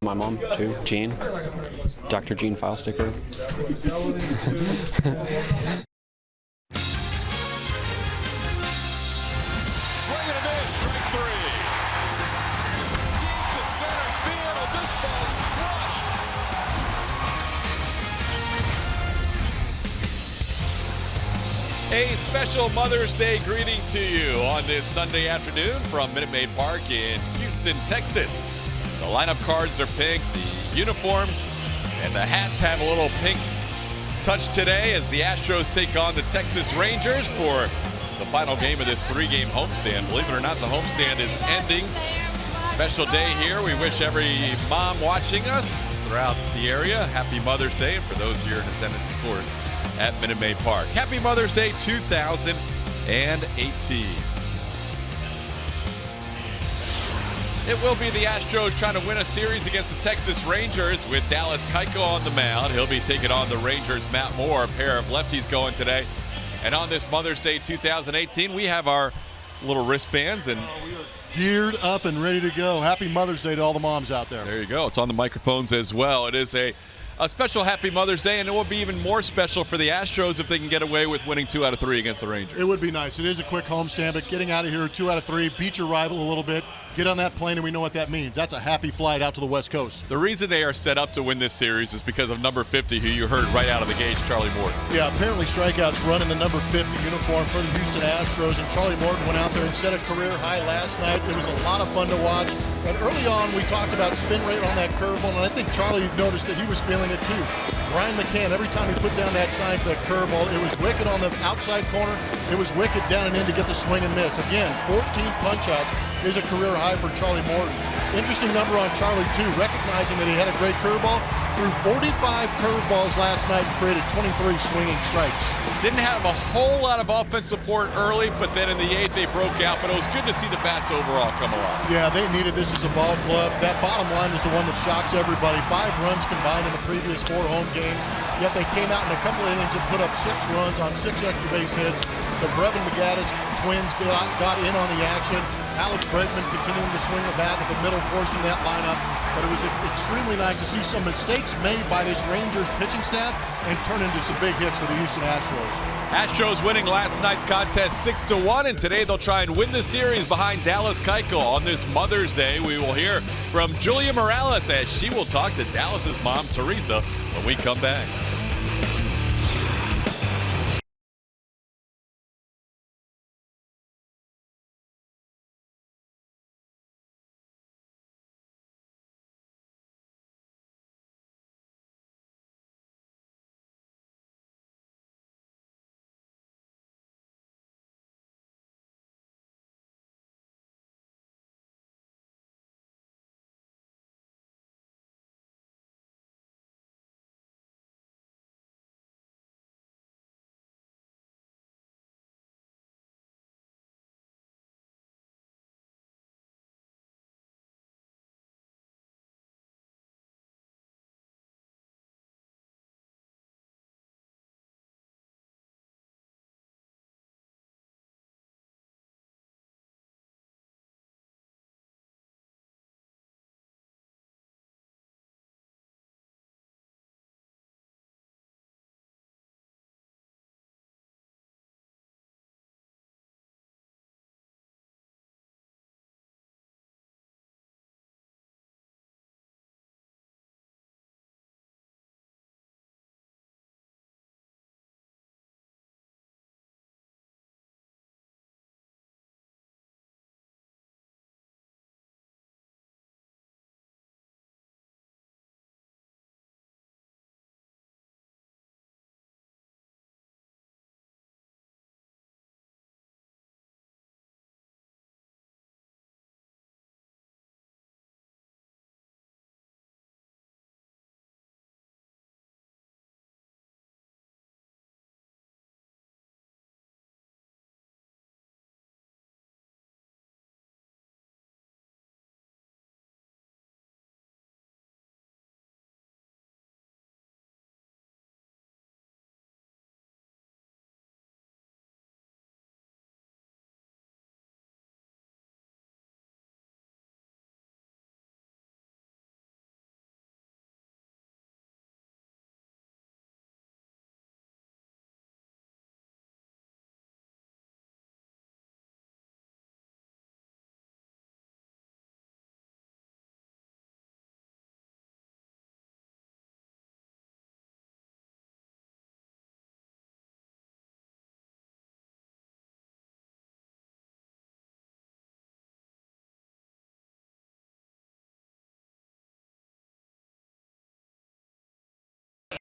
My mom, too, Jean. Dr. Jean file sticker. Strike three. Deep to center field. This ball's crushed. A special Mother's Day greeting to you on this Sunday afternoon from Minute Maid Park in Houston, Texas. The lineup cards are pink, the uniforms and the hats have a little pink touch today as the Astros take on the Texas Rangers for the final game of this three-game homestand. Believe it or not, the homestand is ending. Special day here. We wish every mom watching us throughout the area happy Mother's Day, and for those here in attendance, of course, at Minute Maid Park. Happy Mother's Day 2018. It will be the Astros trying to win a series against the Texas Rangers with Dallas Keuchel on the mound. He'll be taking on the Rangers' Matt Moore, a pair of lefties going today. And on this Mother's Day 2018, we have our little wristbands. And we are geared up and ready to go. Happy Mother's Day to all the moms out there. There you go. It's on the microphones as well. It is a special Happy Mother's Day, and it will be even more special for the Astros if they can get away with winning 2 out of 3 against the Rangers. It would be nice. It is a quick homestand, but getting out of here 2 out of 3, beat your rival a little bit, get on that plane, and we know what that means. That's a happy flight out to the West Coast. The reason they are set up to win this series is because of number 50, who you heard right out of the gate, Charlie Morton. Yeah, apparently strikeouts running the number 50 uniform for the Houston Astros, and Charlie Morton went out there and set a career high last night. It was a lot of fun to watch. And early on, we talked about spin rate on that curveball, and I think Charlie noticed that he was feeling it too. Brian McCann, every time he put down that sign for that curveball, it was wicked on the outside corner. It was wicked down and in to get the swing and miss. Again, 14 punch-outs is a career high for Charlie Morton. Interesting number on Charlie, too, recognizing that he had a great curveball. Threw 45 curveballs last night and created 23 swinging strikes. Didn't have a whole lot of offensive support early, but then in the 8th they broke out. But it was good to see the bats overall come alive. Yeah, they needed this as a ball club. That bottom line is the one that shocks everybody. 5 runs combined in the previous 4 home games, yet they came out in a couple of innings and put up 6 runs on 6 extra base hits. The Brevin Gattis twins got in on the action. Alex Bregman continuing to swing the bat at the middle portion of that lineup, but it was extremely nice to see some mistakes made by this Rangers pitching staff and turn into some big hits for the Houston Astros. Astros winning last night's contest 6-1, and today they'll try and win the series behind Dallas Keuchel. On this Mother's Day, we will hear from Julia Morales as she will talk to Dallas's mom, Teresa, when we come back.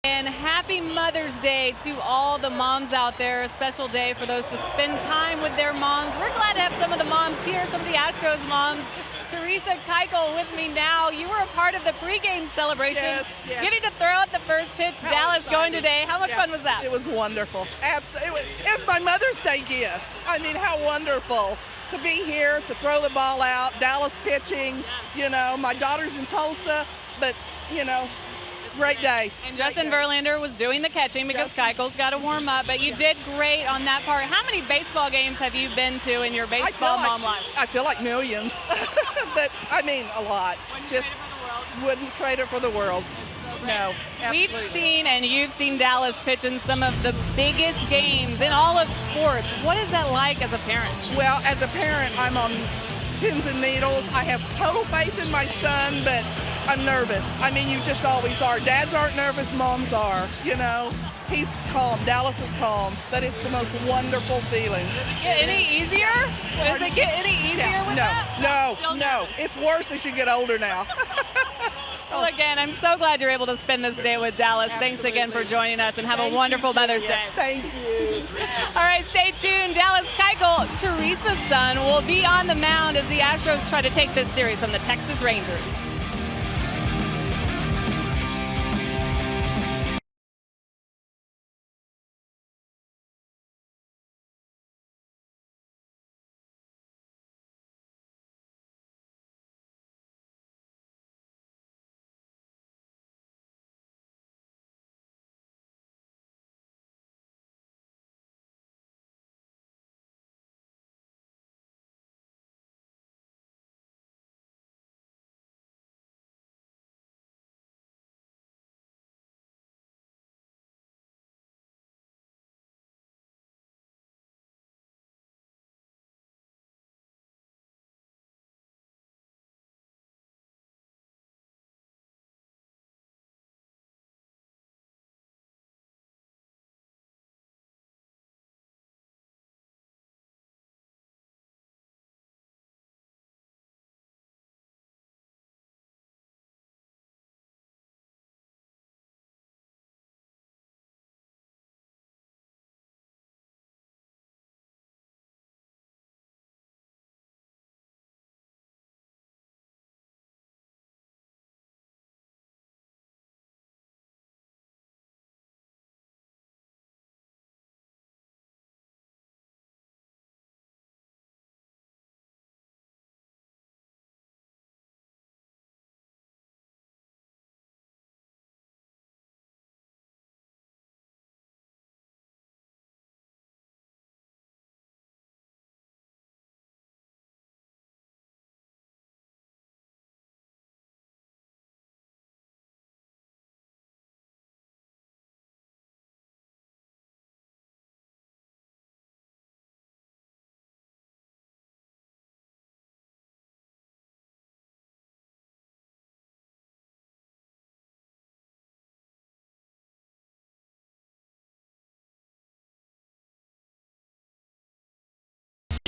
And happy Mother's Day to all the moms out there. A special day for those to spend time with their moms. We're glad to have some of the moms here, some of the Astros moms. Teresa Keuchel with me now. You were a part of the pregame celebration. Yes. Getting to throw out the first pitch. Dallas going today. How much fun was that? It was wonderful. Absolutely. It was my Mother's Day gift. I mean, how wonderful to be here, to throw the ball out, Dallas pitching. You know, my daughter's in Tulsa, but, you know, great day. And Justin Verlander was doing the catching because Keuchel's got to warm up, but you did great on that part. How many baseball games have you been to in your baseball mom life? I feel like millions, but I mean a lot. Wouldn't trade it for the world. No, absolutely. We've seen and you've seen Dallas pitch in some of the biggest games in all of sports. What is that like as a parent? Well, as a parent, I'm on pins and needles. I have total faith in my son, but I'm nervous. I mean, you just always are. Dads aren't nervous, moms are, you know. He's calm. Dallas is calm, but it's the most wonderful feeling. Does it get any easier? Does it get any easier with that? No. It's worse as you get older now. Well, again, I'm so glad you're able to spend this day with Dallas. Absolutely. Thanks again for joining us, and have a wonderful Mother's Day. Thank you. All right, stay tuned. Dallas Keuchel, Teresa's son, will be on the mound as the Astros try to take this series from the Texas Rangers.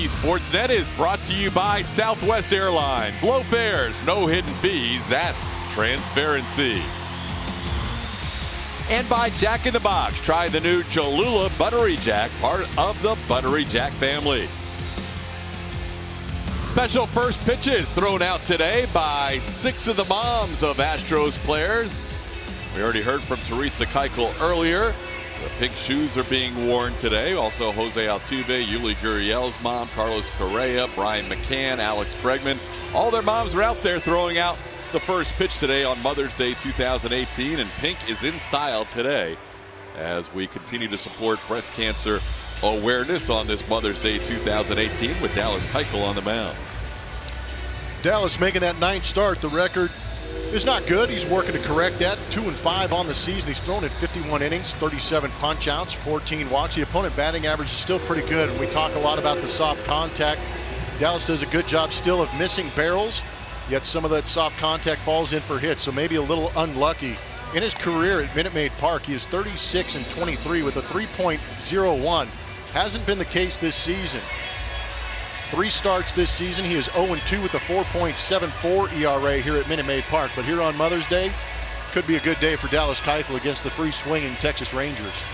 Sportsnet is brought to you by Southwest Airlines. Low fares, no hidden fees. That's transparency. And by Jack in the Box. Try the new Cholula Buttery Jack, part of the Buttery Jack family. Special first pitches thrown out today by 6 of the moms of Astros players. We already heard from Teresa Keuchel earlier. The pink shoes are being worn today. Also, Jose Altuve, Yuli Gurriel's mom, Carlos Correa, Brian McCann, Alex Bregman. All their moms are out there throwing out the first pitch today on Mother's Day 2018. And pink is in style today as we continue to support breast cancer awareness on this Mother's Day 2018 with Dallas Keuchel on the mound. Dallas making that 9th start. The record is not good. He's working to correct that. 2-5 on the season. He's thrown in 51 innings, 37 punch outs, 14 walks. The opponent batting average is still pretty good. And we talk a lot about the soft contact. Dallas does a good job still of missing barrels, yet some of that soft contact falls in for hits. So maybe a little unlucky. In his career at Minute Maid Park, he is 36-23 with a 3.01. Hasn't been the case this season. 3 starts this season. He is 0-2 with a 4.74 ERA here at Minute Maid Park. But here on Mother's Day, Could be a good day for Dallas Keuchel against the free-swinging Texas Rangers.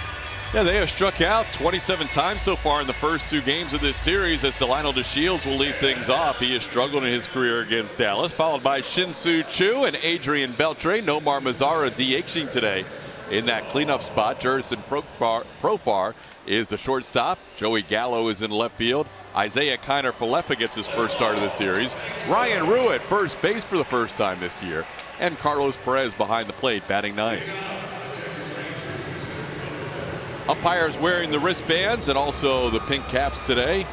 Yeah, they have struck out 27 times so far in the first 2 games of this series, as Delino DeShields will lead things off. He has struggled in his career against Dallas, followed by Shin-Soo Choo and Adrian Beltre. Nomar Mazara DHing today in that cleanup spot. Jurison Profar is the shortstop. Joey Gallo is in left field. Isaiah Kiner-Falefa gets his first start of the series. Ryan Rue at first base for the first time this year. And Carlos Perez behind the plate, batting 9th. Umpires wearing the wristbands and also the pink caps today,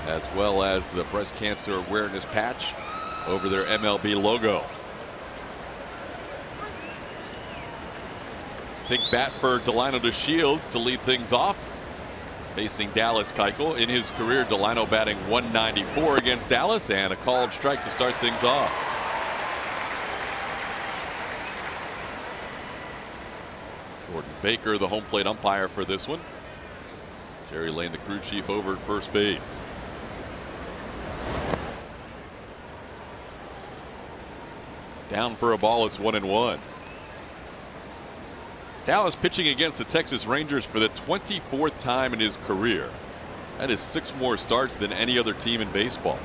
as well as the breast cancer awareness patch over their MLB logo. Pink bat for Delino DeShields to lead things off, facing Dallas Keuchel. In his career, Delino batting .194 against Dallas, and a called strike to start things off. Jordan Baker, the home plate umpire for this one. Jerry Lane, the crew chief, over at first base. Down for a ball, it's 1-1. Dallas pitching against the Texas Rangers for the 24th time in his career. That is 6 more starts than any other team in baseball.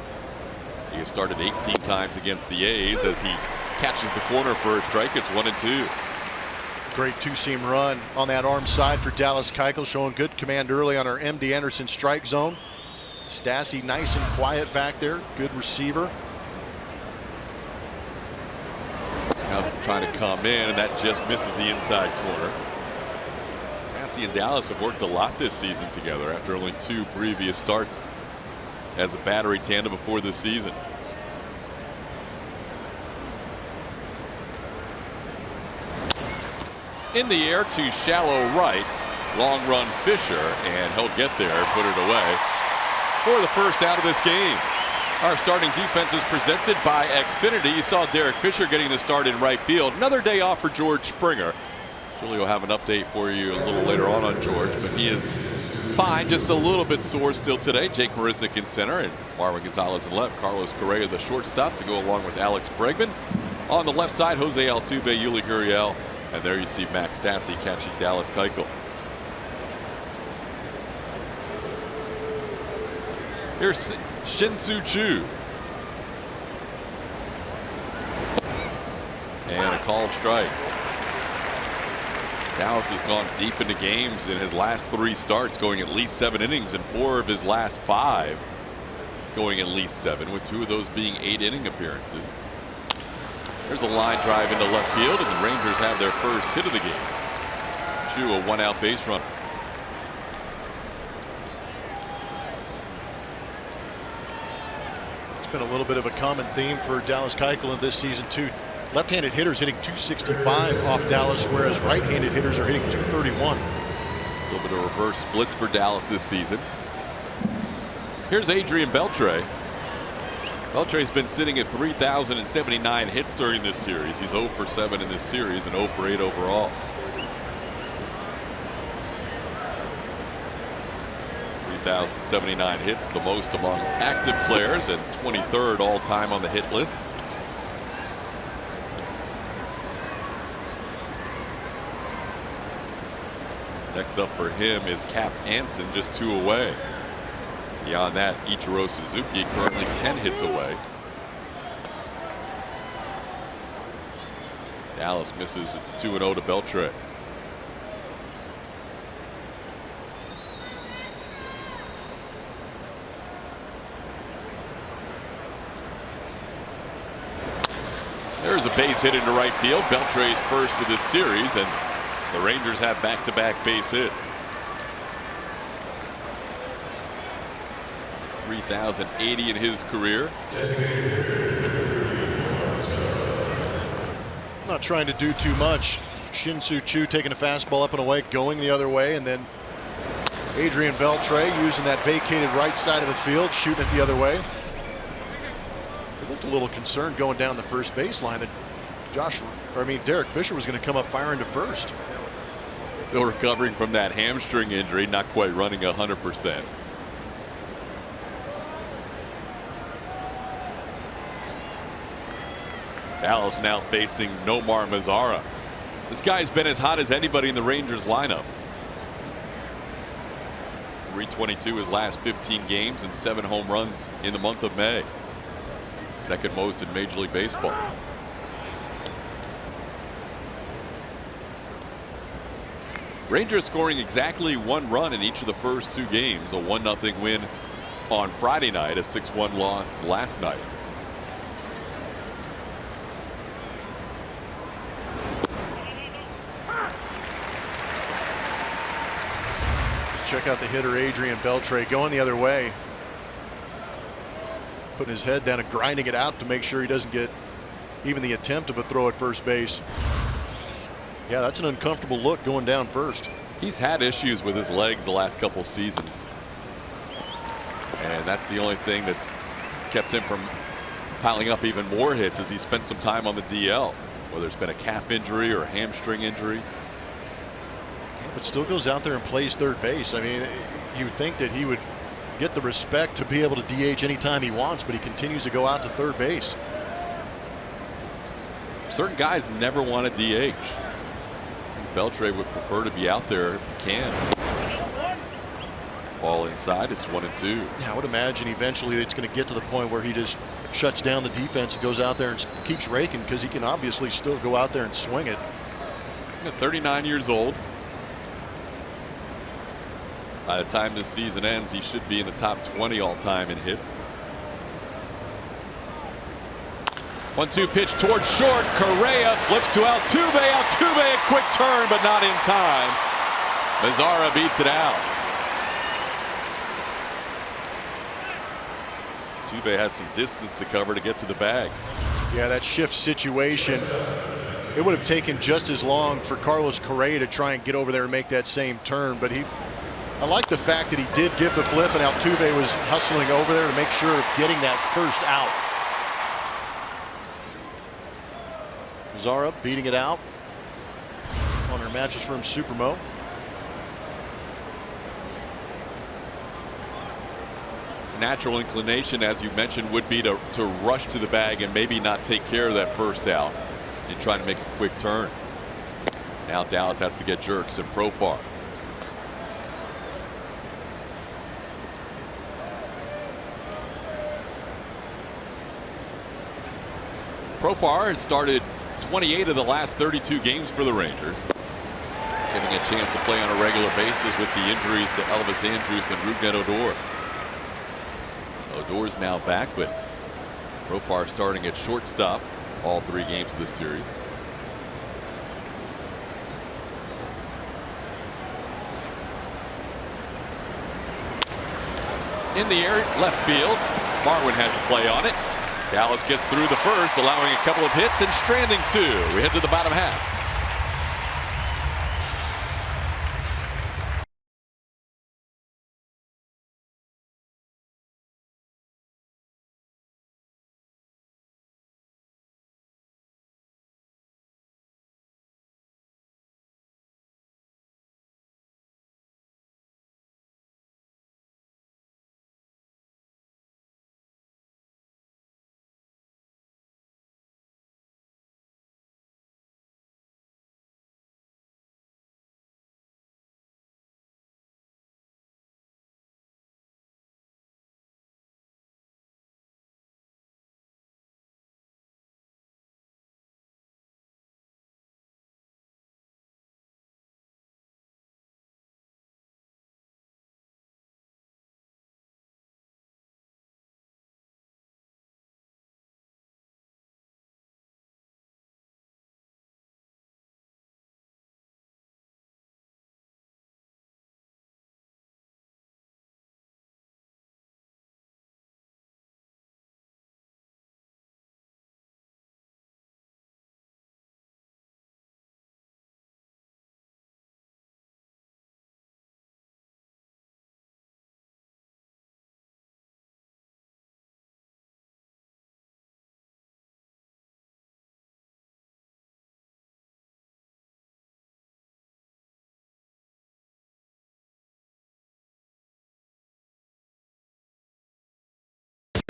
He has started 18 times against the A's. As he catches the corner for a strike, it's 1-2. Great two-seam run on that arm side for Dallas Keuchel, showing good command early on our MD Anderson strike zone. Stassi nice and quiet back there. Good receiver. Now trying to come in, and that just misses the inside corner. Stassi and Dallas have worked a lot this season together after only 2 previous starts as a battery tandem before this season. In the air to shallow right. Long run Fisher, and he'll get there and put it away for the first out of this game. Our starting defense is presented by Xfinity. You saw Derek Fisher getting the start in right field. Another day off for George Springer. Julie will have an update for you a little later on George, but he is fine, just a little bit sore still today. Jake Marisnik in center and Marwin Gonzalez in left. Carlos Correa the shortstop to go along with Alex Bregman. On the left side, Jose Altuve, Yuli Gurriel. And there you see Max Stassi catching Dallas Keuchel. Here's Shin-Soo Choo. And a called strike. Dallas has gone deep into games in his last 3 starts, going at least 7 innings, and 4 of his last 5 going at least 7, with 2 of those being 8-inning appearances. There's a line drive into left field, and the Rangers have their first hit of the game. Choo, a 1-out base runner. It's been a little bit of a common theme for Dallas Keuchel in this season too. Left-handed hitters hitting .265 off Dallas, whereas right-handed hitters are hitting .231. A little bit of reverse splits for Dallas this season. Here's Adrian Beltre. Beltre's been sitting at 3,079 hits during this series. He's 0 for 7 in this series and 0 for 8 overall. 3,079 hits, the most among active players, and 23rd all-time on the hit list. Next up for him is Cap Anson, just 2 away. Beyond that, Ichiro Suzuki currently 10 hits away. Dallas misses. It's 2-0 to Beltre. There's a base hit into right field. Beltre's first of this series, and the Rangers have back-to-back base hits. 3,080 in his career. Not trying to do too much. Shin-Soo Choo taking a fastball up and away, going the other way, and then Adrian Beltre using that vacated right side of the field, shooting it the other way. He looked a little concerned going down the first baseline that Derek Fisher was going to come up firing to first. Still recovering from that hamstring injury, not quite running 100%. Dallas now facing Nomar Mazara. This guy's been as hot as anybody in the Rangers lineup. 322 his last 15 games and 7 home runs in the month of May. Second most in Major League Baseball. Rangers scoring exactly 1 run in each of the first 2 games. A 1-0 win on Friday night, a 6-1 loss last night. Check out the hitter Adrian Beltre going the other way. Putting his head down and grinding it out to make sure he doesn't get even the attempt of a throw at first base. Yeah, that's an uncomfortable look going down first. He's had issues with his legs the last couple seasons. And that's the only thing that's kept him from piling up even more hits as he spent some time on the DL, whether it's been a calf injury or a hamstring injury. But still goes out there and plays third base. I mean, you would think that he would get the respect to be able to DH anytime he wants, but he continues to go out to third base. Certain guys never want to DH. Beltre would prefer to be out there if he can. Ball inside, it's 1-2. Yeah, I would imagine eventually it's going to get to the point where he just shuts down the defense and goes out there and keeps raking, because he can obviously still go out there and swing it. 39 years old. By the time this season ends, he should be in the top 20 all-time in hits. 1-2 pitch towards short. Correa flips to Altuve. Altuve a quick turn, but not in time. Mazara beats it out. Altuve has some distance to cover to get to the bag. Yeah, that shift situation. It would have taken just as long for Carlos Correa to try and get over there and make that same turn, but I like the fact that he did give the flip and Altuve was hustling over there to make sure of getting that first out. Mazara beating it out on our Mattress Firm Supermo. Natural inclination, as you mentioned, would be to rush to the bag and maybe not take care of that first out and try to make a quick turn. Now Dallas has to get jerks and Profar. Profar had started 28 of the last 32 games for the Rangers, getting a chance to play on a regular basis with the injuries to Elvis Andrus and Rougned Odor. Odor's now back, but Profar starting at shortstop all 3 games of this series. In the air, left field. Marwin has to play on it. Dallas gets through the first, allowing a couple of hits and stranding 2. We head to the bottom half.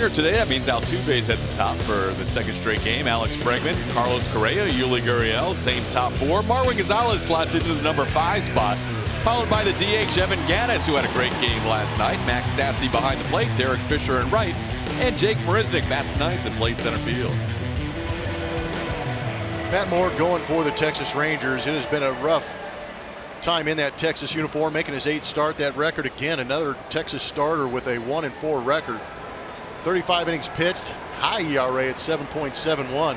Here today, that means Altuve's at the top for the second straight game. Alex Pregame, Carlos Correa, Yuli Gurriel, same top four. Marwin Gonzalez slots into the number 5 spot, followed by the DH Evan Gattis, who had a great game last night. Max Stassi behind the plate, Derek Fisher in right, and Jake Marisnick bats ninth and plays center field. Matt Moore going for the Texas Rangers. It has been a rough time in that Texas uniform, making his 8th start. That record again, another Texas starter with a 1-4 record. 35 innings pitched, high ERA at 7.71.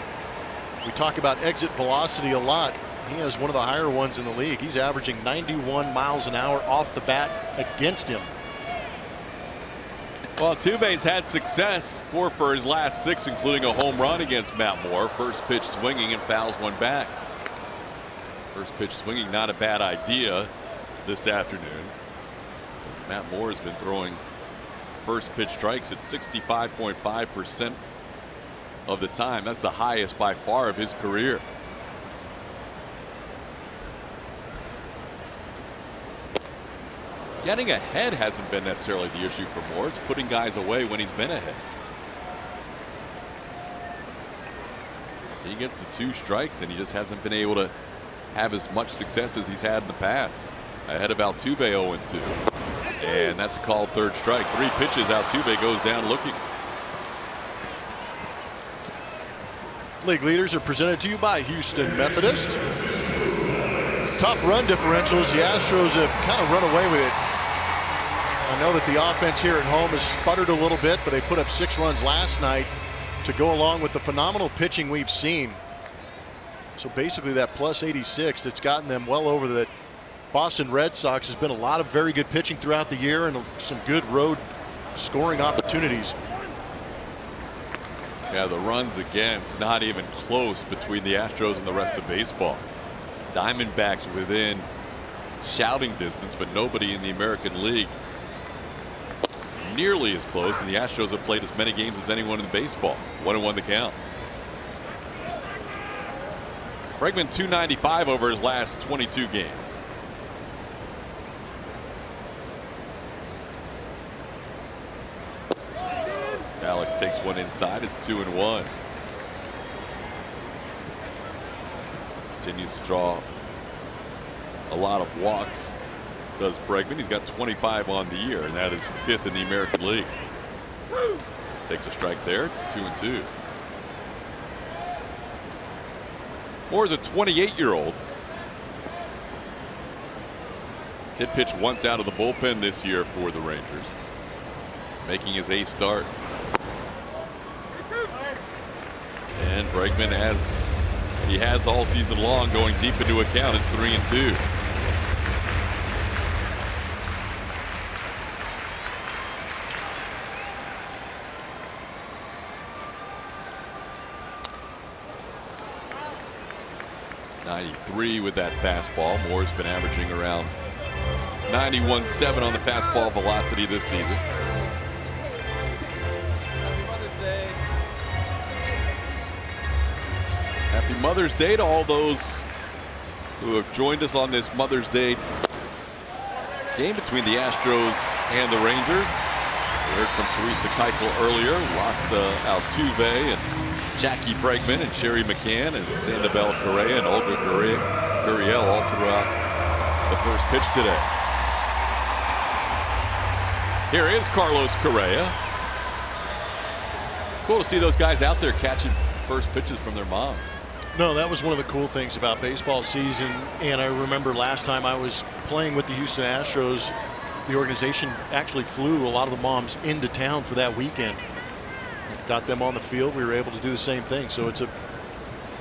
We talk about exit velocity a lot. He has one of the higher ones in the league. He's averaging 91 miles an hour off the bat against him. Well, Altuve's had success, 4 for his last 6, including a home run against Matt Moore. First pitch swinging and fouls one back. First pitch swinging, not a bad idea this afternoon. As Matt Moore has been throwing first pitch strikes at 65.5% of the time. That's the highest by far of his career. Getting ahead hasn't been necessarily the issue for Moore. It's putting guys away when he's been ahead. He gets to 2 strikes and he just hasn't been able to have as much success as he's had in the past. Ahead of Altuve 0-2. And that's a called 3rd strike. 3 pitches, Altuve goes down looking. League leaders are presented to you by Houston Methodist. Top run differentials, the Astros have kind of run away with it. I know that the offense here at home has sputtered a little bit, but they put up 6 runs last night to go along with the phenomenal pitching we've seen. So basically that plus 86 that's gotten them well over the Boston Red Sox has been a lot of very good pitching throughout the year and some good road scoring opportunities. Yeah, the runs against not even close between the Astros and the rest of baseball. Diamondbacks within shouting distance, but nobody in the American League nearly as close, and the Astros have played as many games as anyone in baseball. 1-1 the count. Bregman 295 over his last 22 games. Alex takes one inside. It's 2-1. Continues to draw a lot of walks, does Bregman. He's got 25 on the year, and that is 5th in the American League. Takes a strike there. It's 2-2. Moore's a 28-year-old. Did pitch once out of the bullpen this year for the Rangers, making his 8th start. And Bregman, as he has all season long, going deep into a count. It's 3-2. .93 with that fastball. Moore's been averaging around 91.7 on the fastball velocity this season. Happy Mother's Day to all those who have joined us on this Mother's Day game between the Astros and the Rangers. We heard from Teresa Keuchel earlier. Lost Altuve and Jackie Bregman and Sherry McCann and Sandoval Correa and Olga Gurriel all throughout the first pitch today. Here is Carlos Correa. Cool to see those guys out there catching first pitches from their moms. No, that was one of the cool things about baseball season. And I remember last time I was playing with the Houston Astros, the organization actually flew a lot of the moms into town for that weekend. Got them on the field. We were able to do the same thing. So it's a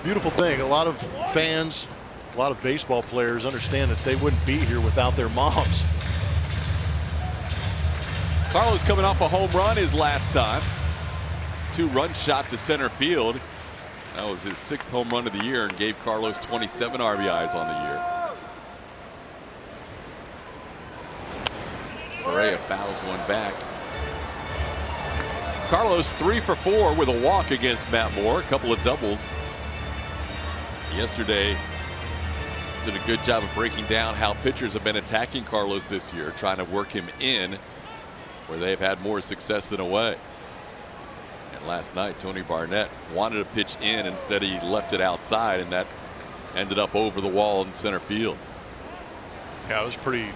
beautiful thing. A lot of fans, a lot of baseball players understand that they wouldn't be here without their moms. Carlos coming off a home run his last time. 2-run shot to center field. That was his 6th home run of the year and gave Carlos 27 RBIs on the year. Correa fouls one back. Carlos 3 for 4 with a walk against Matt Moore. A couple of doubles. Yesterday did a good job of breaking down how pitchers have been attacking Carlos this year, trying to work him in where they've had more success than away. And last night, Tony Barnett wanted to pitch in. Instead, he left it outside, and that ended up over the wall in center field. Yeah, it was pretty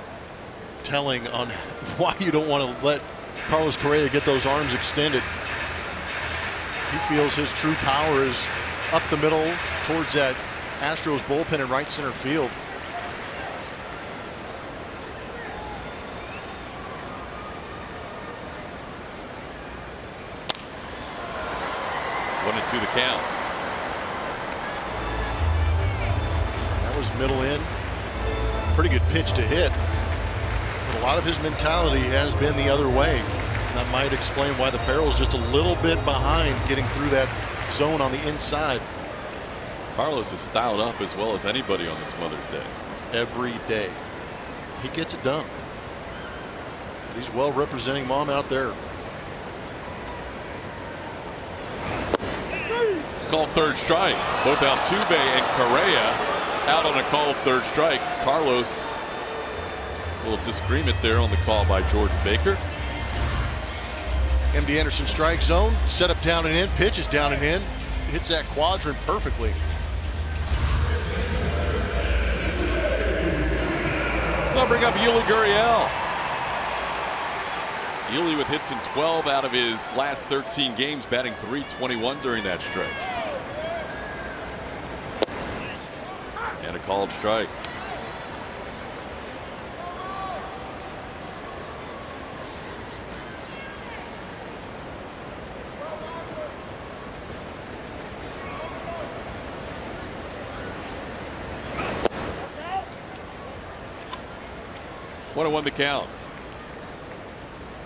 telling on why you don't want to let Carlos Correa get those arms extended. He feels his true power is up the middle towards that Astros bullpen in right center field. One and two the count. That was middle in. Pretty good pitch to hit. But a lot of his mentality has been the other way. And that might explain why the barrel's just a little bit behind getting through that zone on the inside. Carlos is styled up as well as anybody on this Mother's Day. Every day. He gets it done. He's well representing Mom out there. Called third strike. Both Altuve and Correa out on a called third strike. Carlos, a little disagreement there on the call by Jordan Baker. MD Anderson strike zone. Set up down and in. Pitches down and in. Hits that quadrant perfectly. They'll bring up Yuli Gurriel. Yuli with hits in 12 out of his last 13 games, batting .321 during that stretch. And a called strike. One and one the count.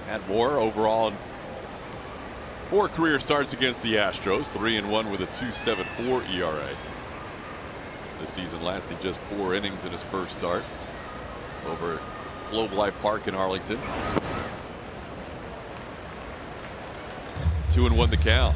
And more overall. 4 career starts against the Astros. 3-1 with a 2.74 ERA. This season lasting just 4 innings in his first start over at Globe Life Park in Arlington. 2-1 the count.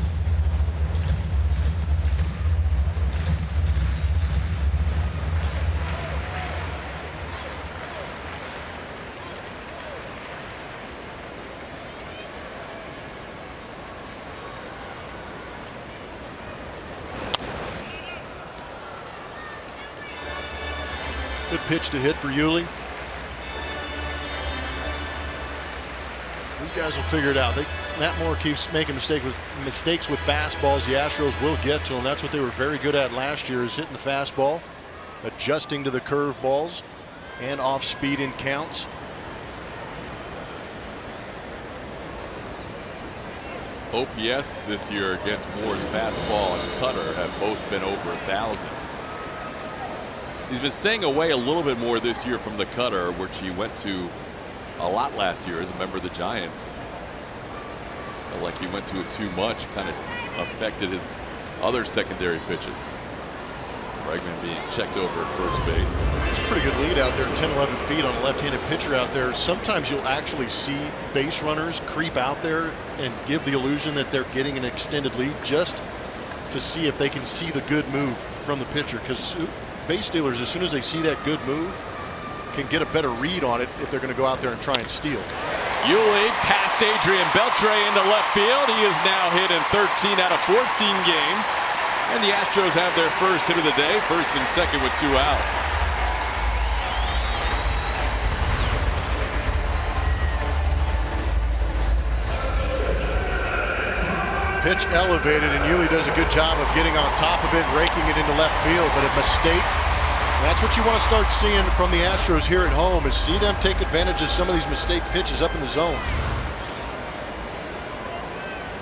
Good pitch to hit for Yuli. These guys will figure it out. Matt Moore keeps making mistakes with fastballs. The Astros will get to him. That's what they were very good at last year, is hitting the fastball, adjusting to the curveballs, and off speed in counts. OPS this year against Moore's fastball and cutter have both been over 1,000. He's been staying away a little bit more this year from the cutter, which he went to a lot last year as a member of the Giants. Felt like he went to it too much, kind of affected his other secondary pitches. Pregame being checked over at first base. It's a pretty good lead out there, 10, 11 feet on a left-handed pitcher out there. Sometimes you'll actually see base runners creep out there and give the illusion that they're getting an extended lead just to see if they can see the good move from the pitcher, because base stealers, as soon as they see that good move, can get a better read on it if they're going to go out there and try and steal. Yuli past Adrian Beltre into left field. He is now hit in 13 out of 14 games. And the Astros have their first hit of the day, first and second with 2 outs. Pitch elevated, and Yuli does a good job of getting on top of it, raking it into left field, but a mistake. That's what you want to start seeing from the Astros here at home, is see them take advantage of some of these mistake pitches up in the zone.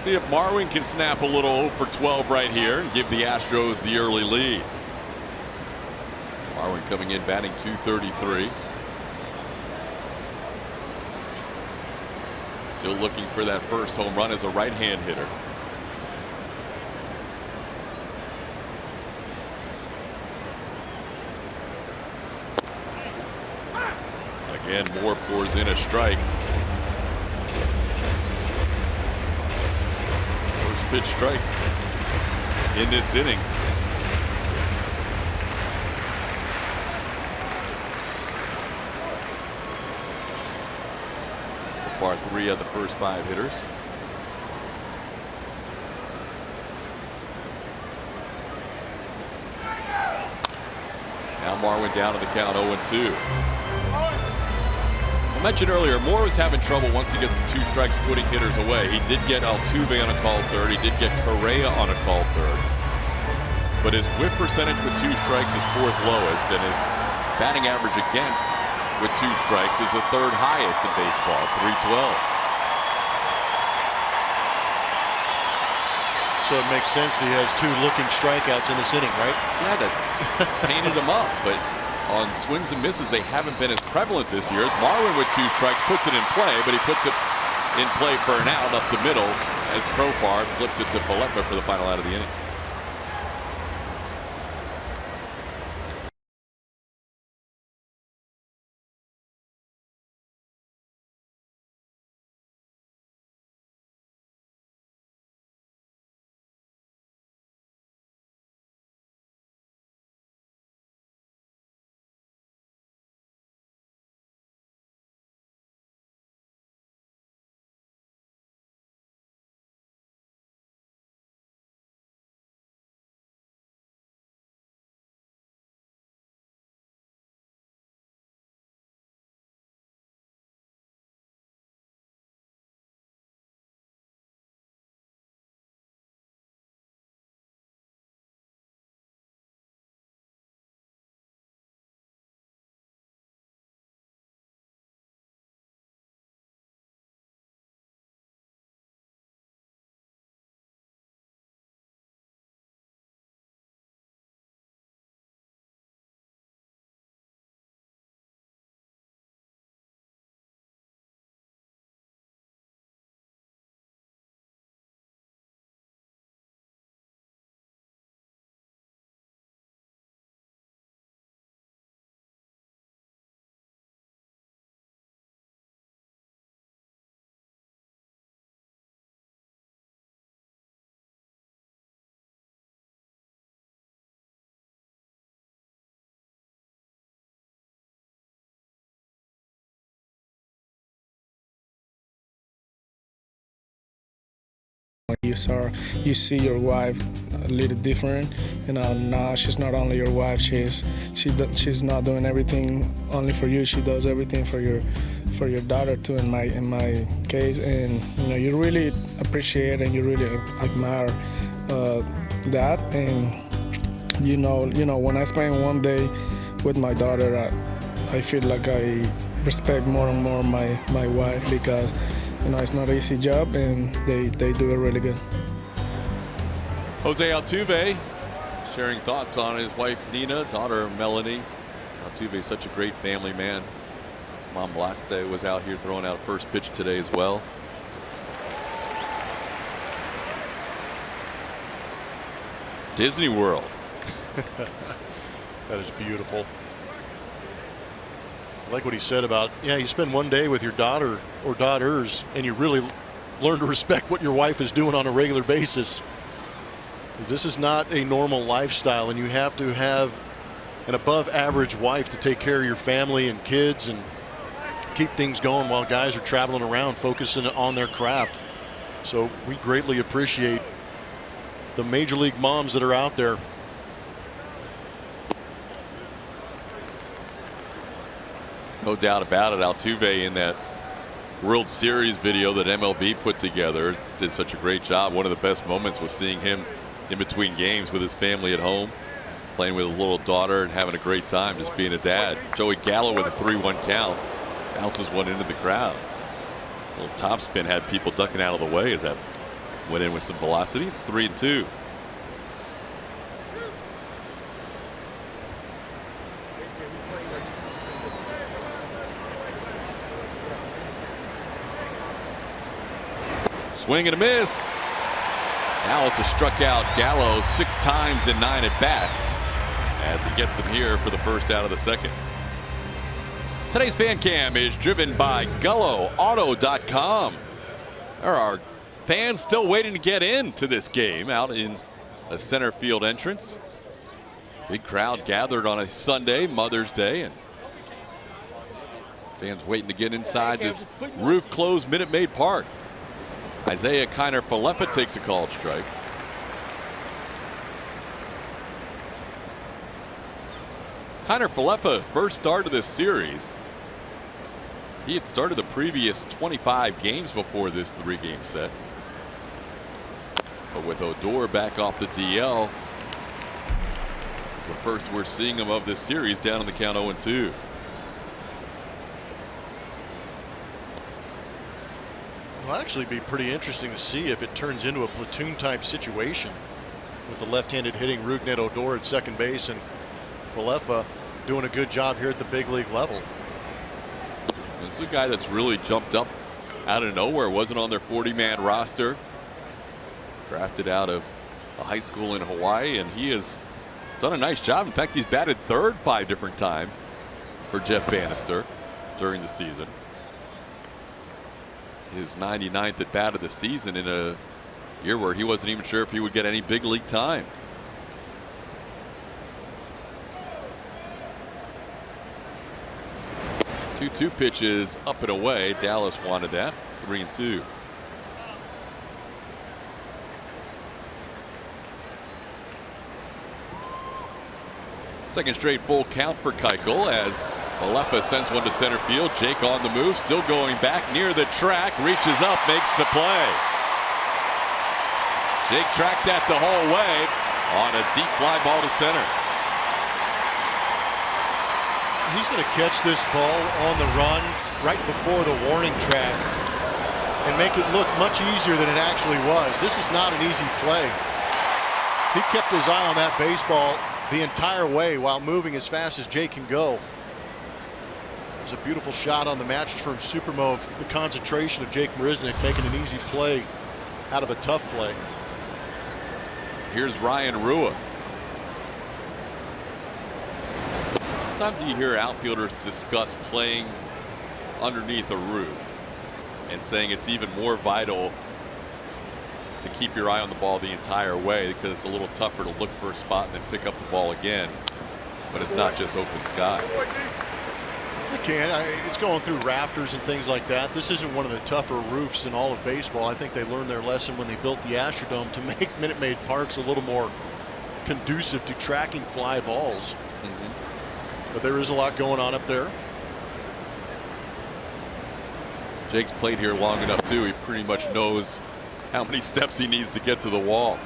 See if Marwin can snap a little 0 for 12 right here and give the Astros the early lead. Marwin coming in batting .233. Still looking for that first home run as a right-hand hitter. Again, Moore pours in a strike. First pitch strikes in this inning. So far, 3 of the first 5 hitters. Now Marwin down to the count 0-2. I mentioned earlier, Moore was having trouble once he gets to 2 strikes putting hitters away. He did get Altuve on a called third. He did get Correa on a called third. But his whip percentage with 2 strikes is 4th lowest, and his batting average against with 2 strikes is the 3rd highest in baseball, .312. So it makes sense that he has 2 looking strikeouts in this inning, right? Yeah, that painted him up, but on swings and misses, they haven't been as prevalent this year. As Marwin with 2 strikes puts it in play, but he puts it in play for an out up the middle as Profar flips it to Falefa for the final out of the inning. You see your wife a little different. Now she's not only your wife. She's not doing everything only for you. She does everything for your daughter too. In my case, and you really appreciate and you really admire that. And when I spend one day with my daughter, I feel like I respect more and more my wife, because it's not an easy job, and they do it really good. Jose Altuve sharing thoughts on his wife Nina, daughter Melanie. Altuve is such a great family man. His mom Blaste was out here throwing out first pitch today as well. Disney World. That is beautiful. I like what he said about, you spend one day with your daughter or daughters and you really learn to respect what your wife is doing on a regular basis. Because this is not a normal lifestyle, and you have to have an above average wife to take care of your family and kids and keep things going while guys are traveling around focusing on their craft. So we greatly appreciate the major league moms that are out there. No doubt about it. Altuve, in that World Series video that MLB put together, did such a great job. One of the best moments was seeing him in between games with his family at home, playing with a little daughter and having a great time just being a dad. Joey Gallo with a 3-1 count bounces one into the crowd. A little topspin had people ducking out of the way as that went in with some velocity. 3-2. Swing and a miss. Dallas has struck out Gallo 6 times in 9 at bats as he gets him here for the first out of the second. Today's fan cam is driven by GulloAuto.com. There are fans still waiting to get into this game out in a center field entrance. Big crowd gathered on a Sunday, Mother's Day, and fans waiting to get inside this roof closed Minute Maid Park. Isaiah Kiner Falefa takes a called strike. Kiner Falefa, first start of this series. He had started the previous 25 games before this 3-game set. But with Odor back off the DL, it's the first we're seeing him of this series, down on the count 0-2. It'll actually be pretty interesting to see if it turns into a platoon type situation with the left-handed hitting Rougned Odor at second base and Falefa doing a good job here at the big league level. This is a guy that's really jumped up out of nowhere. Wasn't on their 40-man roster. Drafted out of a high school in Hawaii, and he has done a nice job. In fact, he's batted third 5 different times for Jeff Bannister during the season. His 99th at bat of the season in a year where he wasn't even sure if he would get any big league time. Two pitches up and away. Dallas wanted that. 3-2. Second straight full count for Keuchel as Falefa sends one to center field. Jake on the move, still going back near the track, reaches up, makes the play. Jake tracked that the whole way on a deep fly ball to center. He's going to catch this ball on the run right before the warning track and make it look much easier than it actually was. This is not an easy play. He kept his eye on that baseball the entire way while moving as fast as Jake can go. There's a beautiful shot on the Mattress Firm Supermo of the concentration of Jake Marisnick making an easy play out of a tough play. Here's Ryan Rua. Sometimes you hear outfielders discuss playing underneath a roof and saying it's even more vital to keep your eye on the ball the entire way because it's a little tougher to look for a spot and then pick up the ball again. But it's not just open sky. McCann, it's going through rafters and things like that. This isn't one of the tougher roofs in all of baseball. I think they learned their lesson when they built the Astrodome to make Minute Maid Parks a little more conducive to tracking fly balls. But there is a lot going on up there. Jake's played here long enough too. He pretty much knows how many steps he needs to get to the wall.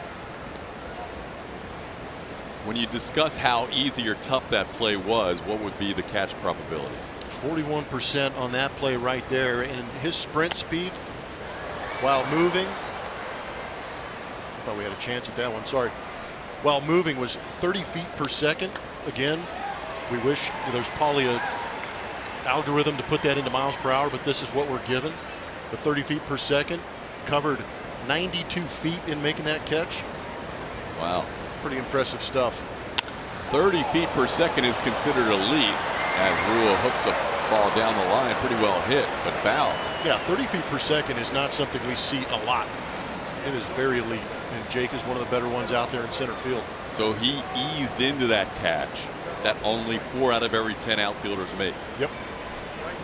When you discuss how easy or tough that play was, what would be the catch probability? 41% on that play right there, and his sprint speed while moving. I thought we had a chance at that one. Sorry. While moving was 30 feet per second. Again, we wish there's probably a algorithm to put that into miles per hour, but this is what we're given. The 30 feet per second, covered 92 feet in making that catch. Wow. Pretty impressive stuff. 30 feet per second is considered elite as Rua hooks a ball down the line. Pretty well hit, but foul. Yeah, 30 feet per second is not something we see a lot. It is very elite, and Jake is one of the better ones out there in center field. So he eased into that catch that only 4 out of every 10 outfielders make. Yep.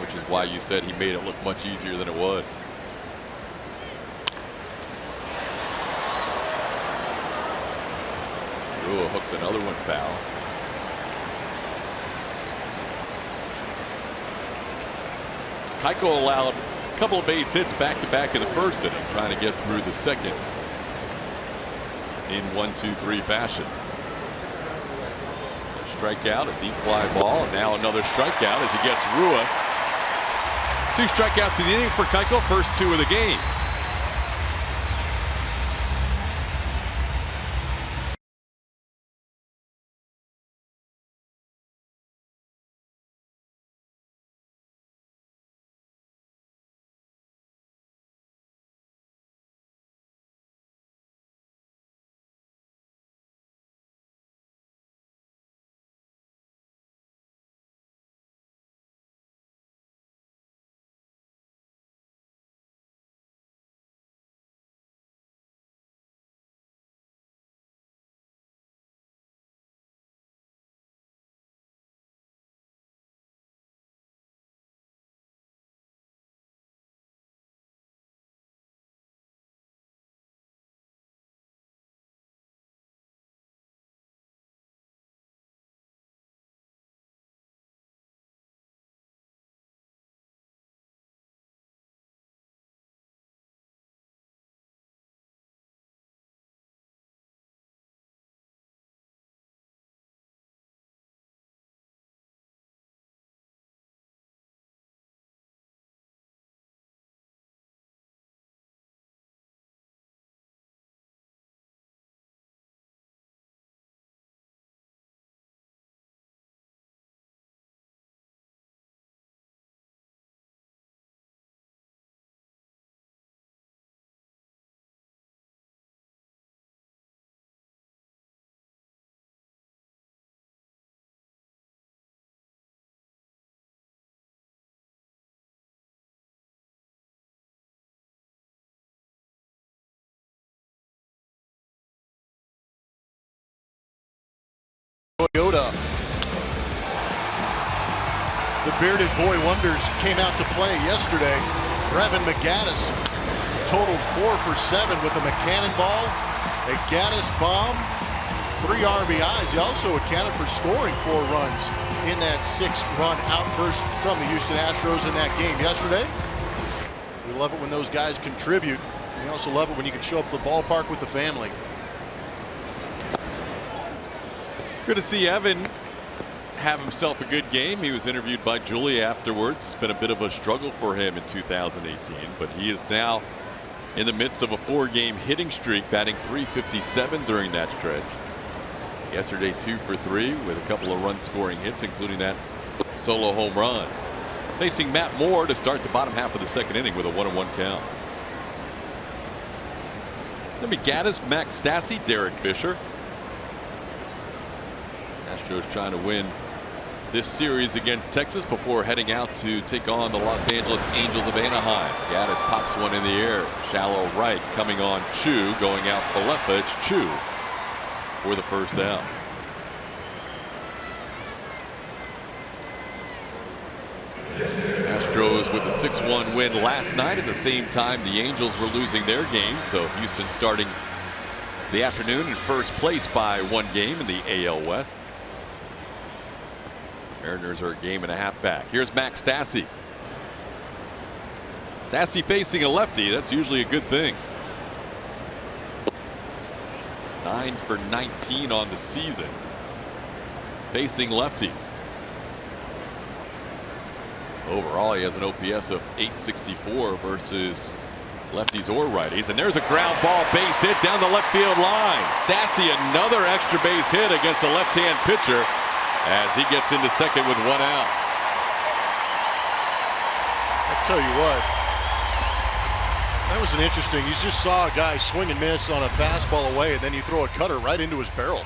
Which is why you said he made it look much easier than it was. Rua hooks another one foul. Keuchel allowed a couple of base hits back-to-back in the first inning, trying to get through the second in 1-2-3 fashion. A strikeout, a deep fly ball, and now another strikeout as he gets Rua. 2 strikeouts in the inning for Keuchel, first 2 of the game. Toyota. The bearded boy wonders came out to play yesterday. Brevin Gattis totaled 4 for 7 with a McCann ball, a Gattis bomb, 3 RBIs. He also accounted for scoring 4 runs in that 6-run outburst from the Houston Astros in that game yesterday. We love it when those guys contribute. We also love it when you can show up to the ballpark with the family. Good to see Evan have himself a good game. He was interviewed by Julie afterwards. It's been a bit of a struggle for him in 2018, but he is now in the midst of a 4-game hitting streak, batting .357 during that stretch. Yesterday 2 for 3 with a couple of run-scoring hits, including that solo home run. Facing Matt Moore to start the bottom half of the second inning with a 1-1 count. Let me Gattis, Max Stassi, Derek Fisher. Astros trying to win this series against Texas before heading out to take on the Los Angeles Angels of Anaheim. Gattis pops one in the air, shallow right, coming on Chu, going out the left, but it's Chu for the first out. Astros with a 6-1 win last night. At the same time, the Angels were losing their game, so Houston starting the afternoon in first place by 1 game in the AL West. Mariners are a game and a half back. Here's Max Stassi. Stassi facing a lefty. That's usually a good thing. 9 for 19 on the season facing lefties. Overall, he has an OPS of .864 versus lefties or righties. And there's a ground ball base hit down the left field line. Stassi another extra base hit against the left-hand pitcher as he gets into second with 1 out. I'll tell you what, that was an interesting, you just saw a guy swing and miss on a fastball away, and then you throw a cutter right into his barrel.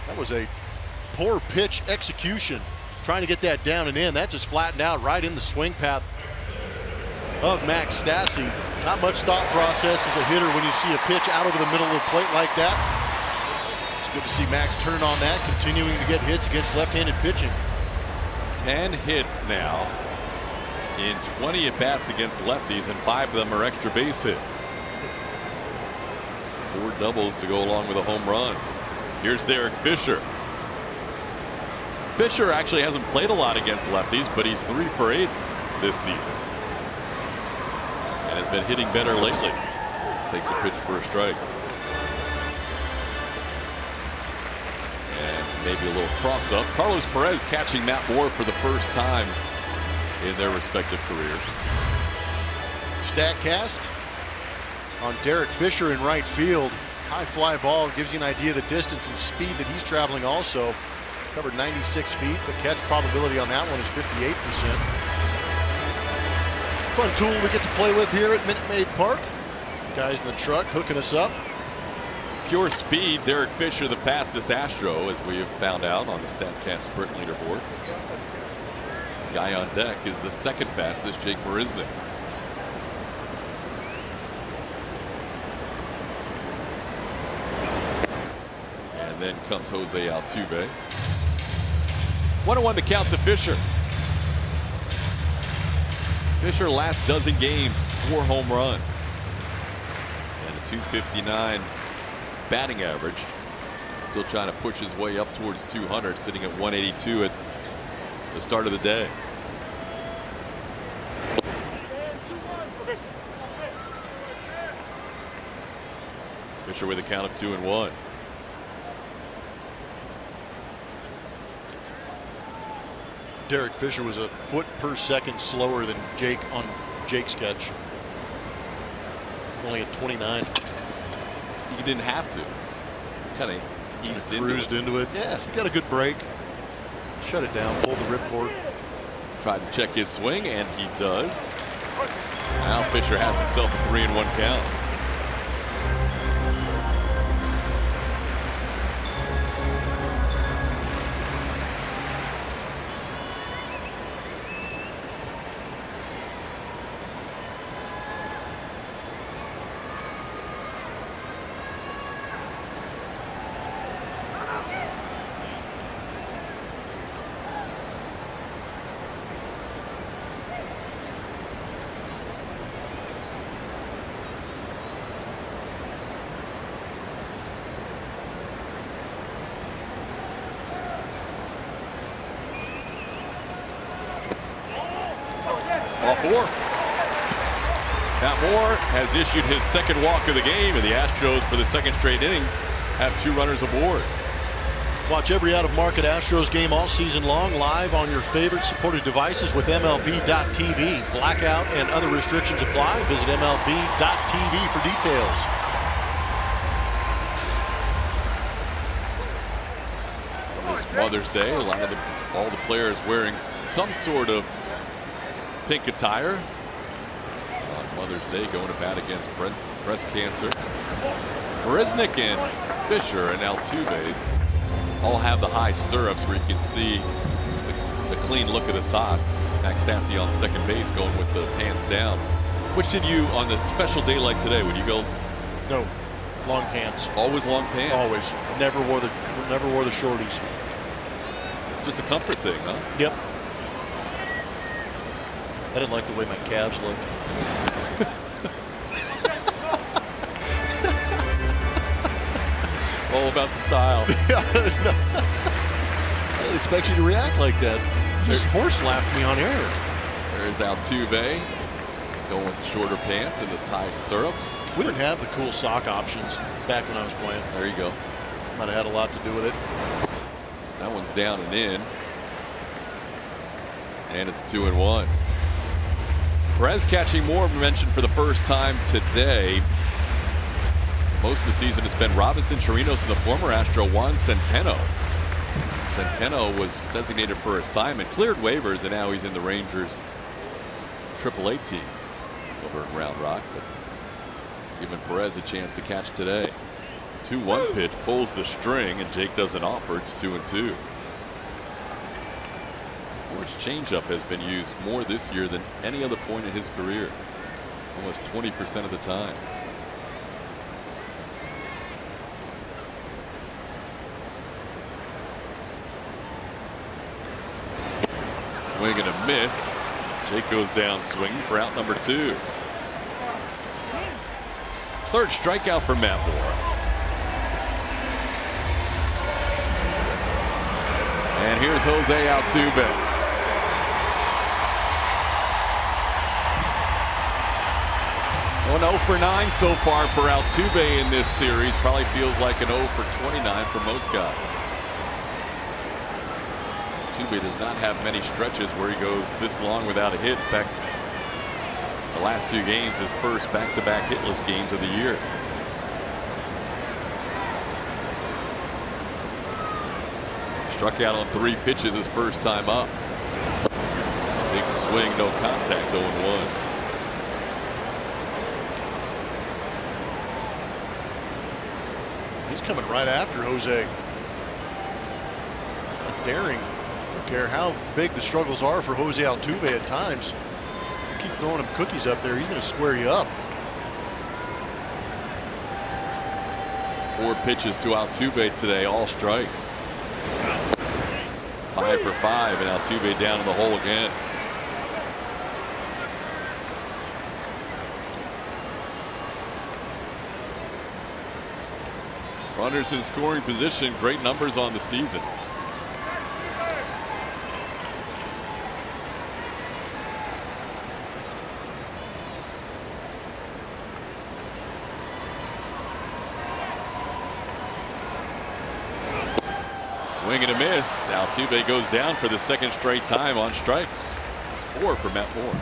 That was a poor pitch execution, trying to get that down and in. That just flattened out right in the swing path of Max Stassi. Not much thought process as a hitter when you see a pitch out over the middle of the plate like that. It's good to see Max turn on that, continuing to get hits against left-handed pitching. 10 hits now in 20 at-bats against lefties, and 5 of them are extra base hits. 4 doubles to go along with a home run. Here's Derek Fisher. Fisher actually hasn't played a lot against lefties, but he's 3 for 8 this season and has been hitting better lately. Takes a pitch for a strike. And maybe a little cross up. Carlos Perez catching Matt Moore for the first time in their respective careers. StatCast on Derek Fisher in right field. High fly ball gives you an idea of the distance and speed that he's traveling also. Covered 96 feet. The catch probability on that one is 58%. Fun tool we get to play with here at Minute Maid Park. Guys in the truck hooking us up. Pure speed, Derek Fisher the fastest Astro, as we have found out on the StatCast sprint leaderboard. Guy on deck is the second fastest, Jake Marisnick. And then comes Jose Altuve. 1-1 to count to Fisher. Fisher last dozen games, 4 home runs and a .259 batting average. Still trying to push his way up towards 200, sitting at 182 at the start of the day. Fisher with a count of 2-1. Derek Fisher was a foot per second slower than Jake on Jake's catch. Only at 29. He didn't have to. Kind of eased cruised into it. Yeah. He got a good break. Shut it down. Pulled the ripcord. Tried to check his swing, and he does. Now Fisher has himself a 3-1 count. Ball 4. Matt Moore has issued his second walk of the game, and the Astros, for the second straight inning, have 2 runners aboard. Watch every out-of-market Astros game all season long live on your favorite supported devices with MLB.tv. Blackout and other restrictions apply. Visit MLB.tv for details. This Mother's Day, a lot of all the players wearing some sort of pink attire. On Mother's Day, going to bat against breast cancer. Marisnik and Fisher and Altuve all have the high stirrups where you can see the clean look of the socks. Max Stassi on second base going with the pants down. Which did you, on the special day like today, would you go? No, long pants. Always long pants? Always. Never wore the shorties. Just a comfort thing, huh? Yep. I didn't like the way my calves looked. All about the style. Yeah, no. I didn't expect you to react like that. You just horse laughed me on air. There's Altuve going with the shorter pants and this high stirrups. We didn't have the cool sock options back when I was playing. There you go. Might have had a lot to do with it. That one's down and in. And it's 2-1. Perez catching more mentioned for the first time today. Most of the season it's been Robinson Chirinos and the former Astro Juan Centeno. Centeno was designated for assignment, cleared waivers, and now he's in the Rangers AAA team over in Round Rock. But giving Perez a chance to catch today. 2-1 pitch pulls the string, and Jake doesn't offer. It's 2-2. Moore's changeup has been used more this year than any other point in his career, almost 20% of the time. Swing and a miss. Jake goes down swinging for out number 2. Third strikeout for Matt Moore. And here's Jose Altuve. Well, 0 for 9 so far for Altuve in this series. Probably feels like an 0 for 29 for most guys. Altuve does not have many stretches where he goes this long without a hit. In fact, the last 2 games, his first back-to-back hitless games of the year. Struck out on 3 pitches his first time up. Big swing, no contact, 0-1. He's coming right after Jose. Not daring. I don't care how big the struggles are for Jose Altuve at times. You keep throwing him cookies up there, he's going to square you up. 4 pitches to Altuve today, all strikes. 5 for 5, and Altuve down in the hole again. Runners in scoring position, great numbers on the season. Swing and a miss. Altuve goes down for the second straight time on strikes. It's 4 for Matt Moore.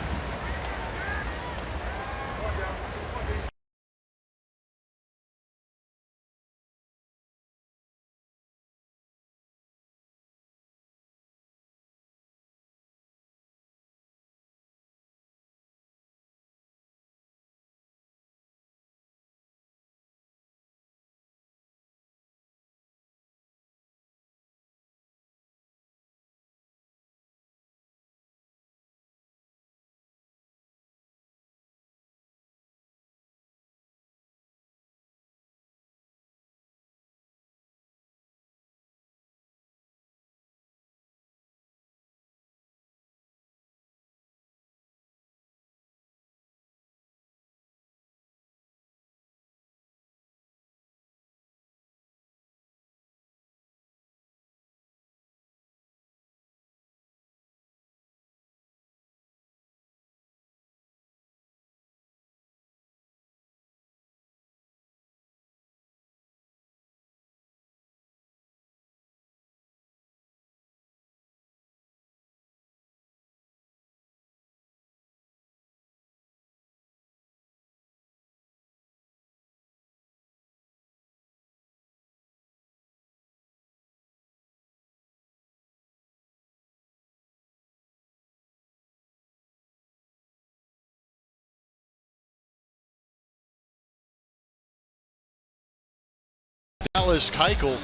Teresa Keuchel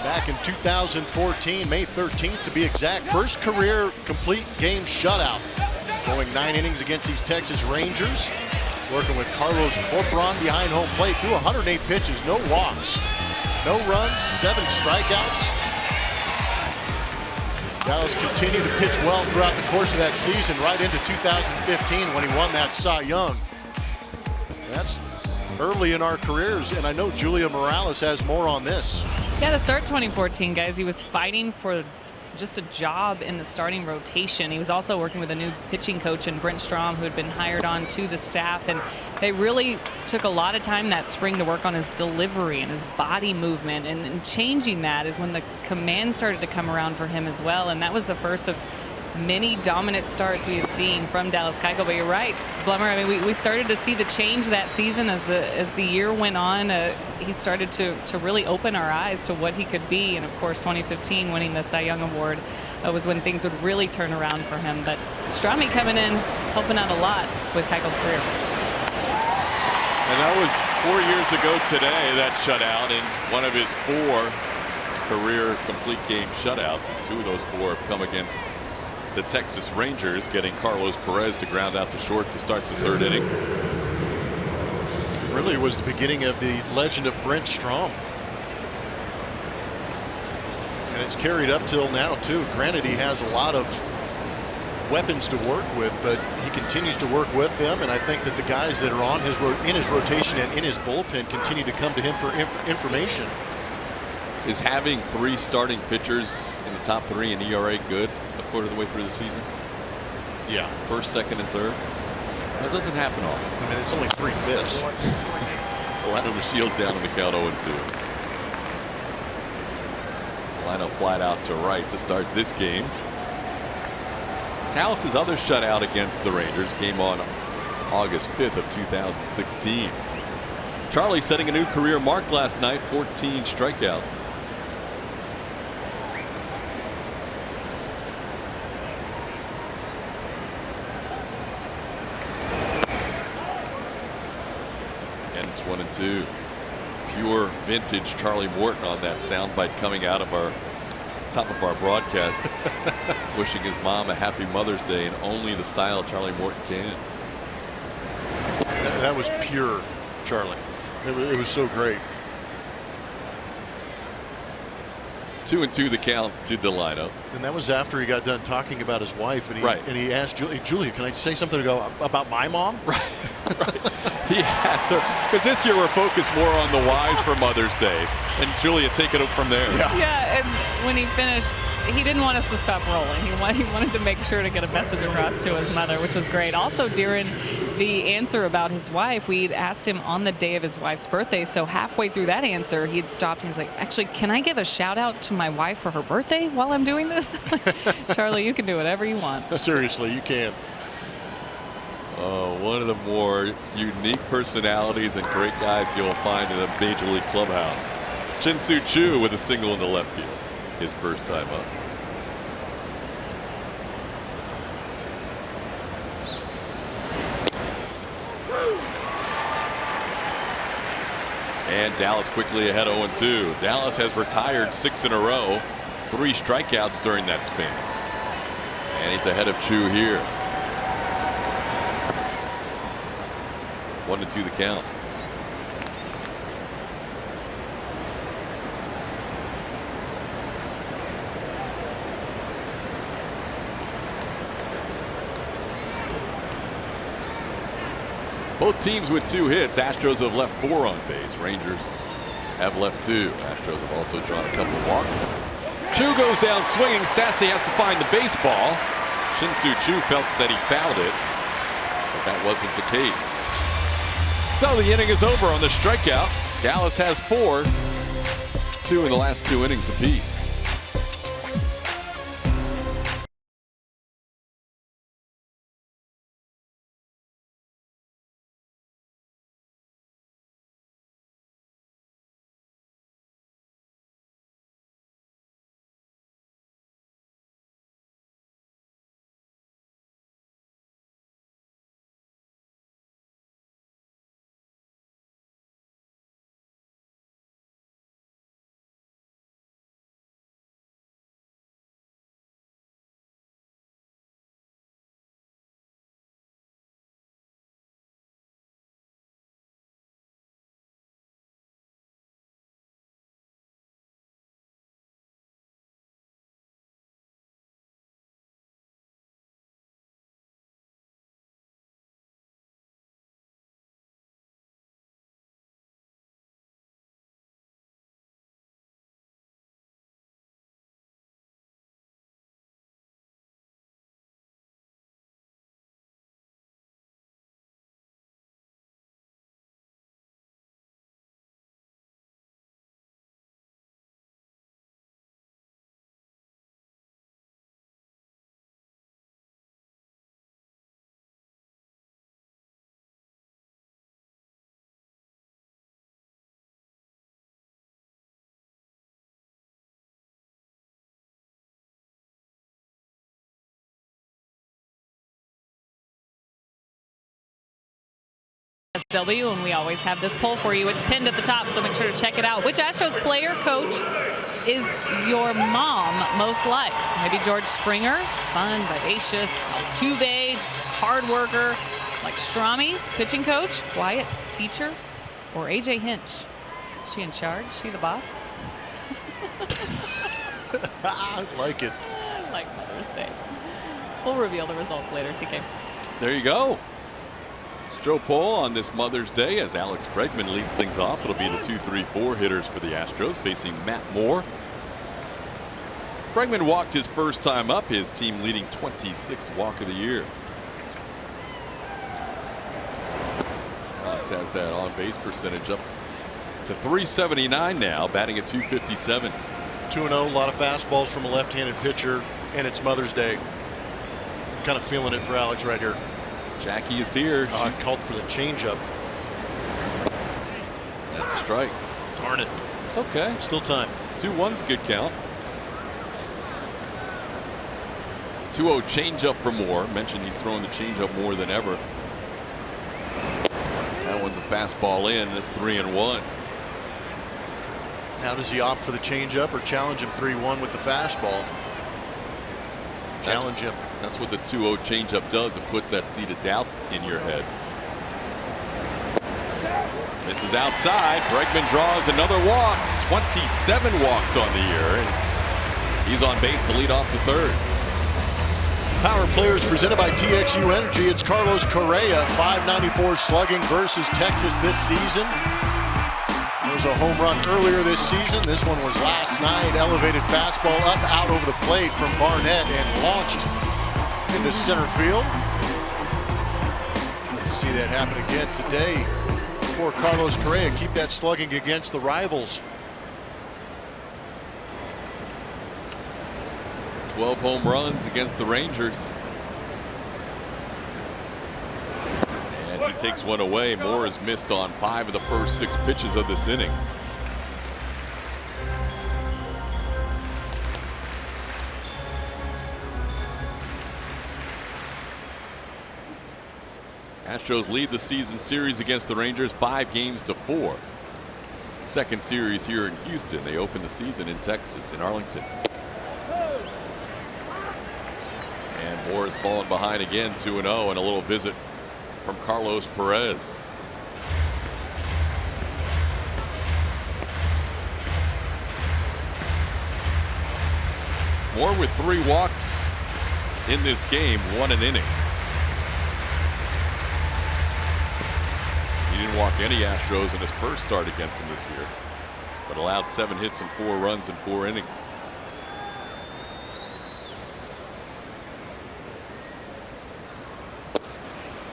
back in 2014, May 13th to be exact. First career complete game shutout. Going 9 innings against these Texas Rangers. Working with Carlos Corporon behind home plate. Threw 108 pitches, no walks, no runs, 7 strikeouts. Dallas continued to pitch well throughout the course of that season, right into 2015 when he won that Cy Young. That's early in our careers, and I know Julia Morales has more on this. Yeah, to start 2014, guys, he was fighting for just a job in the starting rotation. He was also working with a new pitching coach in Brent Strom, who had been hired on to the staff, and they really took a lot of time that spring to work on his delivery and his body movement, and changing that is when the command started to come around for him as well, and that was the first of many dominant starts we have seen from Dallas Keuchel. But you're right, Blummer. I mean, we started to see the change that season as the year went on. He started to really open our eyes to what he could be. And of course, 2015 winning the Cy Young Award was when things would really turn around for him. But Strami coming in, helping out a lot with Keuchel's career. And that was 4 years ago today, that shutout, in one of his 4 career complete game shutouts. And 2 of those 4 have come against the Texas Rangers, getting Carlos Perez to ground out to short to start the 3rd inning. Really was the beginning of the legend of Brent Strom. And it's carried up till now, too. Granted, he has a lot of weapons to work with, but he continues to work with them. And I think that the guys that are on in his rotation and in his bullpen continue to come to him for information. Is having 3 starting pitchers in the top 3 in ERA good a quarter of the way through the season? Yeah. 1st, 2nd, and 3rd? That doesn't happen often. I mean, it's only 3/5. Delano Shield down in the count 0-2. Delano flied out to right to start this game. Dallas's other shutout against the Rangers came on August 5th of 2016. Charlie setting a new career mark last night, 14 strikeouts. And it's 1-2. Pure vintage Charlie Morton on that soundbite coming out of our top of our broadcast. Wishing his mom a happy Mother's Day in only the style Charlie Morton can. That was pure Charlie. It was so great. 2-2 the count to Delano. And that was after he got done talking about his wife, and he asked Julia, can I say something to go about my mom? Right. He asked her, because this year we're focused more on the wives for Mother's Day, and Julia taking it from there. Yeah, and when he finished, he didn't want us to stop rolling. He wanted to make sure to get a message across to his mother, which was great. Also, during the answer about his wife, we'd asked him on the day of his wife's birthday, so halfway through that answer, he'd stopped and he's like, actually, can I give a shout out to my wife for her birthday while I'm doing this? Charlie, you can do whatever you want. Seriously, you can. Oh, one of the more unique personalities and great guys you'll find in a Major League clubhouse. Shin-Soo Choo with a single in the left field, his first time up. And Dallas quickly ahead 0-2. Dallas has retired 6 in a row, 3 strikeouts during that spin. And he's ahead of Choo here. 1-2 the count. Both teams with 2 hits. Astros have left 4 on base. Rangers have left 2. Astros have also drawn a couple of walks. Choo goes down swinging. Stassi has to find the baseball. Shin-Soo Choo felt that he fouled it, but that wasn't the case. So the inning is over on the strikeout. Dallas has 4, 2 in the last 2 innings apiece. W, and we always have this poll for you. It's pinned at the top, so make sure to check it out. Which Astros player coach is your mom most like? Maybe George Springer, fun, vivacious, Altuve, hard worker, like Strami, pitching coach, quiet, teacher, or AJ Hinch? Is she in charge? Is she the boss? I like it. I like Mother's Day. We'll reveal the results later, TK. There you go. Stro poll on this Mother's Day as Alex Bregman leads things off. It'll be the 2-3-4 hitters for the Astros facing Matt Moore. Bregman walked his first time up, his team leading 26th walk of the year. Alex has that on base percentage up to .379 now, batting at .257. 2-0, a lot of fastballs from a left-handed pitcher, and it's Mother's Day. Kind of feeling it for Alex right here. Jackie is here. I called for the changeup. That's a strike. Darn it. It's okay. Still time. 2-1's good count. 2-0 changeup for Moore. Mentioned he's throwing the changeup more than ever. That one's a fastball in. It's 3-1. Now does he opt for the changeup or challenge him 3-1 with the fastball? Challenge him. That's what the 2-0 changeup does. It puts that seed of doubt in your head. This is outside. Bregman draws another walk. 27 walks on the year. And he's on base to lead off the third. Power Players presented by TXU Energy. It's Carlos Correa, .594 slugging versus Texas this season. There was a home run earlier this season. This one was last night. Elevated fastball up, out over the plate from Barnett and launched into center field. Let's see that happen again today for Carlos Correa. Keep that slugging against the rivals. 12 home runs against the Rangers. And he takes one away. Moore has missed on 5 of the first 6 pitches of this inning. Astros lead the season series against the Rangers 5-4. Second series here in Houston. They open the season in Texas, in Arlington. And Moore has fallen behind again, 2-0, and a little visit from Carlos Perez. Moore with 3 walks in this game, 1 an inning. He didn't walk any Astros in his first start against them this year, but allowed 7 hits and 4 runs in 4 innings.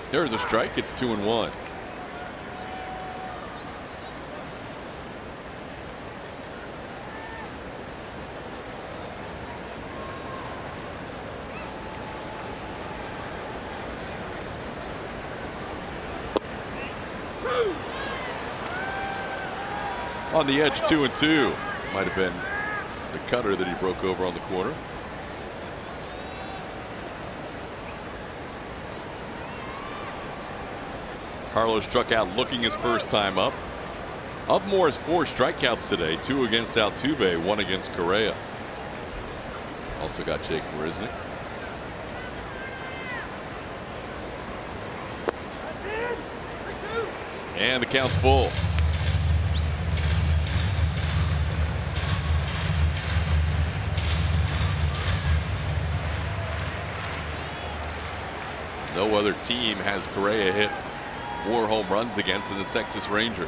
There's a strike. It's 2-1. On the edge, 2-2. Might have been the cutter that he broke over on the corner. Carlos struck out looking his first time up. Of Moore's 4 strikeouts today, 2 against Altuve, 1 against Correa. Also got Jake Marisnick. And the count's full. No other team has Correa hit more home runs against than the Texas Rangers.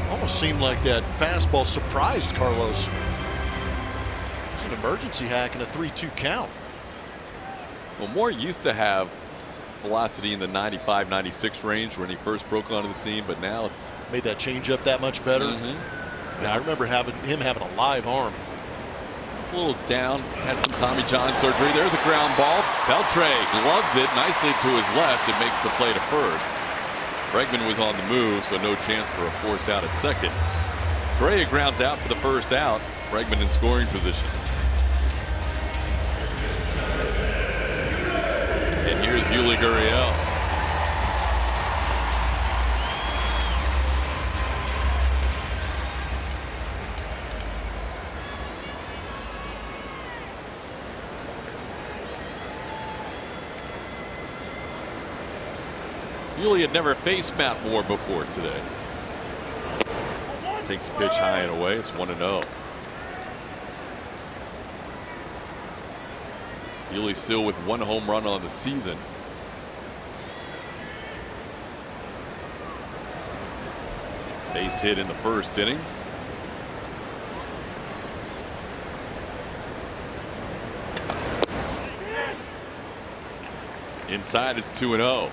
Almost seemed like that fastball surprised Carlos. It's an emergency hack and a 3-2 count. Well, Moore used to have velocity in the 95, 96 range when he first broke onto the scene, but now it's made that change up that much better. Yeah, I remember him having a live arm. It's a little down. Had some Tommy John surgery. There's a ground ball. Beltre gloves it nicely to his left. It makes the play to first. Bregman was on the move, so no chance for a force out at second. Correa grounds out for the first out. Bregman in scoring position. And here's Yuli Gurriel. Yuli had never faced Matt Moore before today. Takes a pitch high and away. It's 1-0. Yuli still with 1 home run on the season. Base hit in the first inning. Inside is 2-0.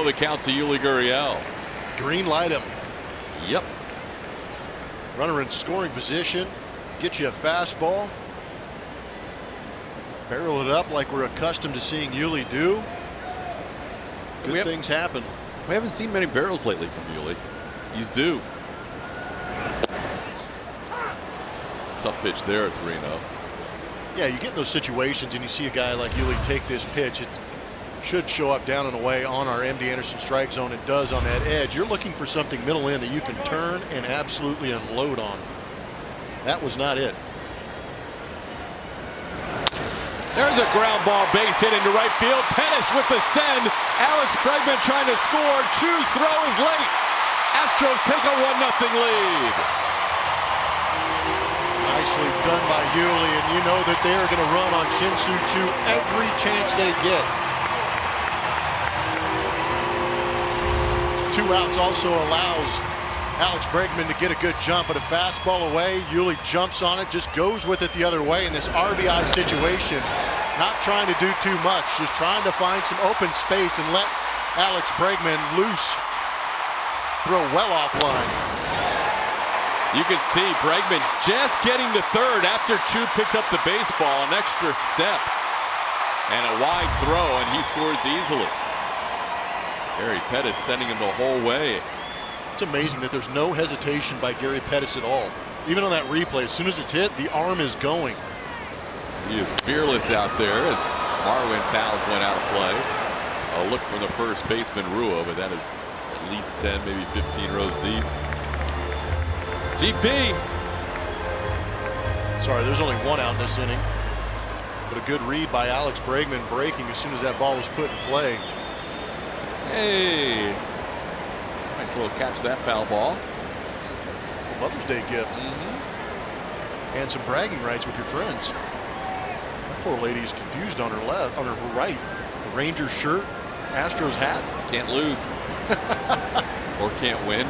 The count to Yuli Gurriel. Green light him. Yep. Runner in scoring position. Get you a fastball. Barrel it up like we're accustomed to seeing Yuli do. Good things happen. We haven't seen many barrels lately from Yuli. He's due. Tough pitch there at 3-0. Yeah, you get in those situations and you see a guy like Yuli take this pitch. It should show up down and away on our MD Anderson strike zone. It does on that edge. You're looking for something middle in that you can turn and absolutely unload on. That was not it. There's a ground ball base hit into right field. Perez with the send. Alex Bregman trying to score. Chu's throw is late. Astros take a 1-0 lead. Nicely done by Yuli, and you know that they are going to run on Shin-Soo Choo every chance they get. 2 outs also allows Alex Bregman to get a good jump, but a fastball away. Yuli jumps on it, just goes with it the other way in this RBI situation. Not trying to do too much, just trying to find some open space and let Alex Bregman loose. Throw well offline. You can see Bregman just getting to third after Chu picked up the baseball, an extra step and a wide throw, and he scores easily. Gary Pettis sending him the whole way. It's amazing that there's no hesitation by Gary Pettis at all. Even on that replay, as soon as it's hit, the arm is going. He is fearless out there as Marwin fouls one out of play. A look from the first baseman, Rua, but that is at least 10, maybe 15 rows deep. GP. Sorry, there's only 1 out in this inning. But a good read by Alex Bregman, breaking as soon as that ball was put in play. Hey, nice little catch that foul ball. A Mother's Day gift. And some bragging rights with your friends. That poor lady is confused on her left, on her right. The Rangers shirt, Astros hat. Can't lose. Or can't win.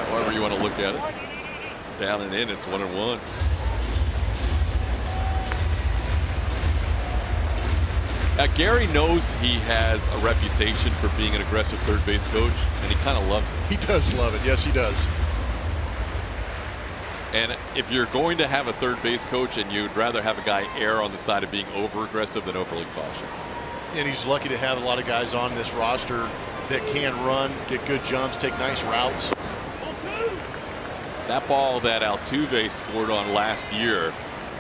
However you want to look at it. Down and in, it's 1-1. Gary knows he has a reputation for being an aggressive third base coach, and he kind of loves it. He does love it. Yes, he does. And if you're going to have a third base coach and you'd rather have a guy err on the side of being over aggressive than overly cautious. And he's lucky to have a lot of guys on this roster that can run, get good jumps, take nice routes. That ball that Altuve scored on last year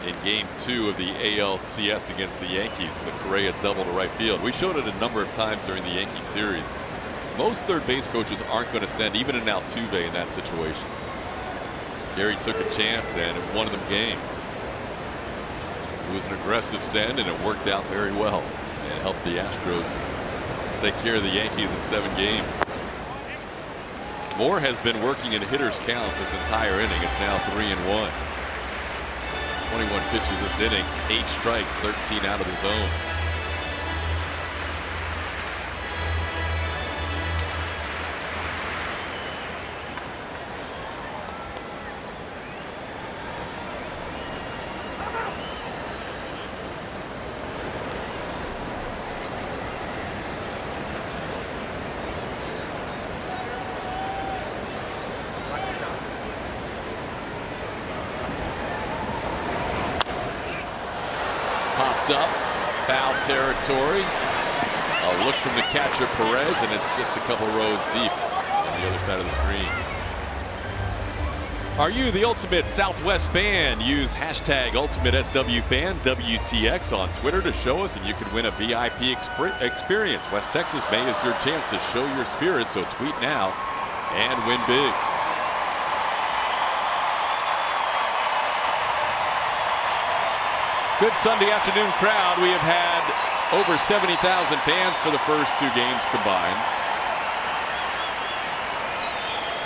in Game 2 of the ALCS against the Yankees, the Correa double to right field. We showed it a number of times during the Yankee series. Most third base coaches aren't going to send even an Altuve in that situation. Gary took a chance and it won them game. It was an aggressive send and it worked out very well and helped the Astros take care of the Yankees in 7 games. Moore has been working in hitter's counts this entire inning. It's now 3-1. 21 pitches this inning, 8 strikes, 13 out of the zone. Up, foul territory. A look from the catcher Perez, and it's just a couple rows deep on the other side of the screen. Are you the ultimate Southwest fan? Use hashtag UltimateSWFan WTX on Twitter to show us, and you could win a VIP experience. West Texas May is your chance to show your spirit, so tweet now and win big. Good Sunday afternoon crowd. We have had over 70,000 fans for the first 2 games combined.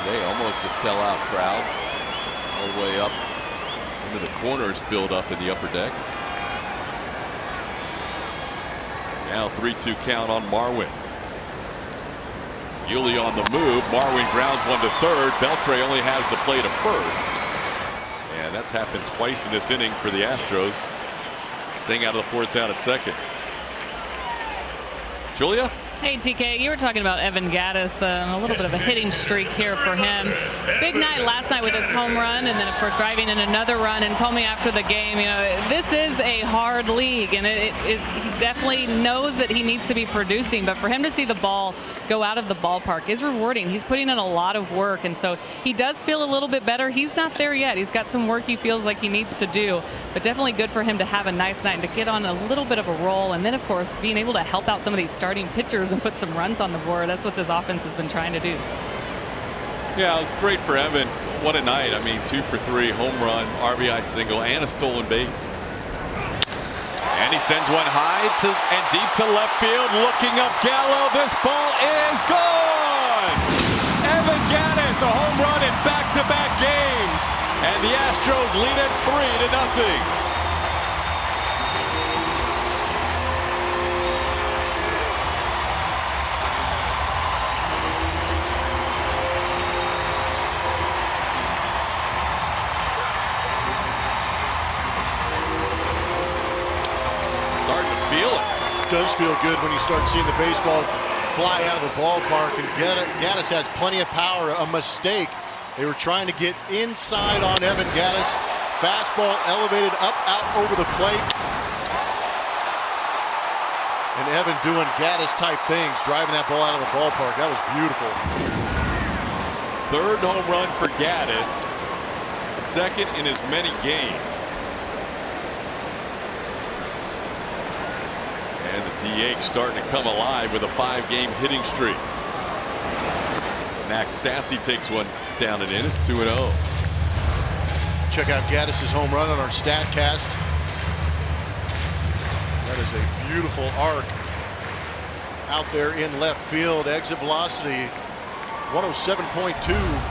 Today almost a sellout crowd. All the way up into the corners, filled up in the upper deck. Now 3-2 count on Marwin. Yuli on the move. Marwin grounds one to third. Beltre only has the play to first. And that's happened twice in this inning for the Astros. Staying out of the force out at second. Julia? Hey, TK, you were talking about Evan Gattis, a little bit of a hitting streak here for him. Big night last night with his home run, and then, of course, driving in another run, and told me after the game, you know, this is a hard league, and he definitely knows that he needs to be producing, but for him to see the ball go out of the ballpark is rewarding. He's putting in a lot of work, and so he does feel a little bit better. He's not there yet. He's got some work he feels like he needs to do, but definitely good for him to have a nice night and to get on a little bit of a roll, and then, of course, being able to help out some of these starting pitchers and put some runs on the board. That's what this offense has been trying to do. Yeah, it was great for Evan. What a night. I mean, 2 for 3, home run, RBI single, and a stolen base. And he sends one high and deep to left field. Looking up Gallo. This ball is gone. Evan Gattis, a home run in back-to-back games. And the Astros lead at 3-0. Does feel good when you start seeing the baseball fly out of the ballpark, and Gattis has plenty of power. A mistake. They were trying to get inside on Evan Gattis. Fastball elevated up, out over the plate. And Evan doing Gattis type things, driving that ball out of the ballpark. That was beautiful. 3rd home run for Gattis. 2nd in as many games. And the DH starting to come alive with a 5-game hitting streak. Max Stassi takes one down and in. It's 2-0. Check out Gattis' home run on our StatCast. That is a beautiful arc out there in left field. Exit velocity 107.2.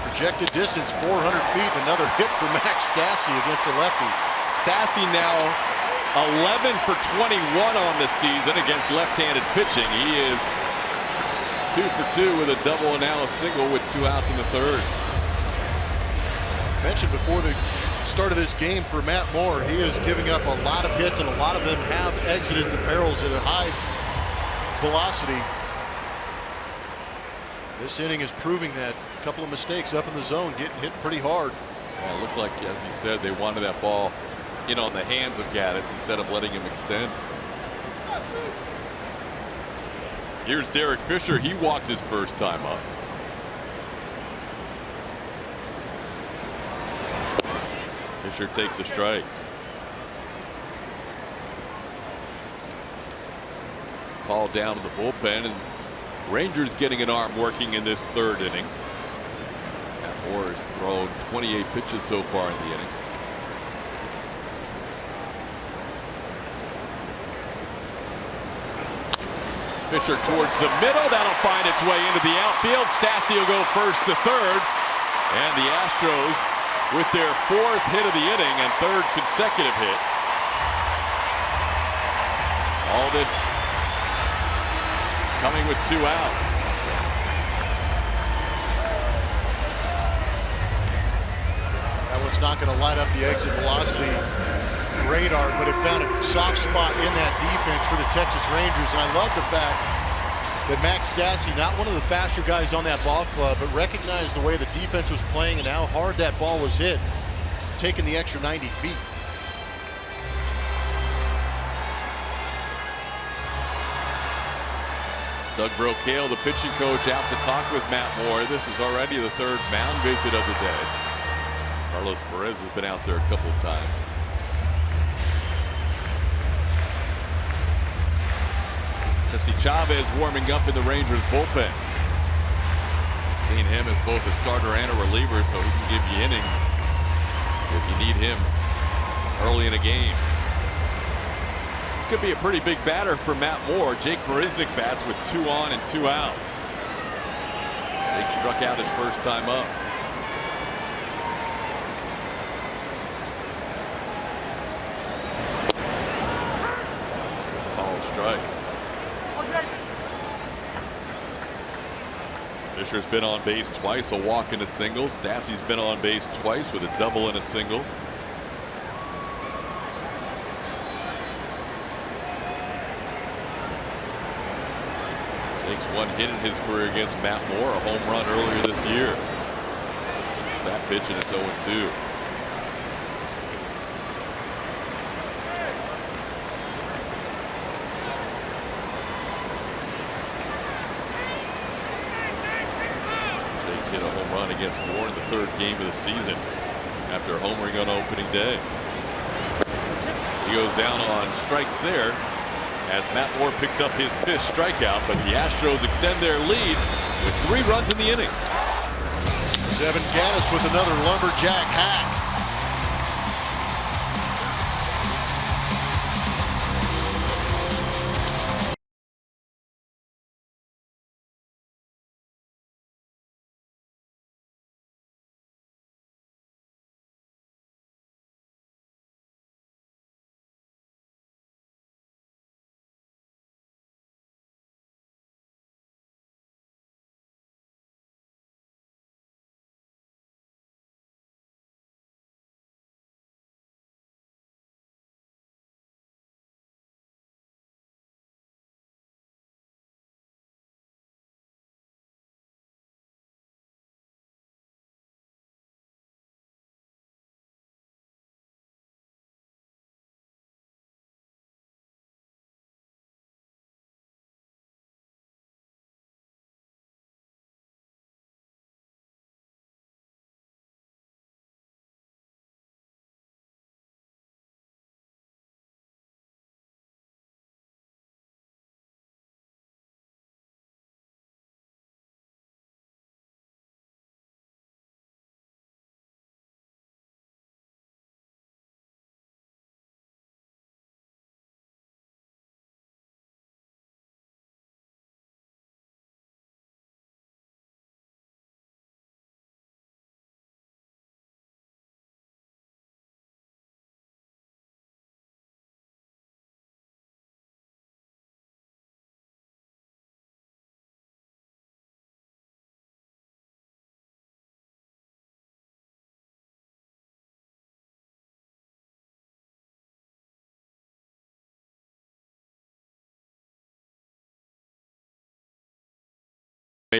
Projected distance 400 feet. Another hit for Max Stassi against the lefty. Stassi now 11 for 21 on the season against left-handed pitching. He is 2 for 2 with a double and now a single with 2 outs in the 3rd. Mentioned before the start of this game for Matt Moore, he is giving up a lot of hits, and a lot of them have exited the barrels at a high velocity. This inning is proving that. A couple of mistakes up in the zone, getting hit pretty hard. Well, it looked like, as he said, they wanted that ball in on the hands of Gattis instead of letting him extend. Here's Derek Fisher. He walked his first time up. Fisher takes a strike. Called down to the bullpen, and Rangers getting an arm working in this 3rd inning. Matt Moore has thrown 28 pitches so far in the inning. Fisher towards the middle. That'll find its way into the outfield. Stassi will go first to third. And the Astros with their 4th hit of the inning and 3rd consecutive hit. All this coming with 2 outs. That one's not going to light up the exit velocity radar, but it found a soft spot in that defense for the Texas Rangers. And I love the fact that Max Stassi, not one of the faster guys on that ball club, but recognized the way the defense was playing and how hard that ball was hit, taking the extra 90 feet. Doug Brocail, the pitching coach, out to talk with Matt Moore. This is already the 3rd mound visit of the day. Carlos Perez has been out there a couple of times. Jesse Chavez warming up in the Rangers bullpen. Seen him as both a starter and a reliever, so he can give you innings if you need him early in a game. This could be a pretty big batter for Matt Moore. Jake Marisnick bats with 2 on and 2 outs. Jake struck out his first time up. Called strike. Fisher's been on base twice, a walk and a single. Stassi's been on base twice with a double and a single. Jake's 1 hit in his career against Matt Moore, a home run earlier this year. This is that pitch and it's 0-2. Hit a home run against Moore in the 3rd game of the season after homering on opening day. He goes down on strikes there as Matt Moore picks up his 5th strikeout, but the Astros extend their lead with 3 runs in the inning. Evan Gattis with another lumberjack hack.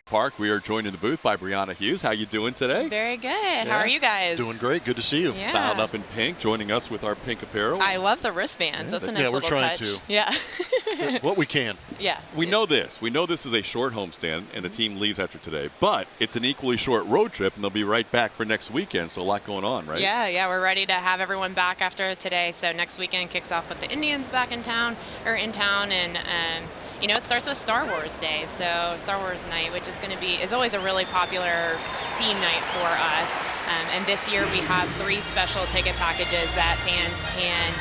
Park. We are joined in the booth by Brianna Hughes. How you doing today? Very good. How are you guys? Doing great. Good to see you. Yeah. Styled up in pink, joining us with our pink apparel. I love the wristbands. That's a nice we're little trying touch. to. Yeah. What we can. Yeah. We know this. We know this is a short homestand, and the team leaves after today. But it's an equally short road trip, and they'll be right back for next weekend. So a lot going on, right? Yeah. We're ready to have everyone back after today. So next weekend kicks off with the Indians back in town, and you know, it starts with Star Wars Day. So Star Wars Night, which is always a really popular theme night for us. And this year we have 3 special ticket packages that fans can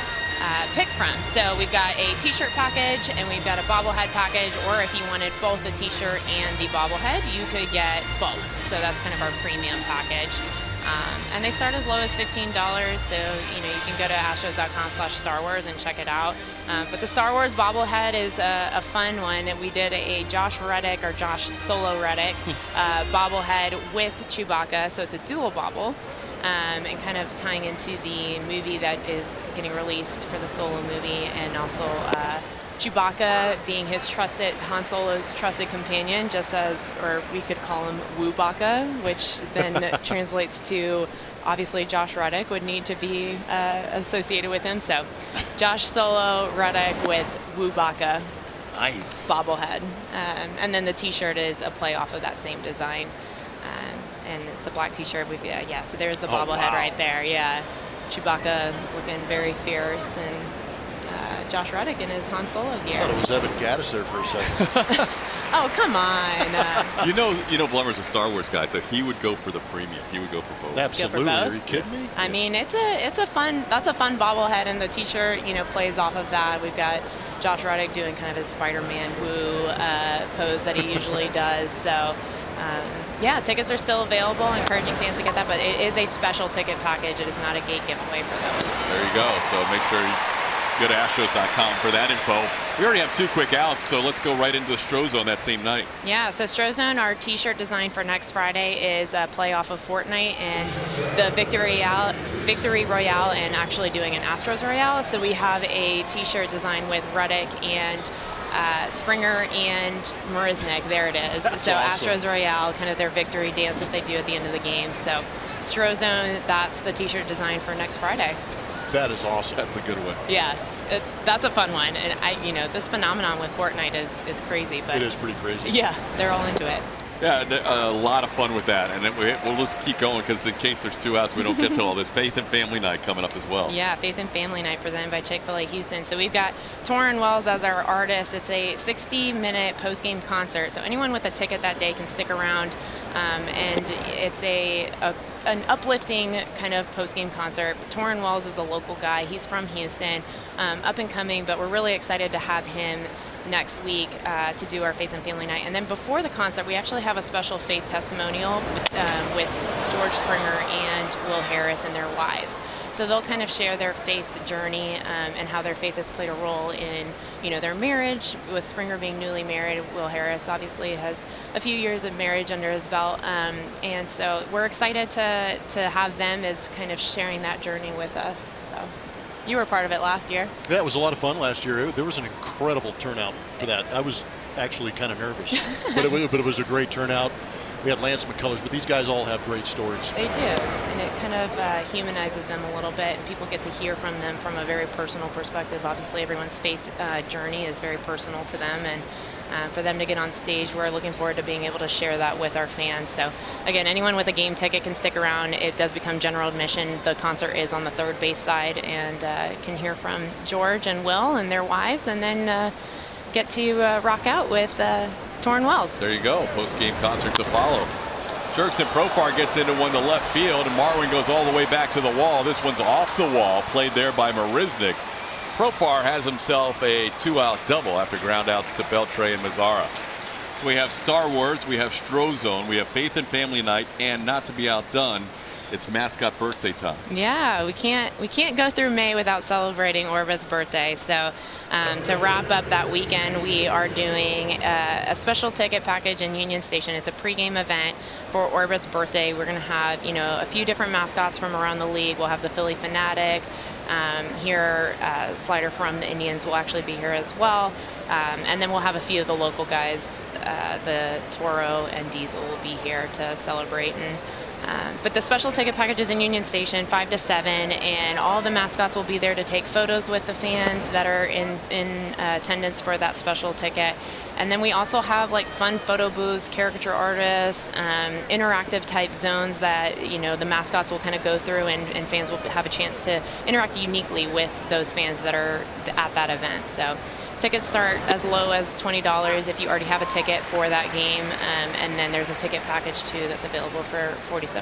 pick from. So we've got a t-shirt package and we've got a bobblehead package, or if you wanted both the t-shirt and the bobblehead, you could get both. So that's kind of our premium package. And they start as low as $15, so you can go to astros.com/Star Wars and check it out. But the Star Wars bobblehead is a fun one. We did a Josh Solo Reddick bobblehead with Chewbacca, so it's a dual bobble, and kind of tying into the movie that is getting released for the Solo movie, and also Chewbacca being Han Solo's trusted companion, or we could call him Woobacca, which then translates to, obviously, Josh Reddick would need to be associated with him. So Josh Solo Reddick with Woobacca. Nice. Bobblehead. And then the t-shirt is a play off of that same design. And it's a black t-shirt. So there's the bobblehead right there. Yeah. Chewbacca looking very fierce, and Josh Reddick in his Han Solo gear. I thought it was Evan Gattis there for a second. Oh, come on. You know, Blummer's a Star Wars guy, so he would go for the premium. He would go for both. Absolutely. both? Are you kidding me? I mean, that's a fun bobblehead, and the t-shirt, plays off of that. We've got Josh Reddick doing kind of his Spider-Man woo pose that he usually does. So, tickets are still available, encouraging fans to get that, but it is a special ticket package. It is not a gate giveaway for those. There you go. So make sure you go to Astros.com for that info. We already have 2 quick outs, so let's go right into the Strozone that same night. Yeah, so Strozone, our t-shirt design for next Friday is a play off of Fortnite and the Victory Royale, and actually doing an Astros Royale. So we have a t-shirt design with Reddick and Springer and Marisnik. There it is. That's so awesome. Astros Royale, kind of their victory dance that they do at the end of the game. So Strozone, that's the t-shirt design for next Friday. That is awesome. That's a good one. Yeah, that's a fun one. And this phenomenon with Fortnite is crazy. But It is pretty crazy. yeah, they're all into it. Yeah, a lot of fun with that. And then we'll just keep going, because in case there's 2 outs, we don't get to all this. Faith and Family Night coming up as well. Yeah, Faith and Family Night presented by Chick-fil-A Houston. So we've got Torrin Wells as our artist. It's a 60-minute post-game concert. So anyone with a ticket that day can stick around. And it's an uplifting kind of post-game concert. Torrin Wells is a local guy. He's from Houston, up and coming, but we're really excited to have him next week to do our Faith and Family Night. And then before the concert, we actually have a special faith testimonial with George Springer and Will Harris and their wives. So they'll kind of share their faith journey and how their faith has played a role in, their marriage. With Springer being newly married, Will Harris obviously has a few years of marriage under his belt. And so we're excited to have them as kind of sharing that journey with us. So you were part of it last year. Yeah, it was a lot of fun last year. There was an incredible turnout for that. I was actually kind of nervous, but it was a great turnout. We had Lance McCullers, but these guys all have great stories. They do, and it kind of humanizes them a little bit, and people get to hear from them from a very personal perspective. Obviously, everyone's faith journey is very personal to them, and for them to get on stage, we're looking forward to being able to share that with our fans. So, again, anyone with a game ticket can stick around. It does become general admission. The concert is on the third base side, and can hear from George and Will and their wives, and then get to rock out with Torrin Wells. There you go. Post-game concert to follow. Jerkson Profar gets into one to left field, and Marwin goes all the way back to the wall. This one's off the wall, played there by Marisnik. Profar has himself a 2-out double after ground outs to Beltre and Mazzara. So we have Star Wars, we have Strozone, we have Faith and Family Night, and not to be outdone, it's mascot birthday time. Yeah, we can't go through May without celebrating Orbit's birthday. So to wrap up that weekend, we are doing a special ticket package in Union Station. It's a pregame event for Orbit's birthday. We're going to have a few different mascots from around the league. We'll have the Philly Fanatic here. Slider from the Indians will actually be here as well. And then we'll have a few of the local guys. The Toro and Diesel will be here to celebrate. But the special ticket package is in Union Station, 5 to 7, and all the mascots will be there to take photos with the fans that are in attendance for that special ticket. And then we also have fun photo booths, caricature artists, interactive type zones that the mascots will kind of go through, and fans will have a chance to interact uniquely with those fans that are at that event. So tickets start as low as $20 if you already have a ticket for that game, and then there's a ticket package too that's available for $47,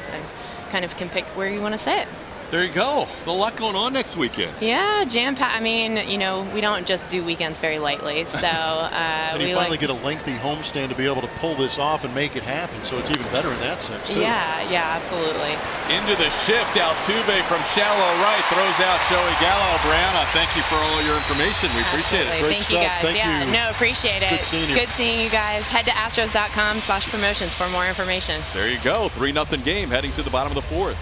and kind of can pick where you want to sit. There you go. There's a lot going on next weekend. Yeah, jam-packed. I mean, you know, we don't just do weekends very lightly. So and you finally get a lengthy homestand to be able to pull this off and make it happen. So it's even better in that sense, too. Yeah, absolutely. Into the shift, Altuve from shallow right throws out Joey Gallo. Brianna, thank you for all your information. We appreciate it. Great Thank you, stuff. guys. Thank you. No, appreciate it. Good seeing you. Good seeing you guys. Head to astros.com/promotions for more information. There you go. 3-0 game heading to the bottom of the fourth.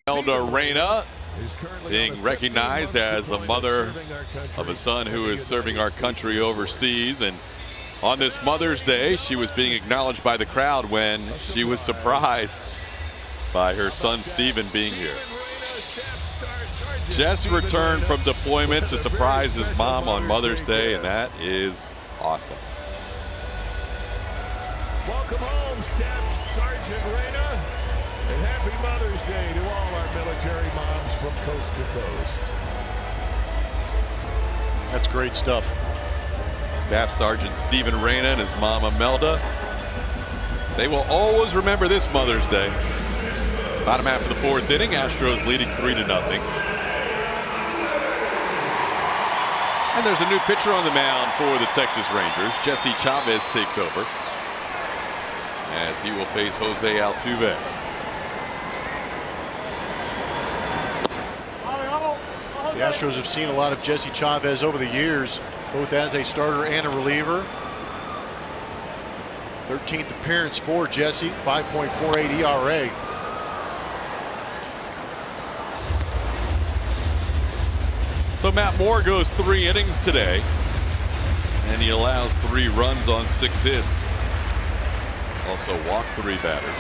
Elda Reyna being recognized as a mother of a son who is serving our country overseas. And on this Mother's Day, she was being acknowledged by the crowd when she was surprised by her son Steven being here. Just returned from deployment to surprise his mom on Mother's Day, and that is awesome. Welcome home, Staff Sergeant Reyna, and happy Mother's Day to all our military moms from coast to coast. That's great stuff. Staff Sergeant Stephen Reyna and his mom Imelda. They will always remember this Mother's Day. Bottom half of the fourth inning, Astros leading 3-0. And there's a new pitcher on the mound for the Texas Rangers. Jesse Chavez takes over as he will face Jose Altuve. The Astros have seen a lot of Jesse Chavez over the years, both as a starter and a reliever. 13th appearance for Jesse, 5.48 ERA. So Matt Moore goes 3 innings today, and he allows 3 runs on 6 hits. Also walked 3 batters.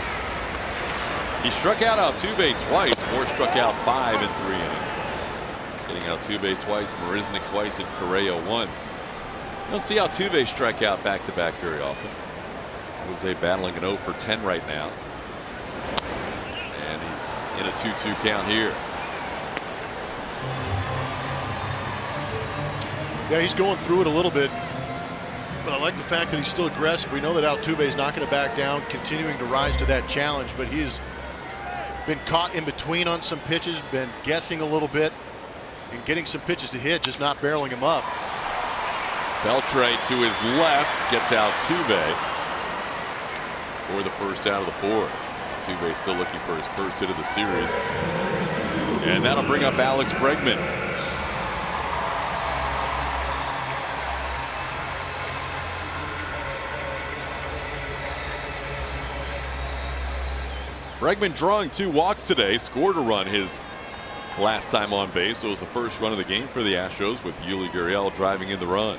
He struck out Altuve twice. Moore struck out 5 in 3 innings. Getting Altuve twice, Marisnik twice, and Correa once. You don't see Altuve strike out back-to-back very often. Jose battling an 0 for 10 right now. And he's in a 2-2 count here. Yeah, he's going through it a little bit, but I like the fact that he's still aggressive. We know that Altuve is not going to back down, continuing to rise to that challenge, but he has been caught in between on some pitches, been guessing a little bit, and getting some pitches to hit, just not barreling him up. Beltre to his left gets Altuve for the first out of the 4th. Altuve still looking for his first hit of the series, and that'll bring up Alex Bregman. Bregman drawing 2 walks today, scored a run his last time on base. So it was the first run of the game for the Astros, with Yuli Gurriel driving in the run.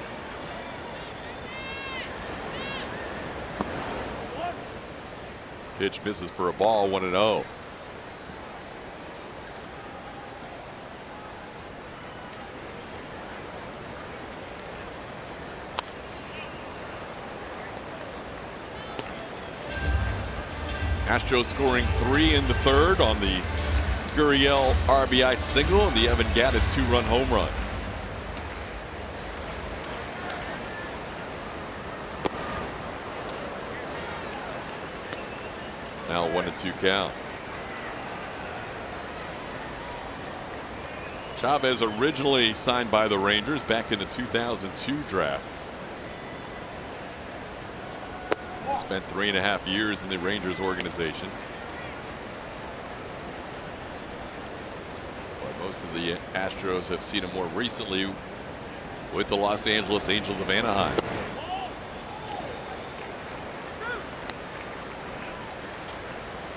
Pitch misses for a ball, 1-0. Astros scoring 3 in the third on the Keuchel RBI single and the Evan Gattis 2-run home run. Now 1-2 count. Chavez originally signed by the Rangers back in the 2002 draft. Spent 3.5 years in the Rangers organization. But most of the Astros have seen him more recently with the Los Angeles Angels of Anaheim.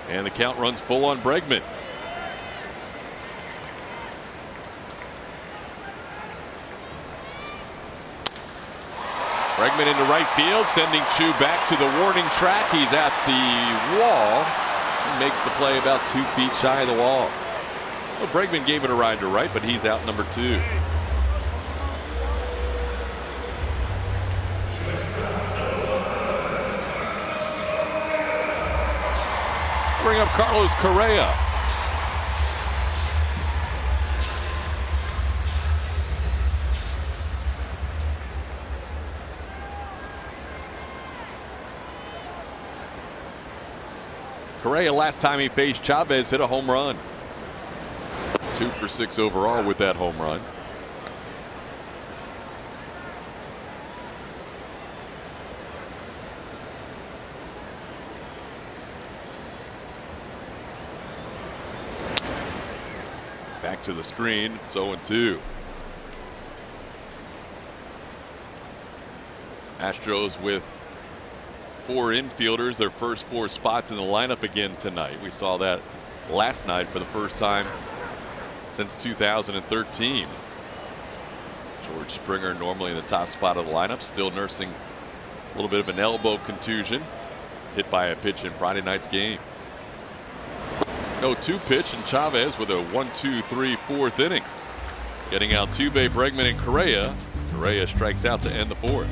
And the count runs full on Bregman. Bregman into right field, sending Chu back to the warning track. He's at the wall. He makes the play about 2 feet shy of the wall. Well, Bregman gave it a ride to right, but he's out number 2. Bring up Carlos Correa. Correa, last time he faced Chavez, hit a home run. 2 for 6 overall with that home run. Back to the screen. It's 0-2. Astros with 4 infielders, their first 4 spots in the lineup again tonight. We saw that last night for the first time since 2013. George Springer, normally in the top spot of the lineup, still nursing a little bit of an elbow contusion, hit by a pitch in Friday night's game. 0-2 pitch, and Chavez with a 1-2-3 4th inning. Getting Altuve, Bregman, and Correa. Correa strikes out to end the 4th.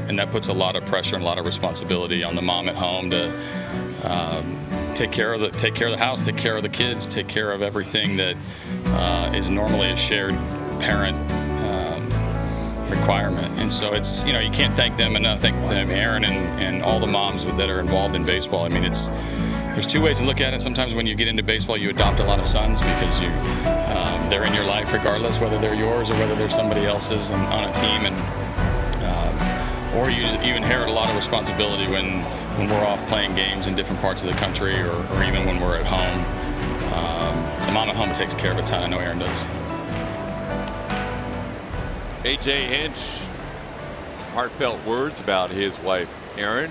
And that puts a lot of pressure and a lot of responsibility on the mom at home to take care of the house, take care of the kids, take care of everything that is normally a shared parent requirement. And so it's, you can't thank them enough. Thank them, Aaron and all the moms that are involved in baseball. I mean, there's 2 ways to look at it. Sometimes when you get into baseball, you adopt a lot of sons because they're in your life regardless, whether they're yours or whether they're somebody else's on a team, or you inherit a lot of responsibility when we're off playing games in different parts of the country or even when we're at home. The mom at home takes care of a ton. I know Aaron does. A.J. Hinch, some heartfelt words about his wife, Erin.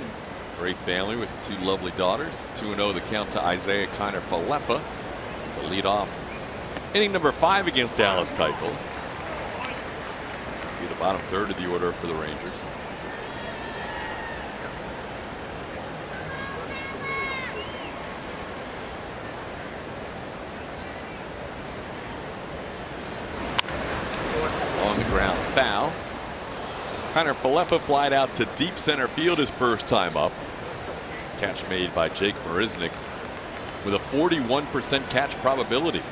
Great family with 2 lovely daughters. 2-0 the count to Isaiah Kiner-Falefa to lead off inning number 5 against Dallas Keuchel. Be the bottom third of the order for the Rangers. On the ground, foul. Kiner-Falefa flied out to deep center field his first time up. Catch made by Jake Marisnick with a 41% catch probability.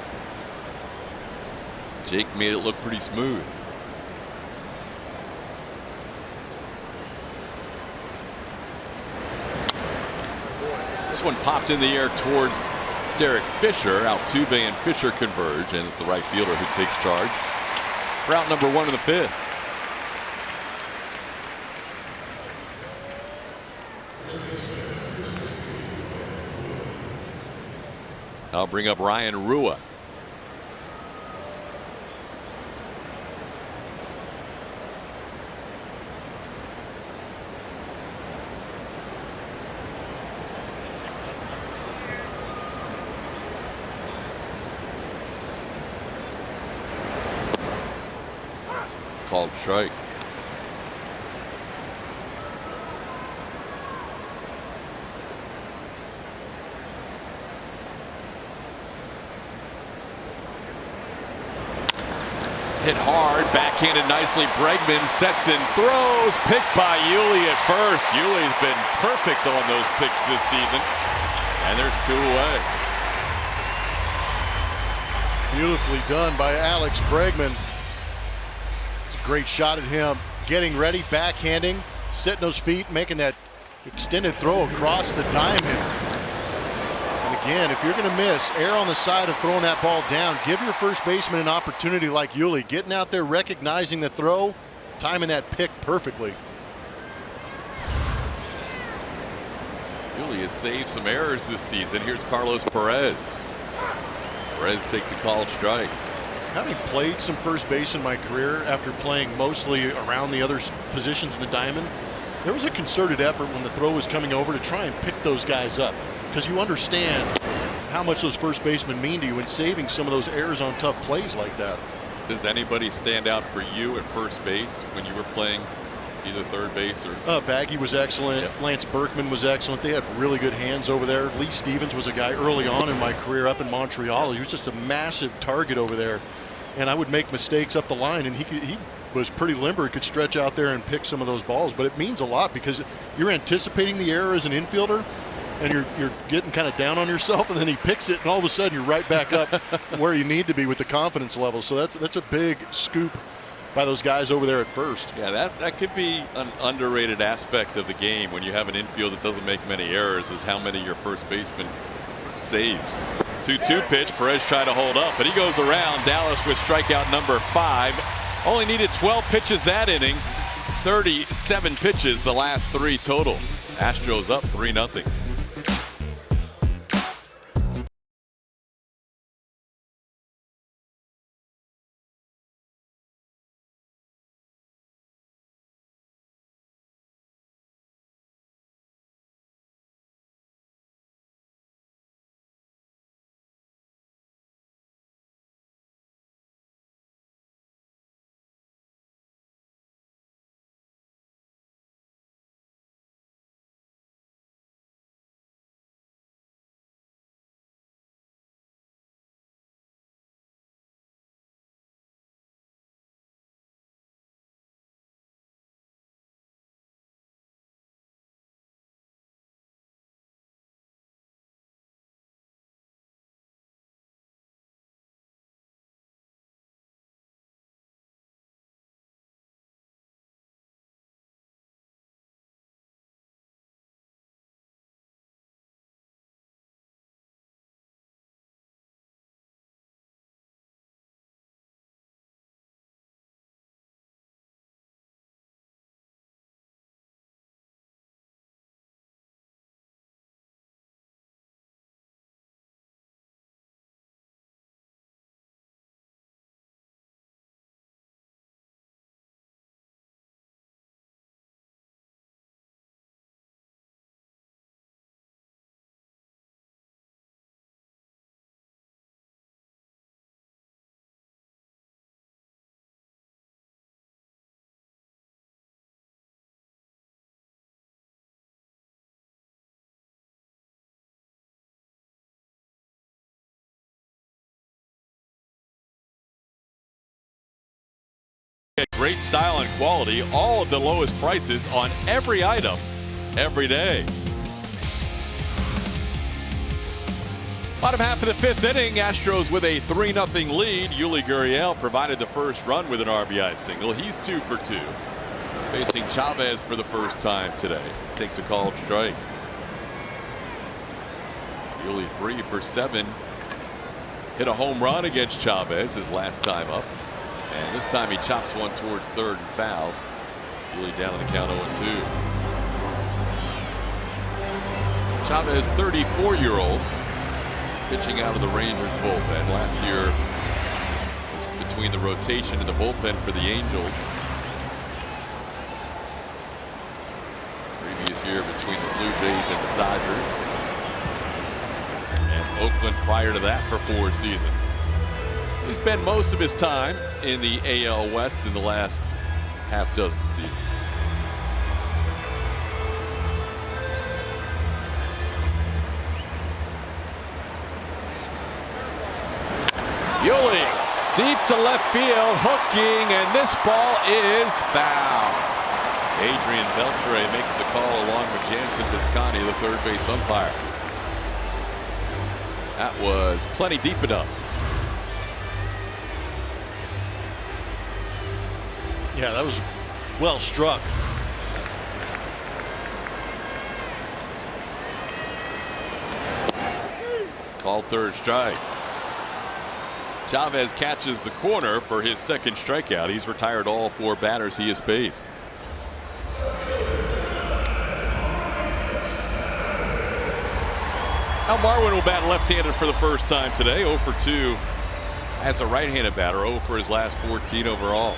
Jake made it look pretty smooth. This one popped in the air towards Derek Fisher. Altuve and Fisher converge, and it's the right fielder who takes charge for out number 1 of the 5th. I'll bring up Ryan Rua. Called strike. Hit hard, backhanded nicely. Bregman sets and throws. Picked by Yuli at first. Yuli's been perfect on those picks this season. And there's 2 away. Beautifully done by Alex Bregman. It's a great shot at him. Getting ready, backhanding, setting those feet, making that extended throw across the diamond. Again, if you're going to miss, err on the side of throwing that ball down. Give your first baseman an opportunity like Yuli. Getting out there, recognizing the throw, timing that pick perfectly. Yuli has saved some errors this season. Here's Carlos Perez. Perez takes a called strike. Having played some first base in my career after playing mostly around the other positions in the diamond, there was a concerted effort when the throw was coming over to try and pick those guys up. Because you understand how much those first basemen mean to you in saving some of those errors on tough plays like that. Does anybody stand out for you at first base when you were playing either third base or? Baggy was excellent. Yep. Lance Berkman was excellent. They had really good hands over there. Lee Stevens was a guy early on in my career up in Montreal. He was just a massive target over there. And I would make mistakes up the line, and he was pretty limber. He could stretch out there and pick some of those balls. But it means a lot because you're anticipating the error as an infielder, and you're getting kind of down on yourself, and then he picks it, and all of a sudden you're right back up where you need to be with the confidence level. So that's a big scoop by those guys over there at first. Yeah, that could be an underrated aspect of the game when you have an infield that doesn't make many errors, is how many your first baseman saves. 2-2 pitch. Perez tried to hold up, but he goes around. Dallas with strikeout number 5. Only needed 12 pitches that inning. 37 pitches the last 3 total. Astros up 3-0. Get great style and quality, all at the lowest prices on every item, every day. Bottom half of the fifth inning, Astros with a 3-0 lead. Yuli Gurriel provided the first run with an RBI single. He's 2 for 2. Facing Chavez for the first time today. Takes a called strike. Yuli 3 for 7. Hit a home run against Chavez his last time up. And this time he chops one towards third and foul. Yuli down on the count 0-2. Chavez, 34-year-old, pitching out of the Rangers bullpen. Last year was between the rotation and the bullpen for the Angels. Previous year between the Blue Jays and the Dodgers. And Oakland prior to that for 4 seasons. He spent most of his time in the AL West in the last half dozen seasons. Yuli deep to left field, hooking, and this ball is foul. Adrian Beltre makes the call along with Jansen Visconti, the third base umpire. That was plenty deep enough. Yeah, that was well struck. Called third strike. Chavez catches the corner for his second strikeout. He's retired all 4 batters he has faced. Now Marwin will bat left-handed for the first time today. 0 for 2 as a right-handed batter. 0 for his last 14 overall.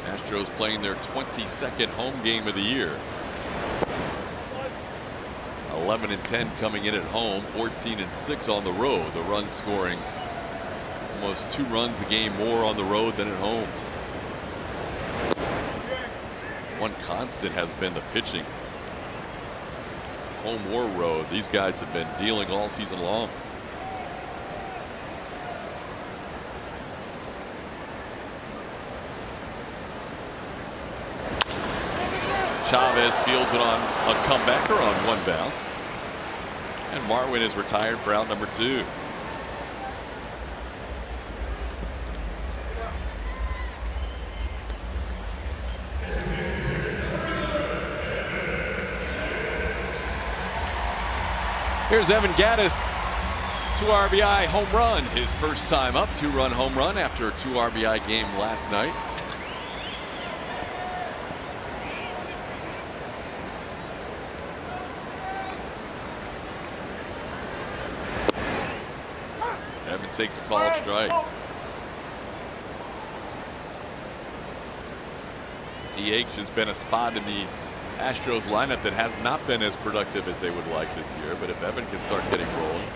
Astros playing their 22nd home game of the year. 11-10 coming in at home, 14-6 on the road. The run scoring almost 2 runs a game more on the road than at home. One constant has been the pitching. Home or road, these guys have been dealing all season long. Chavez fields it on a comebacker on 1 bounce. And Marwin is retired for out number 2. Here's Evan Gattis, 2 RBI home run. His first time up, 2-run home run after a 2 RBI game last night. Evan takes a called strike. DH has been a spot in the Astros lineup that has not been as productive as they would like this year, but if Evan can start getting rolling,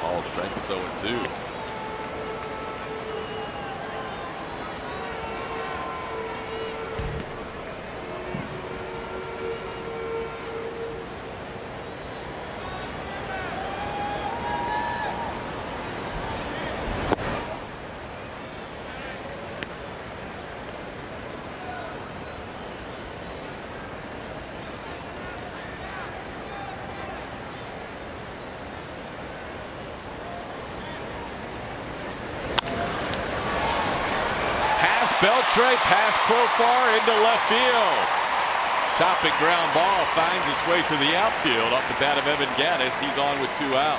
called strike, it's 0-2. Beltre pass Profar into left field. Chopping ground ball finds its way to the outfield off the bat of Evan Gattis. He's on with 2 out.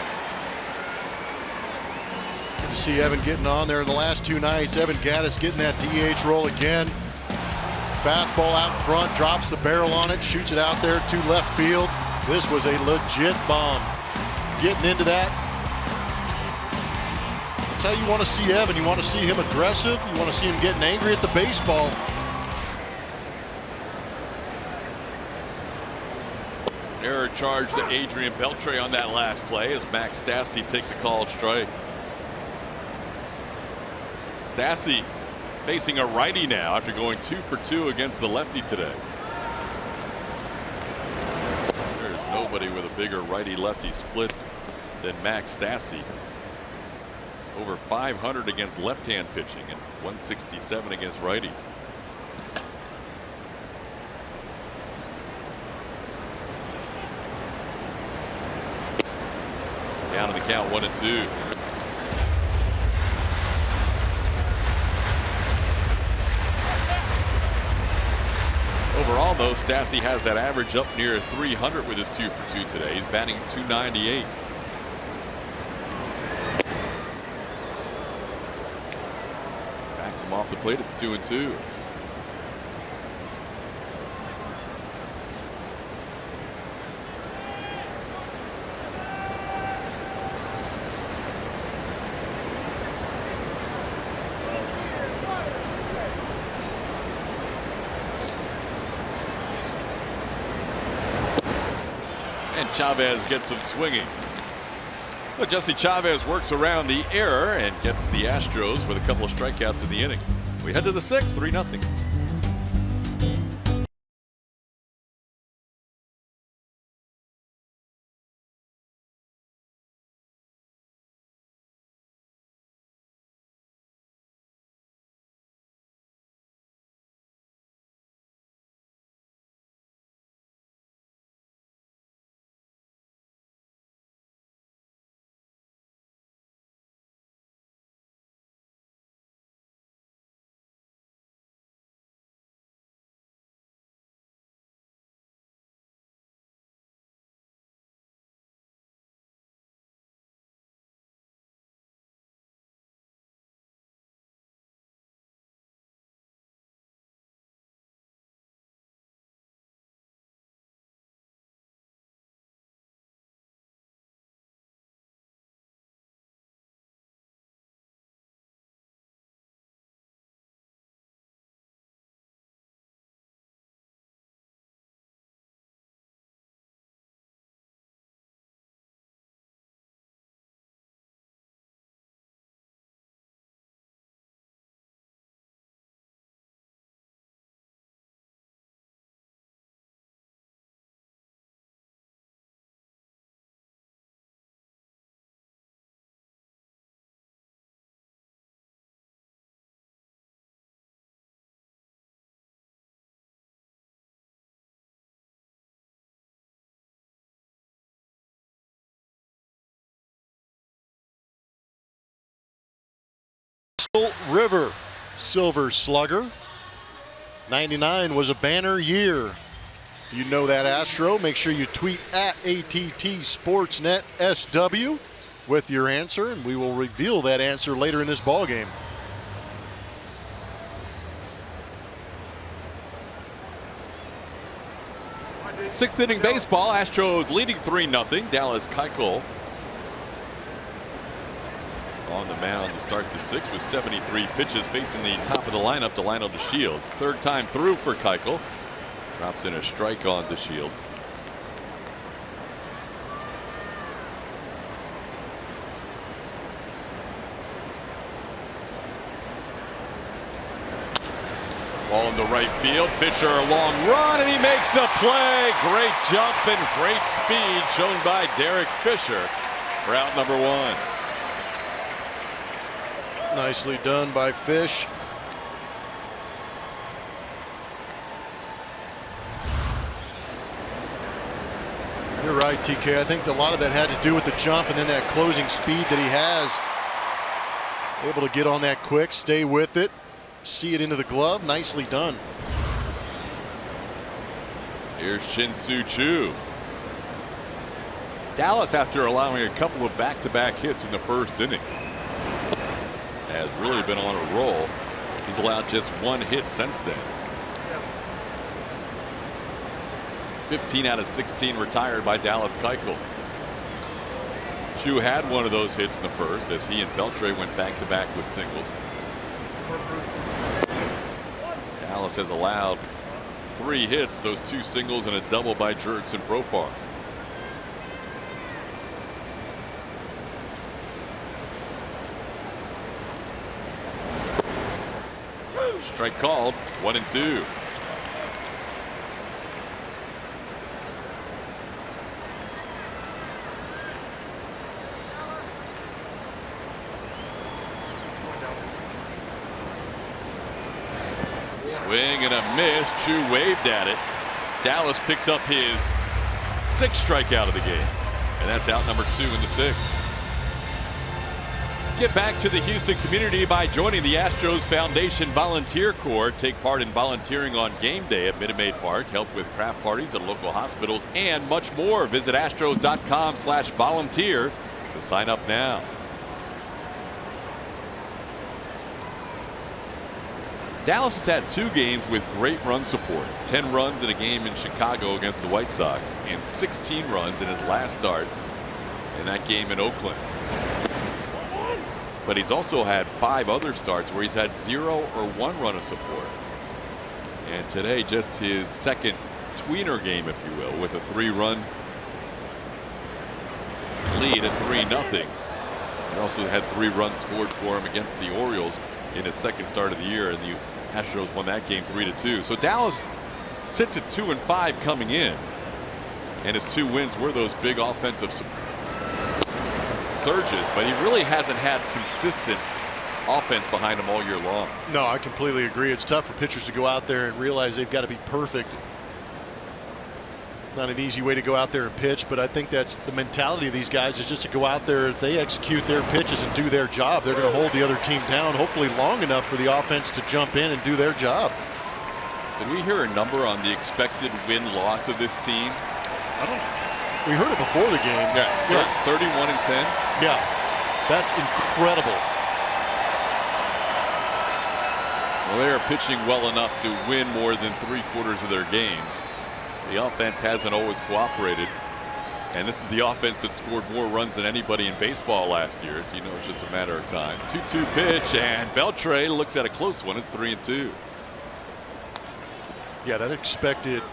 Good to see Evan getting on there in the last 2 nights. Evan Gattis getting that DH role again. Fastball out front, drops the barrel on it, shoots it out there to left field. This was a legit bomb. Getting into that. That's how you want to see Evan. You want to see him aggressive. You want to see him getting angry at the baseball. Error charge to Adrian Beltre on that last play as Max Stassi takes a called strike. Stassi facing a righty now after going 2 for 2 against the lefty today. There's nobody with a bigger righty-lefty split than Max Stassi. Over 500 against left-hand pitching and 167 against righties. Down in the count, 1-2. Overall, though, Stassi has that average up near 300 with his 2 for 2 today. He's batting .298. Backs him off the plate. It's 2-2. Chavez gets him swinging. But Jesse Chavez works around the error and gets the Astros with a couple of strikeouts in the inning. We head to the 6th, 3-0. River Silver Slugger. 99 was a banner year. You know that, Astro. Make sure you tweet at ATT Sportsnet SW with your answer, and we will reveal that answer later in this ball game. Sixth inning baseball. Astros leading 3-0. Dallas Keuchel on the mound to start the 6th with 73 pitches, facing the top of the lineup, Delino DeShields. Third time through for Keuchel. Drops in a strike on DeShields. Ball in the right field. Fisher, a long run, and he makes the play. Great jump and great speed shown by Derek Fisher for out number 1. Nicely done by Fish. You're right, TK. I think a lot of that had to do with the jump and then that closing speed that he has. Able to get on that quick, stay with it, see it into the glove. Nicely done. Here's Shin-Soo Choo. Dallas, after allowing a couple of back-to-back hits in the first inning, has really been on a roll. He's allowed just 1 hit since then. 15 out of 16 retired by Dallas Keuchel. Choo had one of those hits in the first as he and Beltre went back-to-back with singles. Dallas has allowed 3 hits, those 2 singles and a double by Jurickson Profar. Strike called, 1-2. Swing and a miss. Chu waved at it. Dallas picks up his 6th strikeout of the game. And that's out number 2 in the 6th. Get back to the Houston community by joining the Astros Foundation Volunteer Corps. Take part in volunteering on game day at Minute Maid Park. Help with craft parties at local hospitals and much more. Visit astros.com/volunteer to sign up now. Dallas has had 2 games with great run support. 10 runs in a game in Chicago against the White Sox and 16 runs in his last start in that game in Oakland. But he's also had 5 other starts where he's had 0 or 1 run of support. And today just his 2nd tweener game, if you will, with a 3-run lead at 3-0. He also had 3 runs scored for him against the Orioles in his 2nd start of the year, and the Astros won that game 3-2. So Dallas sits at 2-5 coming in, and his 2 wins were those big offensive surges, but he really hasn't had consistent offense behind him all year long. No, I completely agree. It's tough for pitchers to go out there and realize they've got to be perfect. Not an easy way to go out there and pitch, but I think that's the mentality of these guys, is just to go out there. If they execute their pitches and do their job, they're going to hold the other team down, hopefully long enough for the offense to jump in and do their job. Did we hear a number on the expected win-loss of this team? We heard it before the game. Yeah, 31-10. Yeah, that's incredible. Well, they are pitching well enough to win more than 3/4 of their games. The offense hasn't always cooperated, and this is the offense that scored more runs than anybody in baseball last year. So you know it's just a matter of time. 2-2 pitch, and Beltre looks at a close one. It's 3-2. Yeah, that expected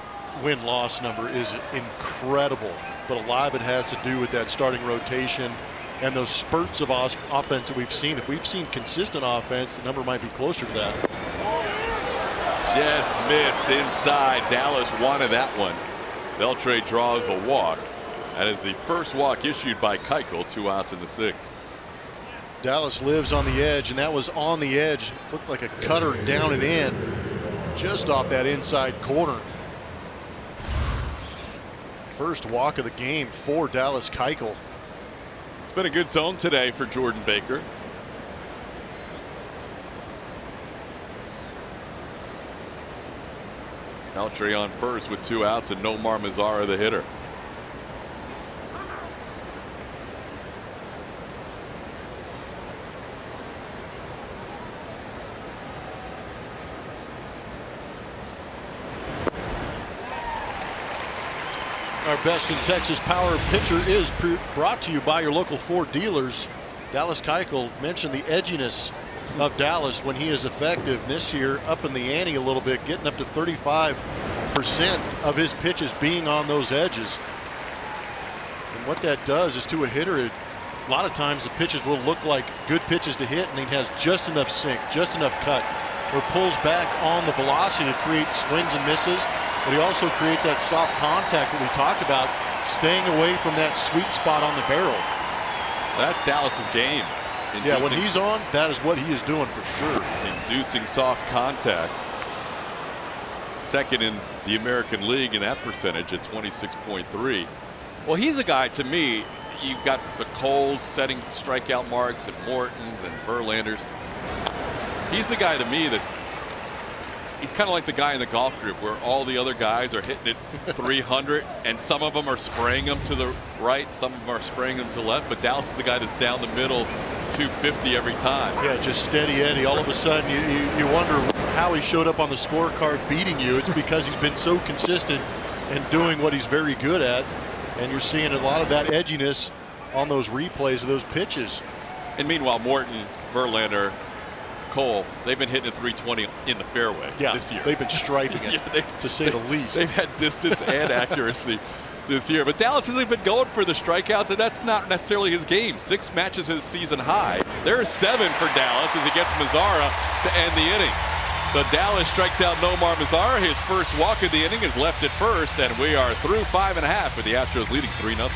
win-loss number is incredible, but a lot of it has to do with that starting rotation and those spurts of offense that we've seen. If we've seen consistent offense, the number might be closer to that. Just missed inside. Dallas wanted that one. Beltre draws a walk. That is the first walk issued by Keuchel. 2 outs in the 6th. Dallas lives on the edge, and that was on the edge. Looked like a cutter down and in, just off that inside corner. First walk of the game for Dallas Keuchel. It's been a good zone today for Jordan Baker. Beltre on first with 2 outs and Nomar Mazara the hitter. Our best in Texas power pitcher is brought to you by your local Ford dealers. Dallas Keuchel mentioned the edginess of Dallas when he is effective. This year, up in the ante a little bit, getting up to 35% of his pitches being on those edges. And what that does is, to a hitter, a lot of times the pitches will look like good pitches to hit, and he has just enough sink, just enough cut, or pulls back on the velocity to create swings and misses. But he also creates that soft contact that we talk about, staying away from that sweet spot on the barrel. That's Dallas's game. Yeah, when he's on, that is what he is doing for sure. Inducing soft contact. 2nd in the American League in that percentage at 26.3. Well, he's a guy, to me, you've got the Coles setting strikeout marks and Mortons and Verlanders. He's the guy to me that's, he's kind of like the guy in the golf group where all the other guys are hitting it 300 and some of them are spraying them to the right, some of them are spraying them to the left, but Dallas is the guy that's down the middle, 250 every time. Yeah, just steady Eddie. All of a sudden you wonder how he showed up on the scorecard beating you. It's because he's been so consistent and doing what he's very good at, and you're seeing a lot of that edginess on those replays of those pitches. And meanwhile, Morton, Verlander, Cole, they've been hitting a 320 in the fairway this year. They've been striping it, to say the least. They've had distance and accuracy this year. But Dallas hasn't been going for the strikeouts, and that's not necessarily his game. 6 matches his season high. There's 7 for Dallas as he gets Mazara to end the inning. So Dallas strikes out Nomar Mazara. His first walk of the inning is left at first, and we are through 5.5 with the Astros leading 3-0.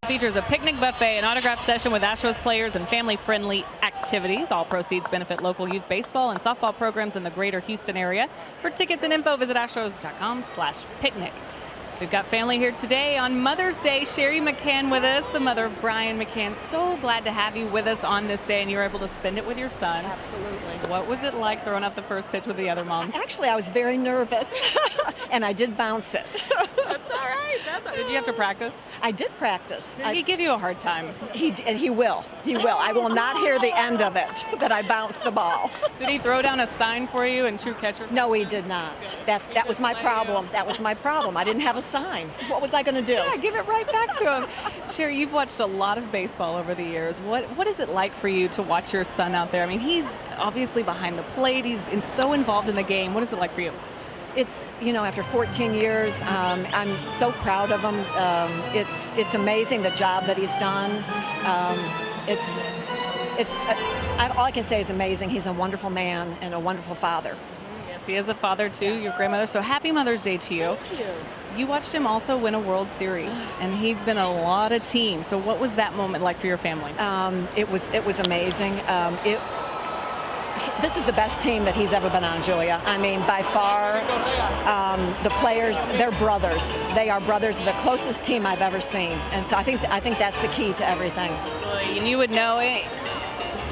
Features a picnic buffet, an autograph session with Astros players, and family-friendly activities. All proceeds benefit local youth baseball and softball programs in the greater Houston area. For tickets and info, visit astros.com/picnic. We've got family here today on Mother's Day. Sherry McCann with us, the mother of Brian McCann. So glad to have you with us on this day, and you were able to spend it with your son. Absolutely. What was it like throwing up the first pitch with the other moms? Actually, I was very nervous, and I did bounce it. That's all right. That's all right. Did you have to practice? I did practice. Did he give you a hard time? And he will. He will. I will not hear the end of it, that I bounced the ball. Did he throw down a sign for you in true catcher? No, he did not. That was my problem. That was my problem. I didn't have a sign. What was I going to do? Yeah, give it right back to him. Sherry, you've watched a lot of baseball over the years. What is it like for you to watch your son out there? I mean, he's obviously behind the plate. He's so involved in the game. What is it like for you? It's, after 14 years, I'm so proud of him. It's amazing the job that he's done. All I can say is amazing. He's a wonderful man and a wonderful father. Yes, he is a father too, your grandmother. So happy Mother's Day to you. Thank you. You watched him also win a World Series, and he's been a lot of teams. So what was that moment like for your family? It was amazing. This is the best team that he's ever been on, Julia. I mean, by far, the players, they're brothers. They are brothers, the closest team I've ever seen. And so I think that's the key to everything. And you would know it.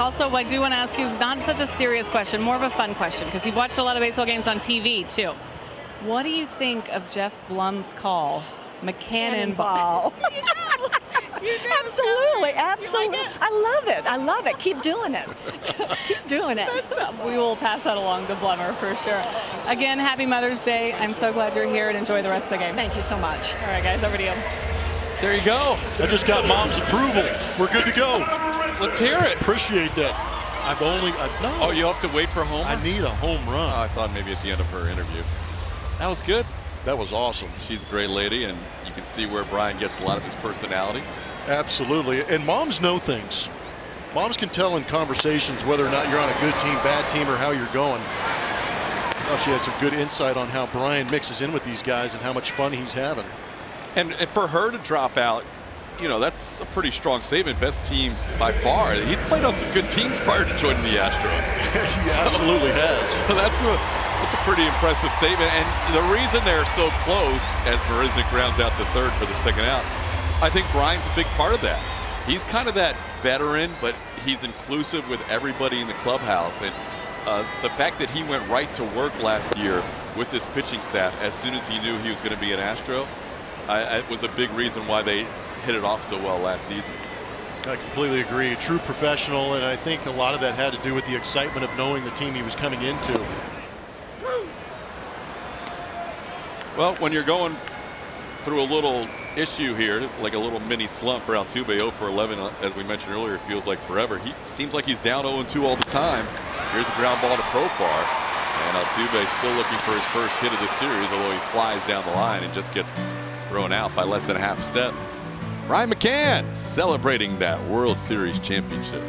Also, I do want to ask you, not such a serious question, more of a fun question, because you've watched a lot of baseball games on TV, too. What do you think of Jeff Blum's call, McCann ball? Absolutely, absolutely. I love it. Keep doing it. Keep doing it. We will pass that along to Blummer for sure. Again, happy Mother's Day. I'm so glad you're here, and enjoy the rest of the game. Thank you so much. All right, guys, over to you. There you go. I just got Mom's approval. We're good to go. Let's hear it. Appreciate that. No. Oh, you have to wait for Homer? I need a home run. Oh, I thought maybe at the end of her interview. That was good. That was awesome. She's a great lady, and you can see where Brian gets a lot of his personality. Absolutely. And moms know things. Moms can tell in conversations whether or not you're on a good team, bad team, or how you're going. Well, she had some good insight on how Brian mixes in with these guys and how much fun he's having. And for her to drop out, that's a pretty strong statement. Best team by far. He's played on some good teams prior to joining the Astros. He absolutely has. So that's a pretty impressive statement. And the reason they're so close, as Marisnik rounds out to third for the second out, I think Brian's a big part of that. He's kind of that veteran, but he's inclusive with everybody in the clubhouse. And the fact that he went right to work last year with this pitching staff as soon as he knew he was going to be an Astro, it was a big reason why they hit it off so well last season. I completely agree. A true professional, and I think a lot of that had to do with the excitement of knowing the team he was coming into. Well, when you're going through a little issue here, like a little mini slump for Altuve, 0 for 11, as we mentioned earlier, it feels like forever. He seems like he's down 0-2 all the time. Here's a ground ball to Profar, and Altuve still looking for his first hit of the series, although he flies down the line and just gets thrown out by less than a half step. Brian McCann celebrating that World Series championship.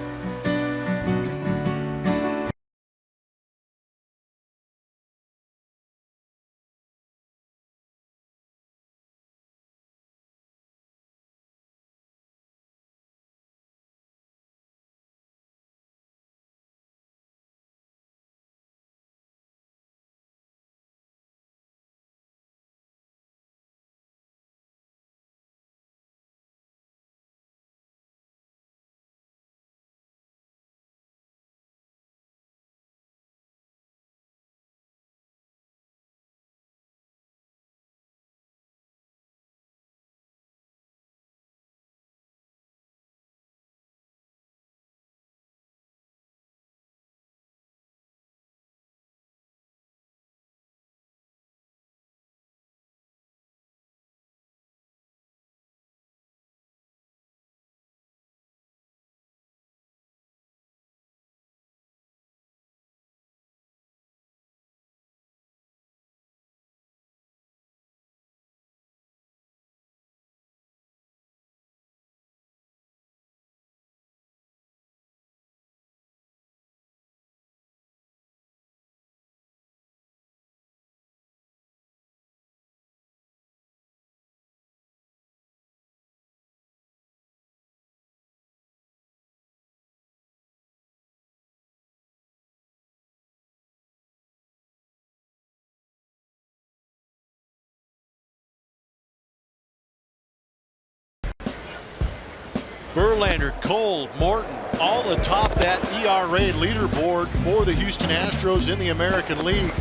Verlander, Cole, Morton, all atop that ERA leaderboard for the Houston Astros in the American League.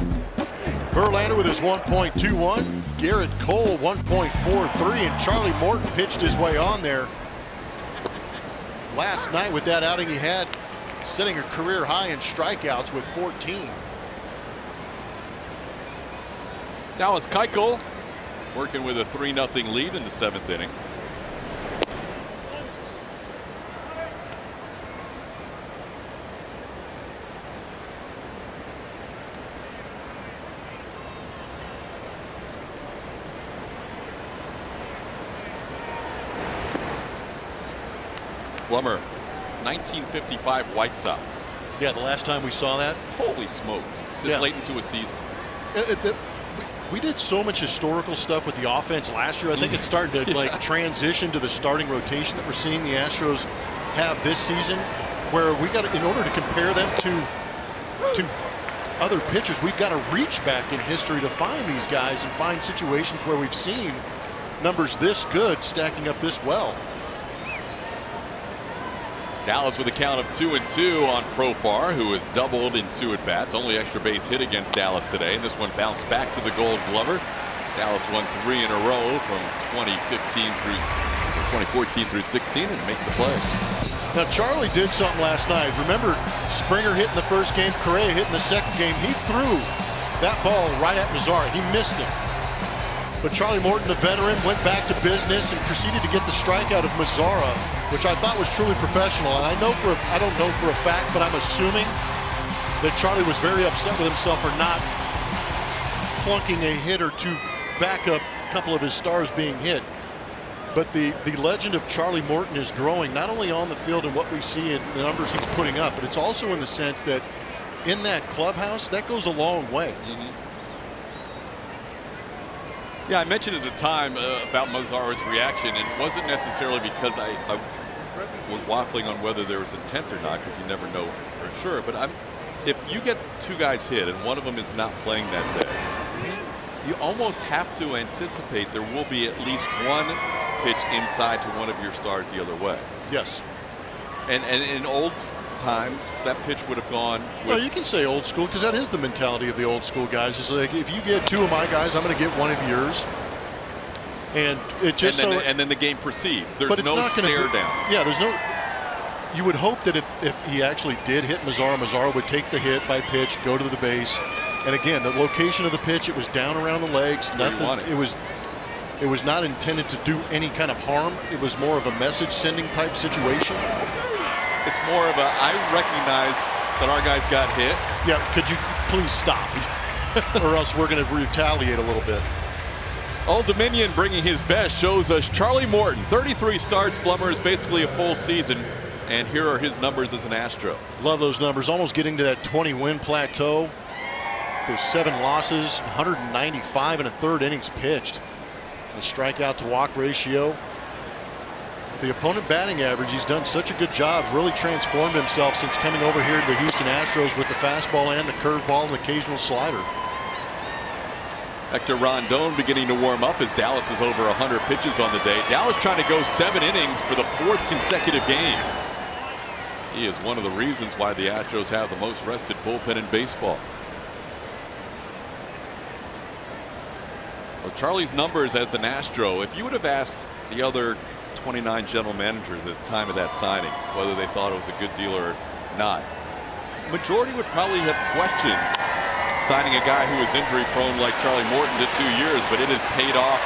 Verlander with his 1.21, Garrett Cole 1.43, and Charlie Morton pitched his way on there. Last night with that outing he had, setting a career high in strikeouts with 14. Dallas Keuchel working with a 3-0 lead in the 7th inning. Blummer, 1955 White Sox. Yeah, the last time we saw that. Holy smokes. This late into a season. We did so much historical stuff with the offense last year. I think it's starting to like transition to the starting rotation that we're seeing the Astros have this season, where we got, in order to compare them to other pitchers, we've got to reach back in history to find these guys and find situations where we've seen numbers this good stacking up this well. Dallas with a count of 2-2 on Profar, who has doubled in 2 at-bats. Only extra base hit against Dallas today, and this one bounced back to the Gold Glover. Dallas won 3 in a row from 2014 through 16 and makes the play. Now Charlie did something last night. Remember, Springer hit in the first game, Correa hit in the second game. He threw that ball right at Mazzara. He missed it. But Charlie Morton, the veteran, went back to business and proceeded to get the strikeout of Mazzara, which I thought was truly professional. And I don't know for a fact, but I'm assuming that Charlie was very upset with himself for not plunking a hitter to back up a couple of his stars being hit. But the legend of Charlie Morton is growing, not only on the field and what we see in the numbers he's putting up, but it's also in the sense that in that clubhouse, that goes a long way. Yeah, I mentioned at the time about Mazzara's reaction, and it wasn't necessarily because I was waffling on whether there was intent or not, because you never know for sure. But if you get 2 guys hit and one of them is not playing that day, you almost have to anticipate there will be at least one pitch inside to one of your stars the other way. Yes. And in old times, that pitch would have gone. Well, you can say old school, because that is the mentality of the old school guys. It's like, if you get 2 of my guys, I'm going to get 1 of yours. And it just and then the game proceeds. There's no stare down. Yeah, there's no. You would hope that if he actually did hit Mazzara would take the hit by pitch, go to the base, and again, the location of the pitch, it was down around the legs. Nothing. It was not intended to do any kind of harm. It was more of a message sending type situation. It's more of a, I recognize that our guys got hit. Yeah, could you please stop? Or else we're going to retaliate a little bit. Old Dominion bringing his best shows us Charlie Morton. 33 starts, Blummer, is basically a full season. And here are his numbers as an Astro. Love those numbers. Almost getting to that 20-win plateau. Those 7 losses, 195 and a third innings pitched. The strikeout to walk ratio. The opponent batting average, he's done such a good job, really transformed himself since coming over here to the Houston Astros with the fastball and the curveball and the occasional slider. Hector Rondon beginning to warm up as Dallas is over 100 pitches on the day. Dallas trying to go 7 innings for the 4th consecutive game. He is one of the reasons why the Astros have the most rested bullpen in baseball. Well, Charlie's numbers as an Astro, if you would have asked the other 29 general managers at the time of that signing whether they thought it was a good deal or not, majority would probably have questioned signing a guy who was injury prone like Charlie Morton to 2 years, but it has paid off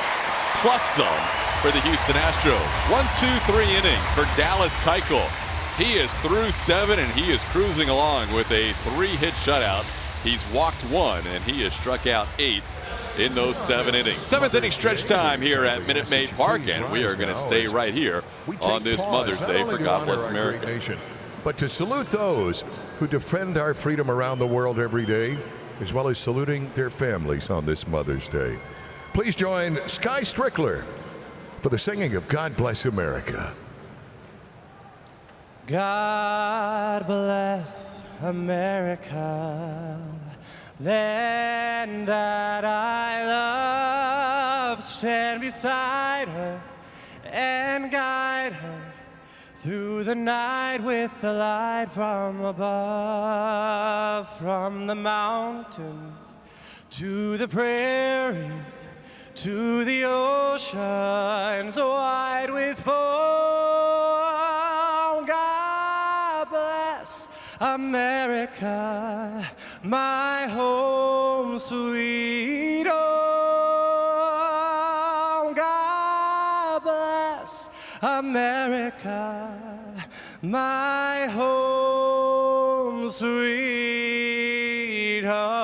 plus some for the Houston Astros. 1-2-3 inning for Dallas Keuchel. He is through 7 and he is cruising along with a 3-hit shutout. He's walked 1 and he has struck out 8 in those 7 innings. 7th inning stretch time here at Minute Maid Park, and we are going to stay right here on this Mother's Day for God Bless America. Nation, but to salute those who defend our freedom around the world every day, as well as saluting their families on this Mother's Day. Please join Sky Strickler for the singing of God Bless America. God bless America, land that I love. Stand beside her and guide her Through the night with the light from above, from the mountains to the prairies, to the oceans wide with foam. God bless America, my home sweet home. God bless America, my home sweet home.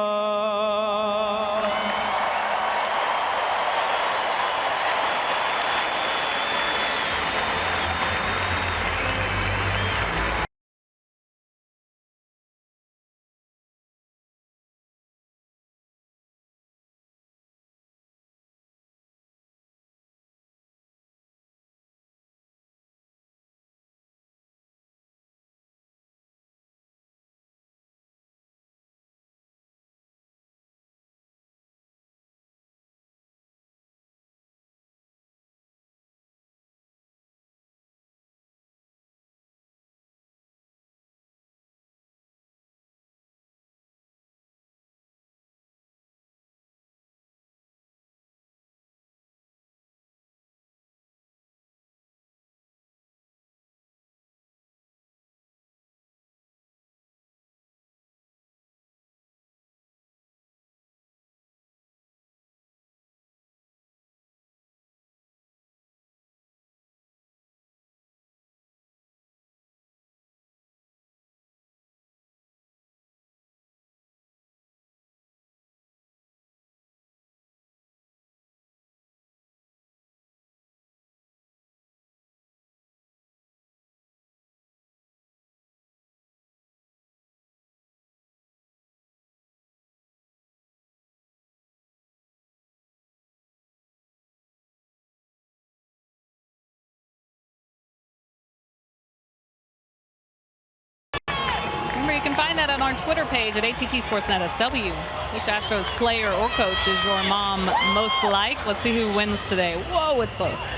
Remember, you can find that on our Twitter page at ATT Sportsnet SW. Which Astros player or coach is your mom most like? Let's see who wins today. Whoa, it's close.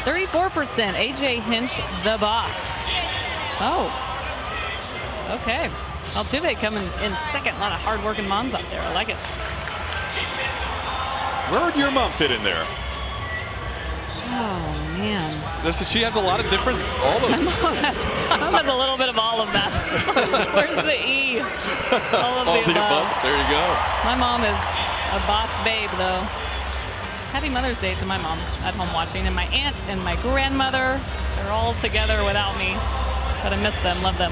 34%, AJ Hinch, the boss. Oh, okay. Altuve coming in second. A lot of hard-working moms out there. I like it. Where would your mom fit in there? Oh, man. She has a lot of different, all those. Mom has a little bit of all of that. Where's the E? All of the above. There you go. My mom is a boss babe, though. Happy Mother's Day to my mom at home watching. And my aunt and my grandmother, they're all together without me. But I miss them, love them.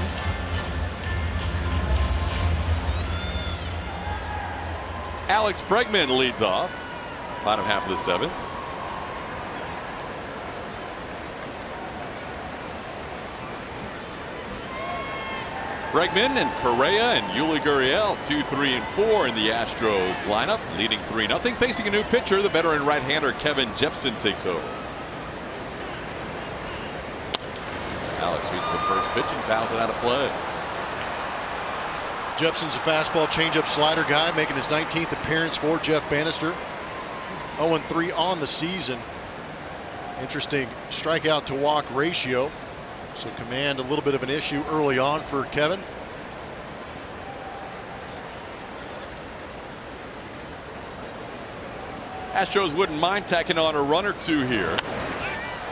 Alex Pregame leads off. Bottom half of the seventh. Bregman and Correa and Yuli Gurriel, 2, 3, and 4 in the Astros lineup, leading 3-0. Facing a new pitcher, the veteran right-hander Kevin Jepsen takes over. Alex reaches the first pitch and fouls it out of play. Jepsen's a fastball, changeup, slider guy, making his 19th appearance for Jeff Bannister. 0-3 on the season. Interesting strikeout to walk ratio. So command a little bit of an issue early on for Kevin. Astros wouldn't mind tacking on a run or two here.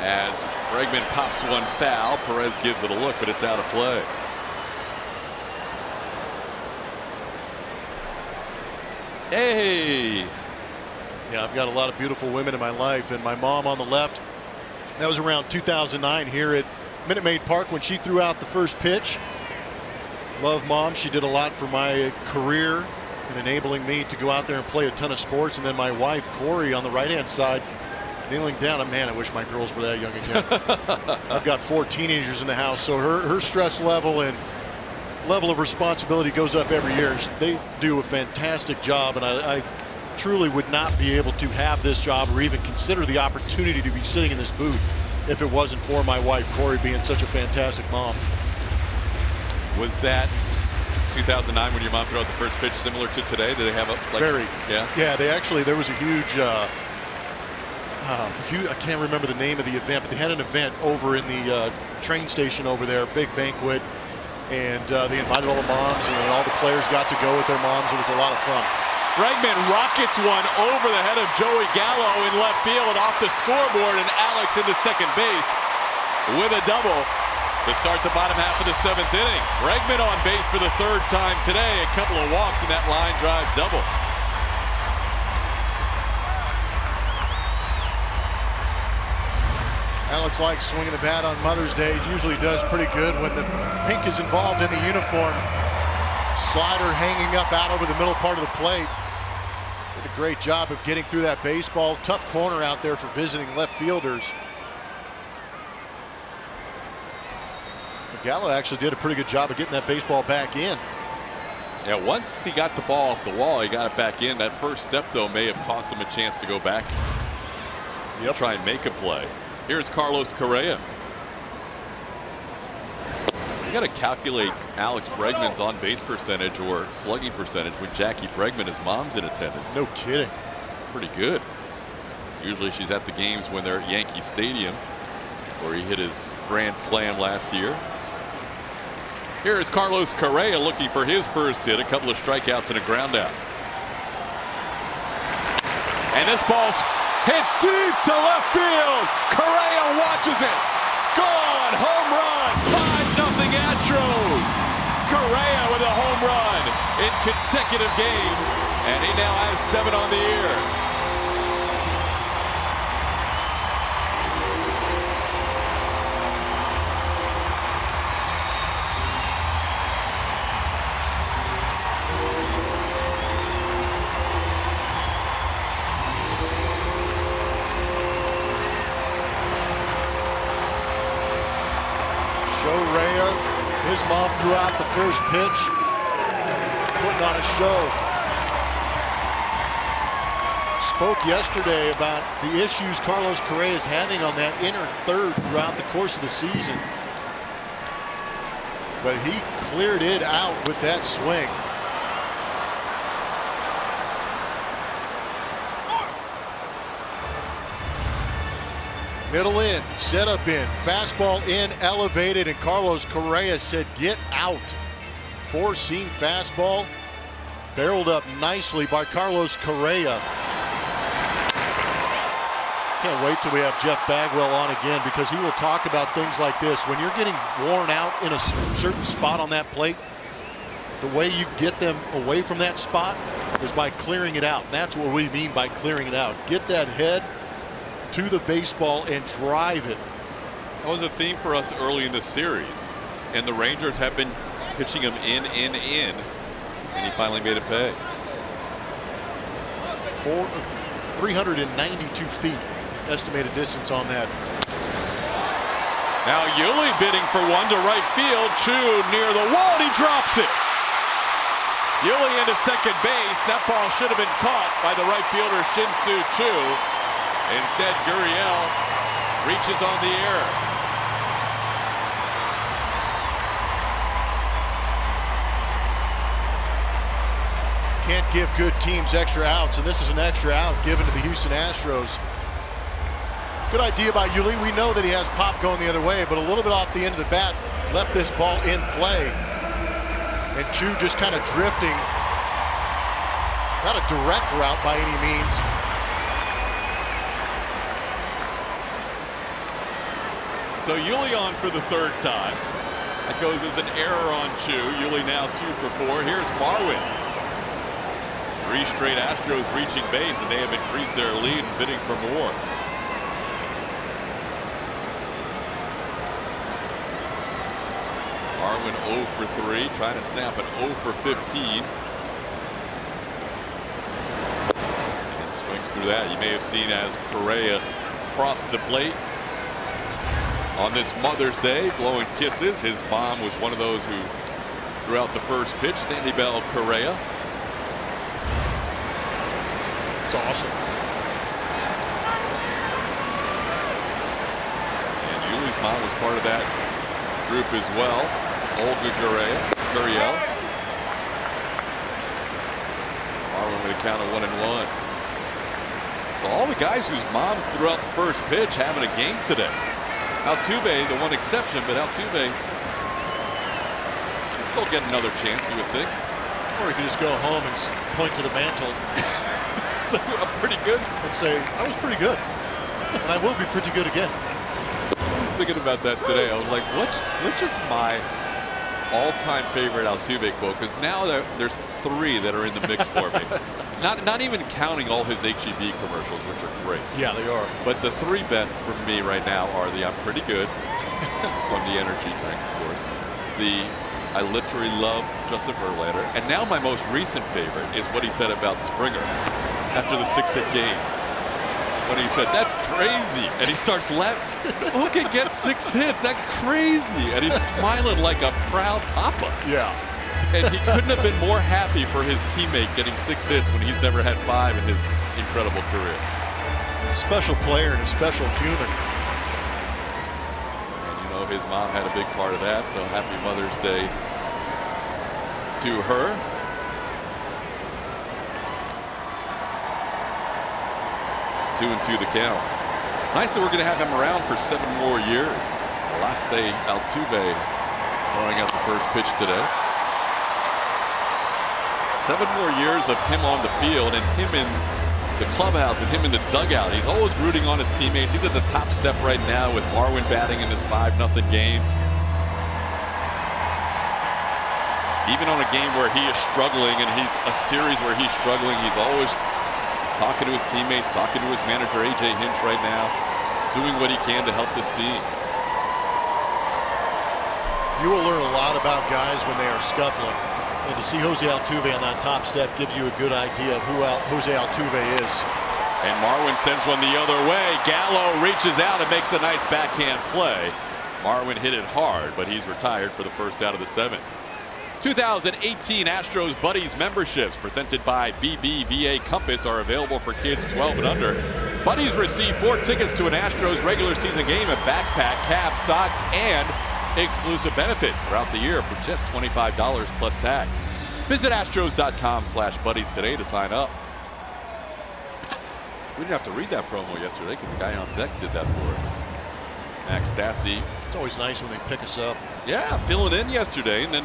As Bregman pops one foul, Perez gives it a look, but it's out of play. Hey! Yeah, I've got a lot of beautiful women in my life, and my mom on the left. That was around 2009 here at Minute Maid Park when she threw out the first pitch. Love Mom. She did a lot for my career and enabling me to go out there and play a ton of sports. And then my wife, Corey, on the right-hand side, kneeling down. And man, I wish my girls were that young again. I've got 4 teenagers in the house, so her stress level and level of responsibility goes up every year. They do a fantastic job, and I truly would not be able to have this job or even consider the opportunity to be sitting in this booth if it wasn't for my wife, Corey, being such a fantastic mom. Was that 2009 when your mom threw out the first pitch similar to today? Did they have a like? Very. Yeah. Yeah. They actually, there was a huge I can't remember the name of the event, but they had an event over in the train station over there, big banquet, and they invited all the moms, and all the players got to go with their moms. It was a lot of fun. Bregman rockets one over the head of Joey Gallo in left field off the scoreboard, and Alex into second base with a double to start the bottom half of the 7th inning. Bregman on base for the 3rd time today. A couple of walks in that line drive double. Alex likes swinging the bat on Mother's Day. He usually does pretty good when the pink is involved in the uniform. Slider hanging up out over the middle part of the plate. Did a great job of getting through that baseball. Tough corner out there for visiting left fielders. Gallo actually did a pretty good job of getting that baseball back in. Yeah, once he got the ball off the wall, he got it back in. That first step, though, may have cost him a chance to go back. Yep. Try and make a play. Here's Carlos Correa. You got to calculate Alex Bregman's on-base percentage or slugging percentage when Jackie Bregman, his mom's in attendance. No kidding. It's pretty good. Usually she's at the games when they're at Yankee Stadium, where he hit his grand slam last year. Here is Carlos Correa looking for his first hit. A couple of strikeouts and a ground out. And this ball's hit deep to left field. Correa watches it. Gone. Home run. 5-0 Astros. Correa with a home run in consecutive games. And he now has 7 on the year. His mom threw out the first pitch, putting on a show. Spoke yesterday about the issues Carlos Correa is having on that inner third throughout the course of the season. But he cleared it out with that swing. Middle in, setup in, fastball in, elevated, and Carlos Correa said, "Get out." 4-seam fastball, barreled up nicely by Carlos Correa. Can't wait till we have Jeff Bagwell on again, because he will talk about things like this. When you're getting worn out in a certain spot on that plate, the way you get them away from that spot is by clearing it out. That's what we mean by clearing it out. Get that head to the baseball and drive it. That was a theme for us early in the series, and the Rangers have been pitching him in, and he finally made it pay. 392 feet estimated distance on that. Now Yuli bidding for one to right field. Chu near the wall, and he drops it. Yuli into second base. That ball should have been caught by the right fielder Shin-Soo Choo. Instead, Gurriel reaches on the air. Can't give good teams extra outs, and this is an extra out given to the Houston Astros. Good idea by Yuli. We know that he has pop going the other way, but a little bit off the end of the bat left this ball in play. And Chu just kind of drifting. Not a direct route by any means. So Yuli on for the 3rd time. That goes as an error on Chu. Yuli now 2 for 4. Here's Marwin. 3 straight Astros reaching base, and they have increased their lead and bidding for more. Marwin 0 for 3, trying to snap an 0 for 15. And swings through that. You may have seen as Correa crossed the plate on this Mother's Day, blowing kisses. His mom was one of those who threw out the first pitch, Sandy Bell Correa. It's awesome. And Yuli's mom was part of that group as well. Olga Gurriel. Marwin with a count of 1-1. Well, all the guys whose mom threw out the first pitch having a game today. Altuve, the one exception, but Altuve can still get another chance, you would think. Or he could just go home and point to the mantle. So I'm pretty good. And say, I was pretty good. And I will be pretty good again. I was thinking about that today. I was like, which is my all-time favorite Altuve quote? Because now there's 3 that are in the mix for me. Not even counting all his HEB commercials, which are great. Yeah, they are. But the 3 best for me right now are the I'm pretty good from the energy drink, of course. The I literally love Justin Verlander. And now my most recent favorite is what he said about Springer after the 6-hit game. When he said, that's crazy. And he starts laughing. Who can get 6 hits? That's crazy. And he's smiling like a proud papa. Yeah. And he couldn't have been more happy for his teammate getting 6 hits when he's never had 5 in his incredible career. A special player and a special human. And you know his mom had a big part of that, so happy Mother's Day to her. Two and two the count. Nice that we're going to have him around for 7 more years. Last day, Altuve throwing out the first pitch today. 7 more years of him on the field and him in the clubhouse and him in the dugout. He's always rooting on his teammates. He's at the top step right now with Marwin batting in this 5-0 game. Even on a game where he is struggling and he's a series where he's struggling, he's always talking to his teammates, talking to his manager, A.J. Hinch right now, doing what he can to help this team. You will learn a lot about guys when they are scuffling. And to see Jose Altuve on that top step gives you a good idea of who Jose Altuve is. And Marwin sends one the other way. Gallo reaches out and makes a nice backhand play. Marwin hit it hard, but he's retired for the first out of the 7th. 2018 Astros Buddies memberships presented by BBVA Compass are available for kids 12 and under. Buddies receive 4 tickets to an Astros regular season game, a backpack, cap, socks, and exclusive benefits throughout the year for just $25 plus tax. Visit astros.com/buddies today to sign up. We didn't have to read that promo yesterday because the guy on deck did that for us. Max Stassi. It's always nice when they pick us up. Yeah, filling in yesterday, and then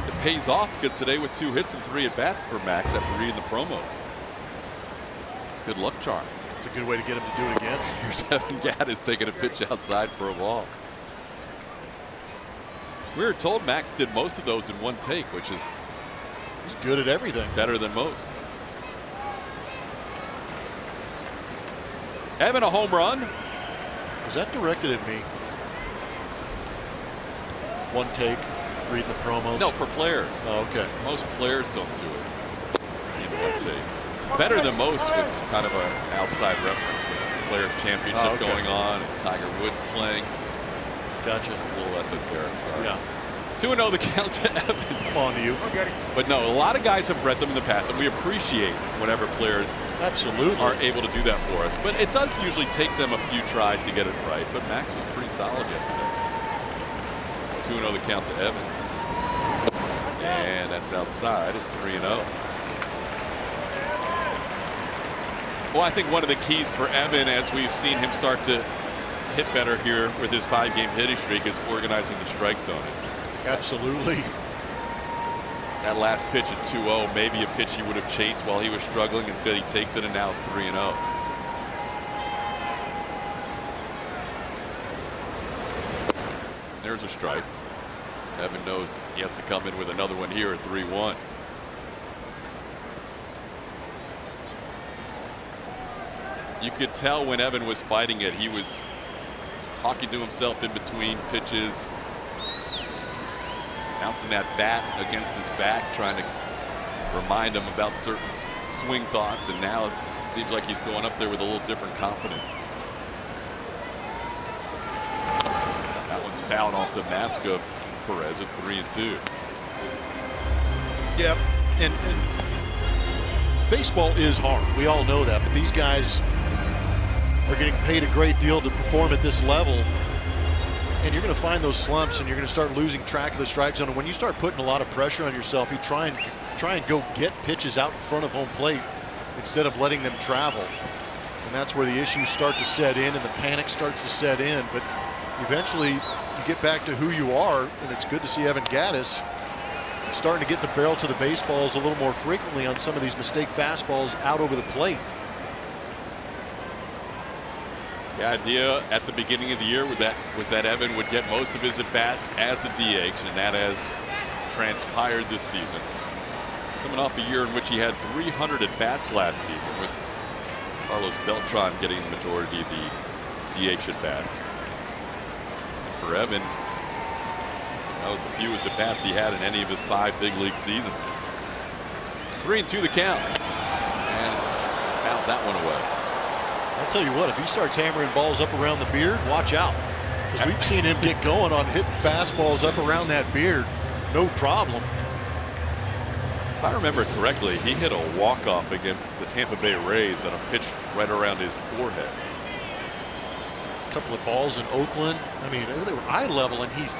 it pays off because today with 2 hits and 3 at-bats for Max after reading the promos. It's a good luck charm. It's a good way to get him to do it again. Here's Evan Gattis taking a pitch outside for a ball. We were told Max did most of those in 1 take, which is he's good at everything. Better than most. Evan, a home run. Was that directed at me? 1 take, reading the promos? No, for players. Oh, okay. Most players don't do it in 1 take. Better than most was kind of an outside reference with the Players Championship going on and Tiger Woods playing. Gotcha. A little esoteric, sorry. Yeah. 2-0 the count to Evan. Come on to you. But no, a lot of guys have read them in the past, and we appreciate whenever players are able to do that for us. But it does usually take them a few tries to get it right. But Max was pretty solid yesterday. 2-0 the count to Evan. And that's outside. It's 3-0. Well, I think one of the keys for Evan, as we've seen him start to hit better here with his 5-game hitting streak, is organizing the strike zone. Absolutely. That last pitch at 2-0, maybe a pitch he would have chased while he was struggling. Instead, he takes it, and now it's 3-0. There's a strike. Evan knows he has to come in with another one here at 3-1. You could tell when Evan was fighting it, he was talking to himself in between pitches, bouncing that bat against his back, trying to remind him about certain swing thoughts, and now it seems like he's going up there with a little different confidence. That one's fouled off the mask of Perez. It's 3-2. Yep. And baseball is hard. We all know that. But these guys are getting paid a great deal to perform at this level. And you're going to find those slumps, and you're going to start losing track of the strike zone. And when you start putting a lot of pressure on yourself, you try and go get pitches out in front of home plate instead of letting them travel. And that's where the issues start to set in and the panic starts to set in. But eventually you get back to who you are, and it's good to see Evan Gattis starting to get the barrel to the baseballs a little more frequently on some of these mistake fastballs out over the plate. The idea at the beginning of the year was that Evan would get most of his at-bats as the DH, and that has transpired this season. Coming off a year in which he had 300 at-bats last season, with Carlos Beltran getting the majority of the DH at-bats. For Evan, that was the fewest at-bats he had in any of his 5 big league seasons. 3-2 the count, and fouls that one away. I'll tell you what, if he starts hammering balls up around the beard, watch out. Because we've seen him get going on hitting fastballs up around that beard. No problem. If I remember correctly, he hit a walk-off against the Tampa Bay Rays on a pitch right around his forehead. A couple of balls in Oakland. I mean, they were eye level, and he's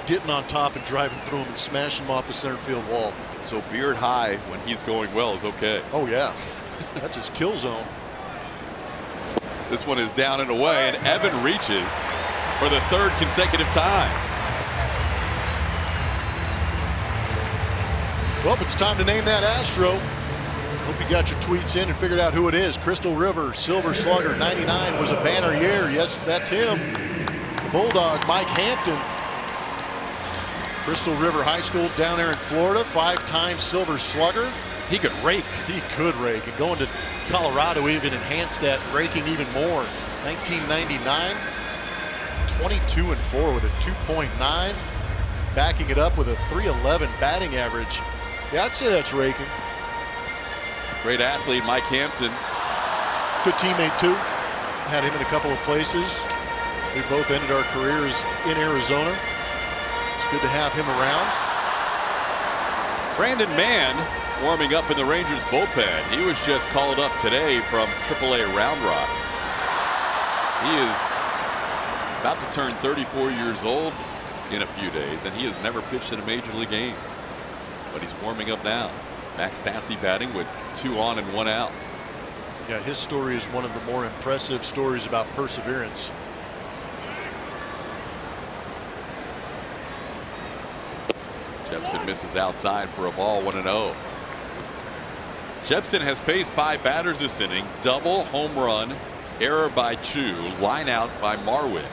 getting on top and driving through them and smashing them off the center field wall. So beard high when he's going well is okay. Oh, yeah. That's his kill zone. This one is down and away, and Evan reaches for the 3rd consecutive time. Well, it's time to name that Astro. Hope you got your tweets in and figured out who it is. Crystal River, Silver Slugger, 99 was a banner year. Yes, that's him. The Bulldog, Mike Hampton. Crystal River High School down there in Florida, 5-time Silver Slugger. He could rake. He could rake. And going to Colorado even enhanced that raking even more. 1999, 22-4 with a 2.9. Backing it up with a 311 batting average. Yeah, I'd say that's raking. Great athlete, Mike Hampton. Good teammate, too. Had him in a couple of places. We both ended our careers in Arizona. It's good to have him around. Brandon Mann warming up in the Rangers bullpen. He was just called up today from AAA Round Rock. He is about to turn 34 years old in a few days, and he has never pitched in a major league game. But he's warming up now. Max Stassi batting with 2 on and 1 out. Yeah, his story is one of the more impressive stories about perseverance. Jepson misses outside for a ball, 1-0. Jepson has faced 5 batters this inning. Double, home run, error by Chu, line out by Marwin,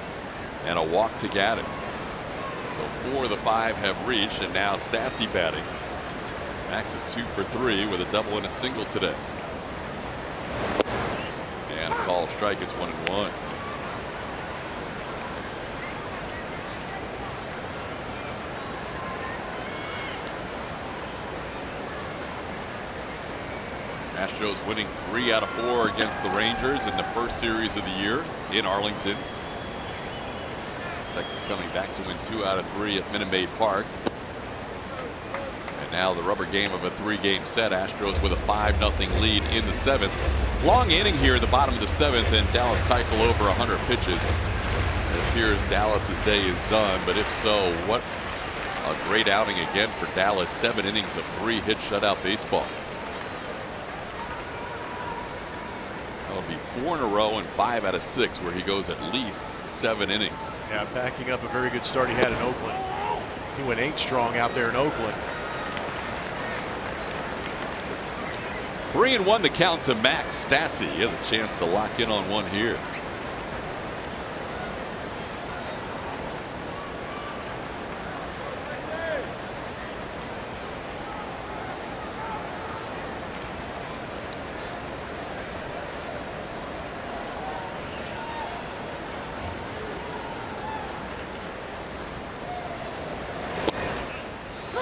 and a walk to Gattis. So 4 of the 5 have reached, and now Stassi batting. Max is 2 for 3 with a double and a single today. And a called strike. It's 1-1. Astros winning 3 out of 4 against the Rangers in the first series of the year in Arlington. Texas coming back to win 2 out of 3 at Minute Maid Park. And now the rubber game of a 3-game set. Astros with a 5-0 lead in the 7th. Long inning here at the bottom of the 7th, and Dallas Keuchel over 100 pitches. It appears Dallas's day is done, but if so, what a great outing again for Dallas. 7 innings of 3-hit shutout baseball. That'll be 4 in a row and 5 out of 6 where he goes at least 7 innings. Yeah, backing up a very good start he had in Oakland. He went 8 strong out there in Oakland. 3-1 the count to Max Stassi. He has a chance to lock in on one here.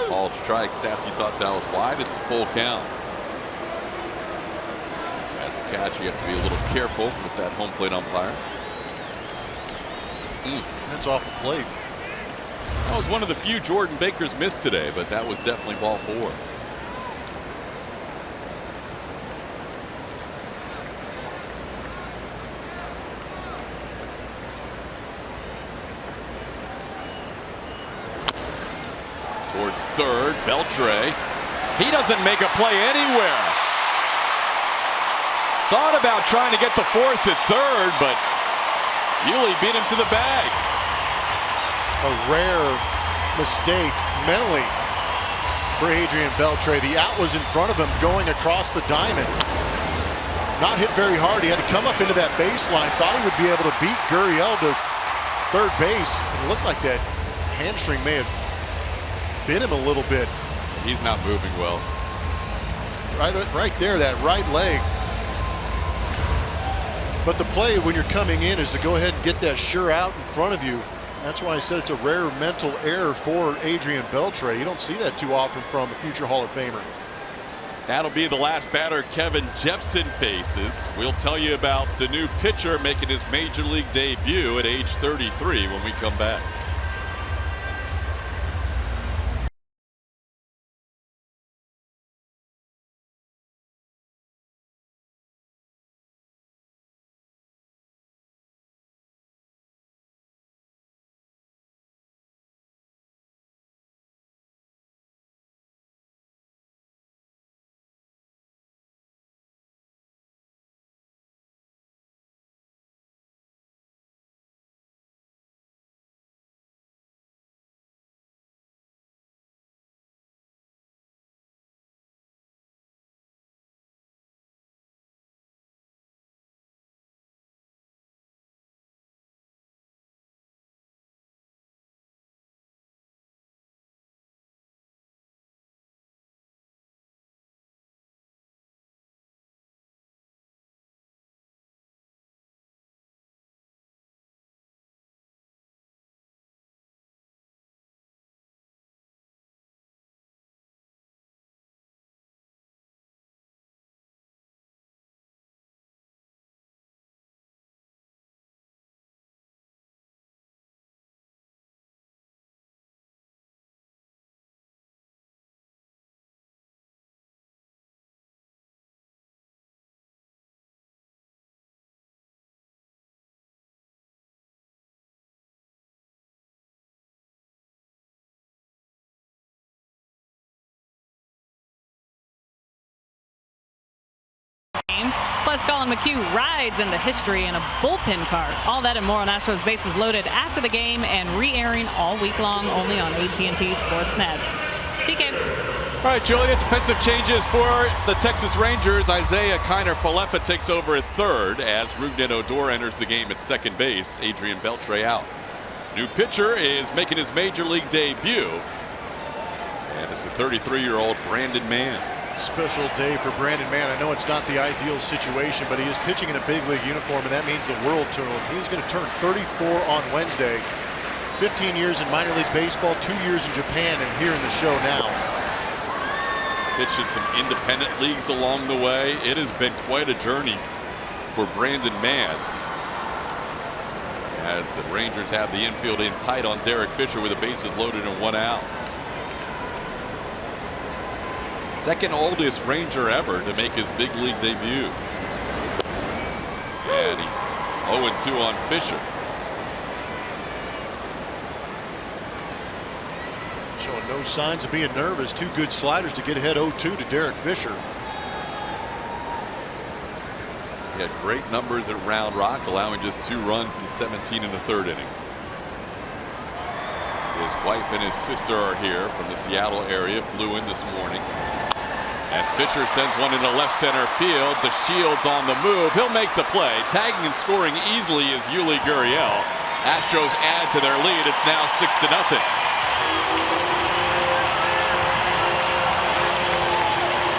Called strike. Stassi thought that was wide. It's a full count. As a catch, you have to be a little careful with that home plate umpire. That's off the plate. That was one of the few Jordan Bakers missed today, but that was definitely ball 4. Towards third, Beltre. He doesn't make a play anywhere. Thought about trying to get the force at third, but Yuli beat him to the bag. A rare mistake mentally for Adrian Beltre. The out was in front of him going across the diamond. Not hit very hard. He had to come up into that baseline. Thought he would be able to beat Gurriel to third base. It looked like that hamstring may have bit him a little bit. He's not moving well. Right there, that right leg. But the play when you're coming in is to go ahead and get that sure out in front of you. That's why I said it's a rare mental error for Adrian Beltre. You don't see that too often from a future Hall of Famer. That'll be the last batter Kevin Jepson faces. We'll tell you about the new pitcher making his major league debut at age 33 when we come back. Plus, Colin McHugh rides into history in a bullpen card. All that and more on Astros Bases Loaded after the game and re-airing all week long only on AT&T Sportsnet. TK. All right, Julia, defensive changes for the Texas Rangers. Isaiah Kiner-Falefa takes over at third as Rougned Odor enters the game at second base. Adrian Beltre out. New pitcher is making his major league debut. And it's the 33-year-old Brandon Mann. Special day for Brandon Mann. I know it's not the ideal situation, but he is pitching in a big league uniform, and that means the world to him. He's going to turn 34 on Wednesday. 15 years in minor league baseball, 2 years in Japan, and here in the show now. Pitched in some independent leagues along the way. It has been quite a journey for Brandon Mann, as the Rangers have the infield in tight on Derek Fisher with the bases loaded and one out. Second oldest Ranger ever to make his big league debut. And he's 0-2 on Fisher. Showing no signs of being nervous. Two good sliders to get ahead 0-2 to Derek Fisher. He had great numbers at Round Rock, allowing just 2 runs in 17 in the third innings. His wife and his sister are here from the Seattle area, flew in this morning. As Fisher sends one into left center field, to Shields on the move. He'll make the play. Tagging and scoring easily is Yuli Gurriel. Astros add to their lead. It's now 6-0.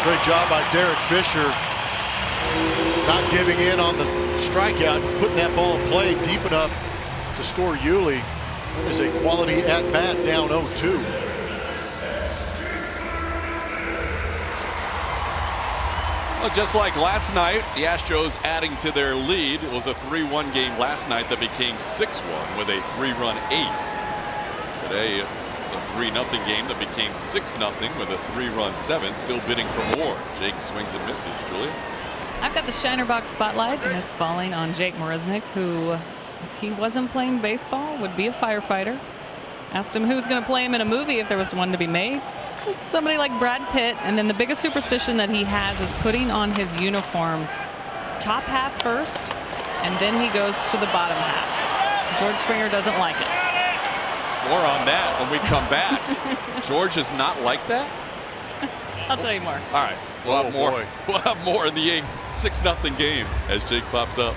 Great job by Derek Fisher. Not giving in on the strikeout, putting that ball in play deep enough to score Yuli. That is a quality at bat, down 0-2. Well, just like last night, the Astros adding to their lead. It was a 3-1 game last night that became 6-1 with a 3-run 8. Today, it's a 3-0 game that became 6-0 with a 3-run 7. Still bidding for more. Jake swings and misses. Julia? I've got the Shiner Box spotlight, and it's falling on Jake Marisnick, who, if he wasn't playing baseball, would be a firefighter. Asked him who's going to play him in a movie if there was one to be made. So it's somebody like Brad Pitt, and then the biggest superstition that he has is putting on his uniform top half first, and then he goes to the bottom half. George Springer doesn't like it. More on that when we come back. George is not like that? I'll tell you more. All right. We'll have more. We'll have more in the 6-0 game as Jake pops up.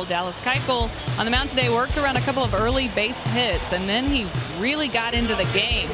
Dallas Keuchel on the mound today worked around a couple of early base hits, and then he really got into the game.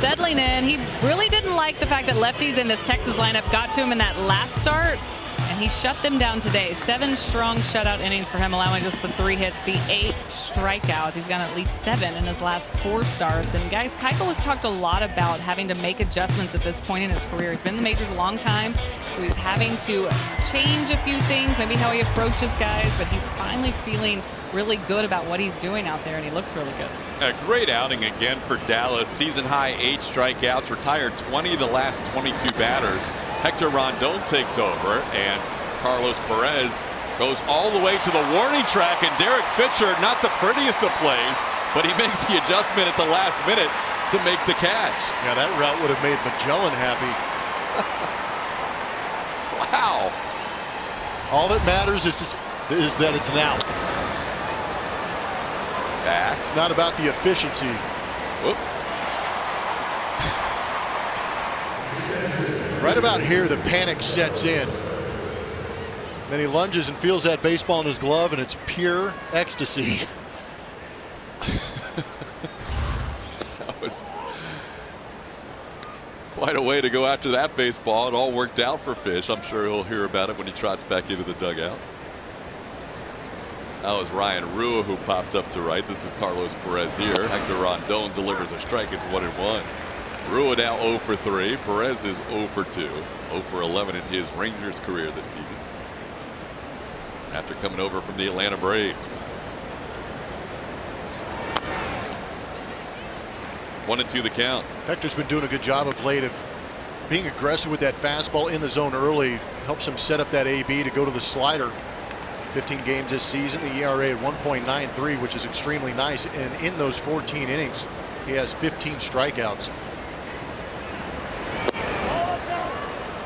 Settling in, he really didn't like the fact that lefties in this Texas lineup got to him in that last start, and he shut them down today. 7 strong shutout innings for him, allowing just the 3 hits, the 8 strikeouts. He's got at least 7 in his last 4 starts. And guys, Keuchel has talked a lot about having to make adjustments at this point in his career. He's been in the majors a long time, so he's having to change a few things, maybe how he approaches guys, but he's finally feeling really good about what he's doing out there, and he looks really good. A great outing again for Dallas. Season high 8 strikeouts, retired 20 of the last 22 batters. Hector Rondon takes over, and Carlos Perez goes all the way to the warning track, and Derek Fisher, not the prettiest of plays, but he makes the adjustment at the last minute to make the catch. Yeah, that route would have made Magellan happy. Wow. All that matters is that it's an out. Back. It's not about the efficiency. Whoop. Right about here, the panic sets in. Then he lunges and feels that baseball in his glove, and it's pure ecstasy. That was quite a way to go after that baseball. It all worked out for Fish. I'm sure he'll hear about it when he trots back into the dugout. That was Ryan Rua who popped up to right. This is Carlos Perez here. Hector Rondon delivers a strike. It's 1-1. Rua now 0 for 3. Perez is 0 for 2. 0 for 11 in his Rangers career this season, after coming over from the Atlanta Braves. 1-2 the count. Hector's been doing a good job of late of being aggressive with that fastball in the zone early. Helps him set up that AB to go to the slider. 15 games this season, the ERA at 1.93, which is extremely nice. And in those 14 innings, he has 15 strikeouts.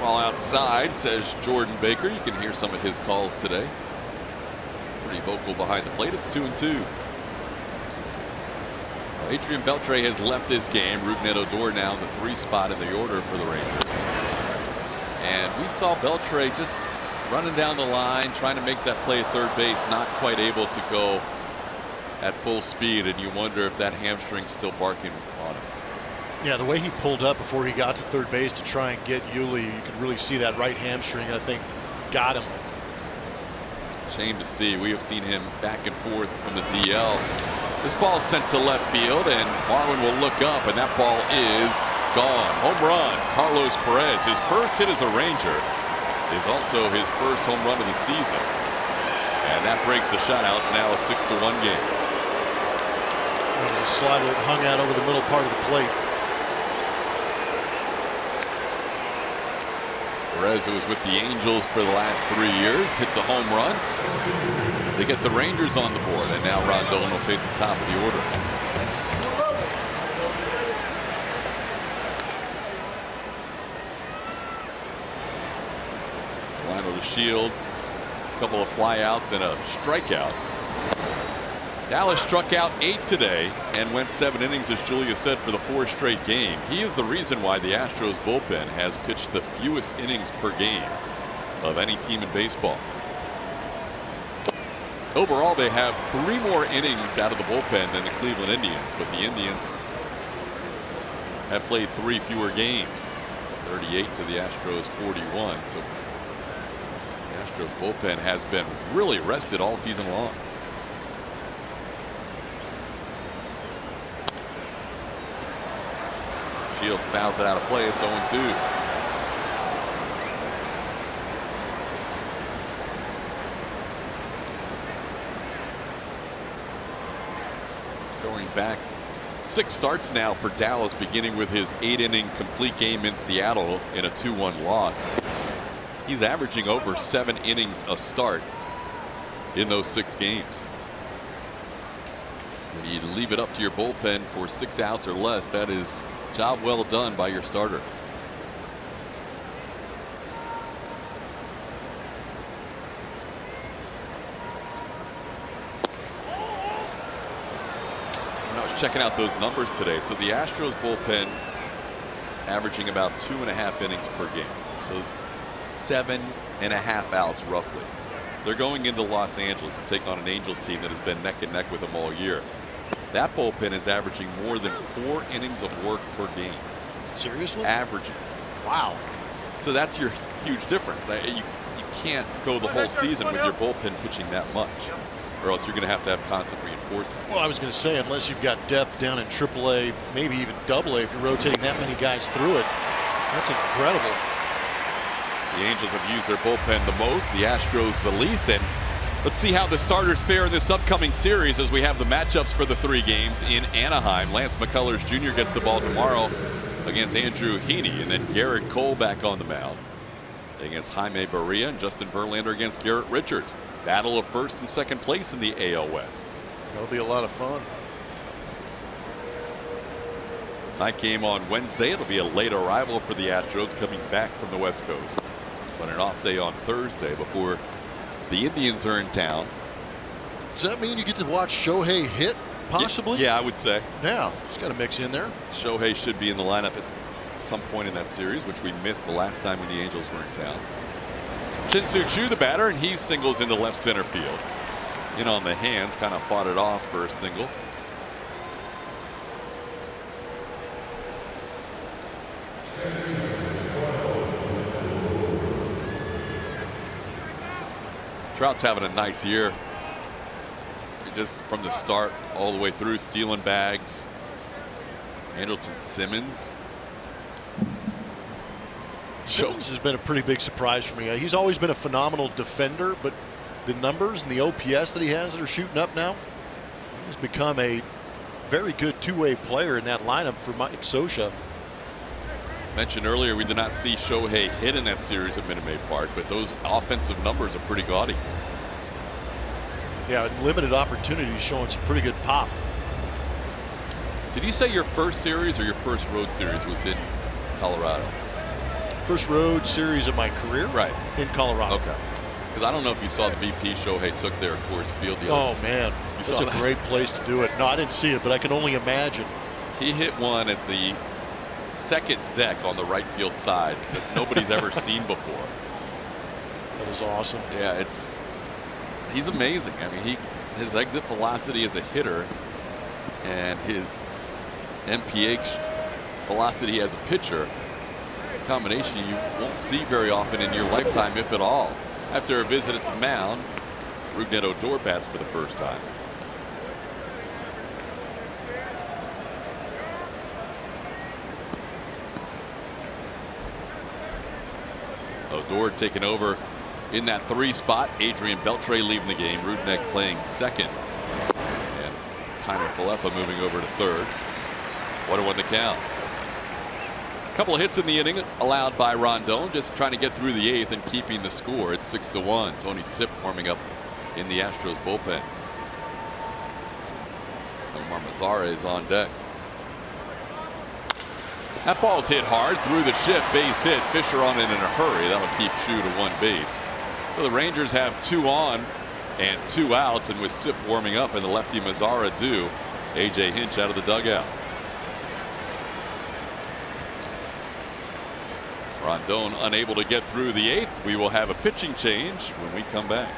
While outside, says Jordan Baker. You can hear some of his calls today. Pretty vocal behind the plate. It's 2-2. Adrian Beltre has left this game. Rougned Odor now in the 3 spot in the order for the Rangers. And we saw Beltre just running down the line, trying to make that play at third base, not quite able to go at full speed, and you wonder if that hamstring's still barking on him. Yeah, the way he pulled up before he got to third base to try and get Yuli, you could really see that right hamstring, I think, got him. Shame to see. We have seen him back and forth from the DL This ball is sent to left field, and Marwin will look up, and that ball is gone. Home run, Carlos Perez. His first hit as a Ranger is also his first home run of the season. And that breaks the shutout. It's now a 6-1 game. That was a slider that hung out over the middle part of the plate. Perez, who was with the Angels for the last 3 years, hits a home run to get the Rangers on the board. And now Rondon will face the top of the order. Lionel to Shields, a couple of flyouts and a strikeout. Dallas struck out 8 today and went 7 innings, as Julia said, for the 4th straight game. He is the reason why the Astros bullpen has pitched the fewest innings per game of any team in baseball. Overall, they have 3 more innings out of the bullpen than the Cleveland Indians, but the Indians have played 3 fewer games, 38 to the Astros 41. So the Astros bullpen has been really rested all season long. Shields fouls it out of play. It's 0-2. Going back 6 starts now for Dallas, beginning with his 8-inning complete game in Seattle in a 2-1 loss. He's averaging over 7 innings a start in those 6 games. When you leave it up to your bullpen for 6 outs or less, that is job well done by your starter. When I was checking out those numbers today, so the Astros bullpen averaging about 2.5 innings per game, so 7.5 outs roughly. They're going into Los Angeles to take on an Angels team that has been neck and neck with them all year. That bullpen is averaging more than 4 innings of work per game. Seriously? Averaging. Wow. So that's your huge difference. You can't go the whole season with your bullpen pitching that much, or else you're going to have constant reinforcement. Well, I was going to say, unless you've got depth down in AAA, maybe even AA, if you're rotating that many guys through it, that's incredible. The Angels have used their bullpen the most, the Astros the least, and let's see how the starters fare in this upcoming series as we have the matchups for the 3 games in Anaheim. Lance McCullers Jr. gets the ball tomorrow against Andrew Heaney, and then Garrett Cole back on the mound against Jaime Barria, and Justin Verlander against Garrett Richards. Battle of 1st and 2nd place in the AL West. That'll be a lot of fun. Night game on Wednesday. It'll be a late arrival for the Astros coming back from the West Coast. But an off day on Thursday before the Indians are in town. Does that mean you get to watch Shohei hit, possibly? Yeah, I would say. Yeah, he's got to mix in there. Shohei should be in the lineup at some point in that series, which we missed the last time when the Angels were in town. Shin-Soo Choo, the batter, and he singles into left center field. In on the hands, kind of fought it off for a single. Trout's having a nice year. Just from the start all the way through, stealing bags. Andrelton Simmons. Simmons has been a pretty big surprise for me. He's always been a phenomenal defender, but the numbers and the OPS that he has that are shooting up now, he's become a very good 2-way player in that lineup for Mike Scioscia. Mentioned earlier, we did not see Shohei hit in that series at Minute Maid Park, but those offensive numbers are pretty gaudy. Yeah, limited opportunities, showing some pretty good pop. Did you say your first series or your first road series was in Colorado? First road series of my career? Right. In Colorado. Okay. Because I don't know if you saw the BP Shohei took there at Coors Field the other. Oh, man. That's a great place to do it. No, I didn't see it, but I can only imagine. He hit one at the second deck on the right field side that nobody's ever seen before. That is awesome. Yeah, he's amazing. I mean, his exit velocity as a hitter and his MPH velocity as a pitcher, combination you won't see very often in your lifetime, if at all. After a visit at the mound, Rougned Odor bats for the first time. Odor taking over in that 3 spot. Adrian Beltre leaving the game. Rudnick playing second. And Kiner Falefa moving over to third. 1-1 the count. A couple of hits in the inning allowed by Rondon, just trying to get through the 8th and keeping the score at 6-1. Tony Sipp warming up in the Astros bullpen. Omar Mazara is on deck. That ball's hit hard through the shift, base hit. Fisher on it in a hurry. That'll keep Chu to 1 base. So the Rangers have 2 on and 2 outs, and with Sipp warming up and the lefty Mazara due, A.J. Hinch out of the dugout. Rondon unable to get through the 8th. We will have a pitching change when we come back.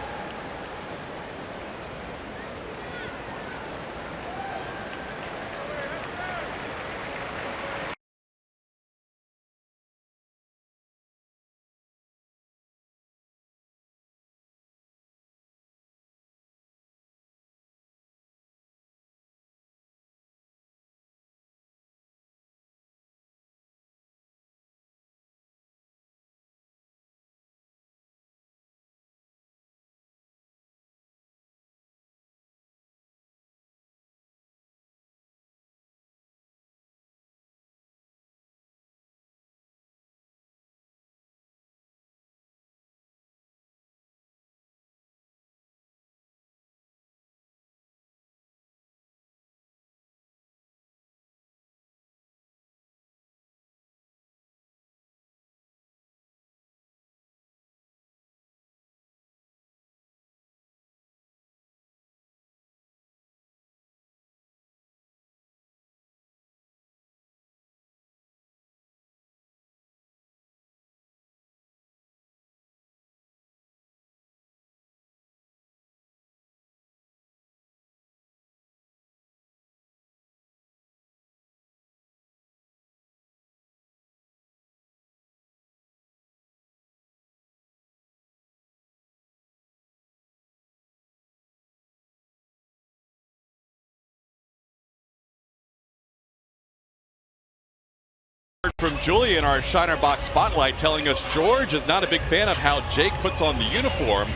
From Julian, our Shiner Box Spotlight, telling us George is not a big fan of how Jake puts on the uniform.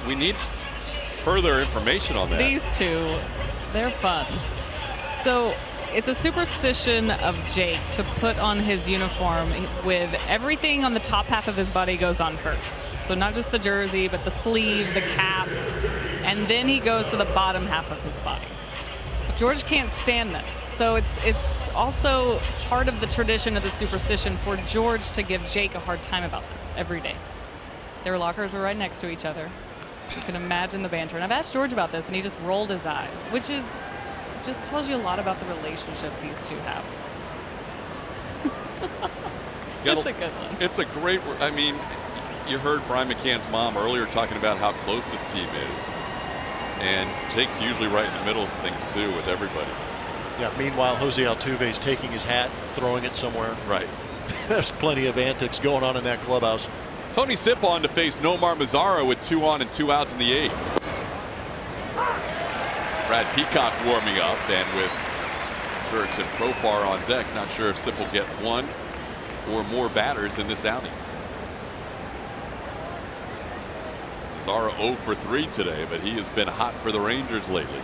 We need further information on that. These two, they're fun. So it's a superstition of Jake to put on his uniform with everything on the top half of his body goes on first. So not just the jersey, but the sleeve, the cap, and then he goes to the bottom half of his body. George can't stand this. So it's also part of the tradition of the superstition for George to give Jake a hard time about this every day. Their lockers are right next to each other. You can imagine the banter. And I've asked George about this, and he just rolled his eyes, which just tells you a lot about the relationship these two have. It's a good one. It's a great, I mean, you heard Brian McCann's mom earlier talking about how close this team is. And Jake's usually right in the middle of things too with everybody. Yeah, meanwhile, Jose Altuve is taking his hat, throwing it somewhere. Right. There's plenty of antics going on in that clubhouse. Tony Sipp on to face Nomar Mazara with 2 on and 2 outs in the 8th. Brad Peacock warming up, and with Turks and Profar on deck, not sure if Sipp will get 1 or more batters in this outing. Mazara 0 for 3 today, but he has been hot for the Rangers lately.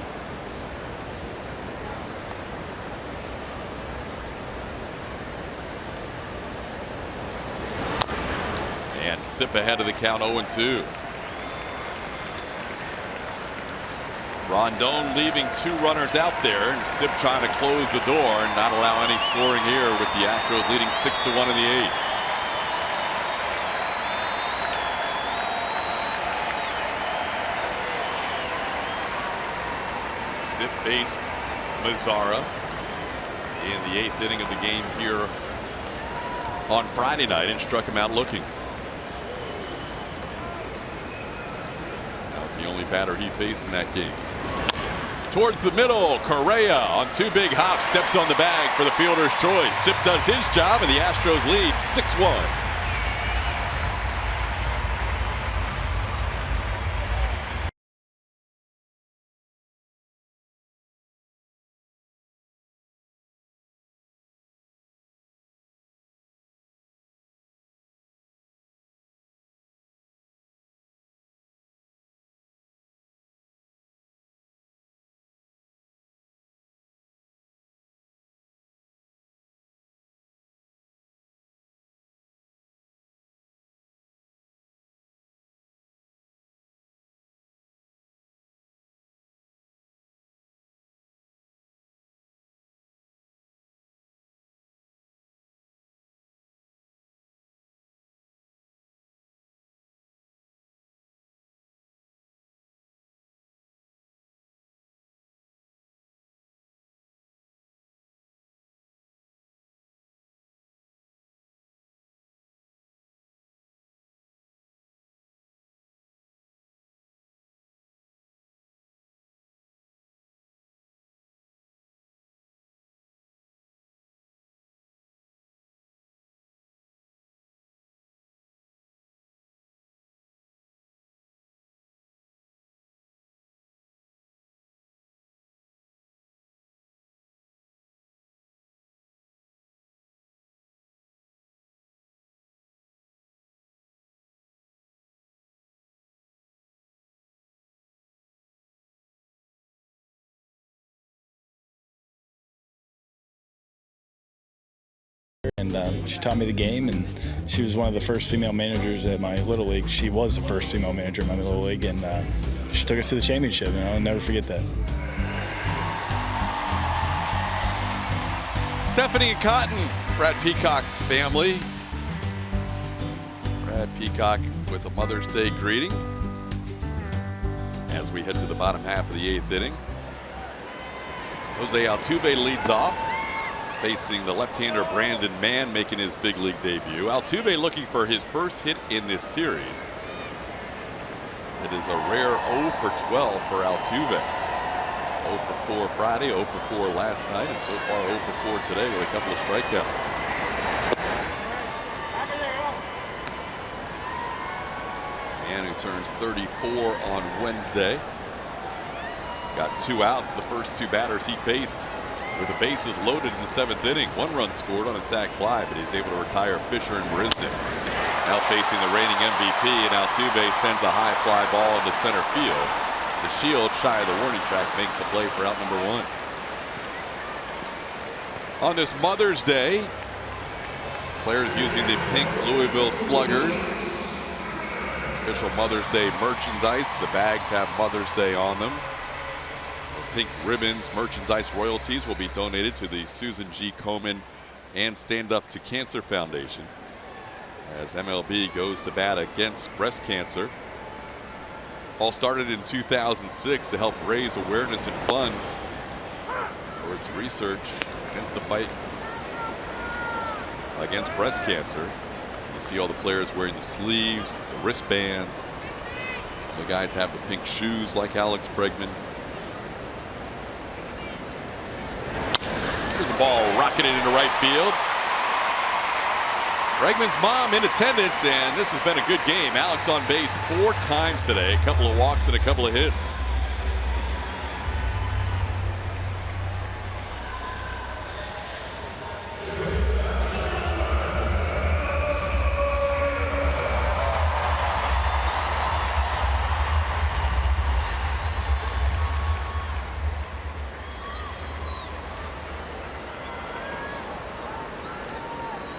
And Sipp ahead of the count 0-2. Rondon leaving 2 runners out there, and Sipp trying to close the door and not allow any scoring here with the Astros leading 6-1 in the 8th. Sipp faced Mazara in the 8th inning of the game here on Friday night and struck him out looking. That was the only batter he faced in that game. Towards the middle, Correa on 2 big hops steps on the bag for the fielder's choice. Sipp does his job, and the Astros lead 6-1. And she taught me the game, and she was one of the first female managers at my Little League. She was the first female manager at my Little League, and she took us to the championship, and I'll never forget that. Stephanie Cotton, Brad Peacock's family. Brad Peacock with a Mother's Day greeting as we head to the bottom half of the 8th inning. Jose Altuve leads off, facing the left-hander Brandon Mann, making his big league debut. Altuve looking for his first hit in this series. It is a rare 0 for 12 for Altuve. 0 for 4 Friday, 0 for 4 last night, and so far 0 for 4 today with a couple of strikeouts. Mann, who turns 34 on Wednesday, got 2 outs. The first 2 batters he faced with the bases loaded in the 7th inning. 1 run scored on a sac fly, but he's able to retire Fisher and Brisnet. Now facing the reigning MVP, and Altuve sends a high fly ball into center field. The shield, shy of the warning track, makes the play for out number 1. On this Mother's Day, players using the pink Louisville Sluggers. Official Mother's Day merchandise. The bags have Mother's Day on them. Pink ribbons, merchandise royalties will be donated to the Susan G. Komen and Stand Up to Cancer Foundation as MLB goes to bat against breast cancer. All started in 2006 to help raise awareness and funds for its research against the fight against breast cancer. You see all the players wearing the sleeves, the wristbands. Some of the guys have the pink shoes like Alex Bregman. Here's a ball rocketed into right field. Bregman's mom in attendance, and this has been a good game. Alex on base 4 times today, a couple of walks and a couple of hits.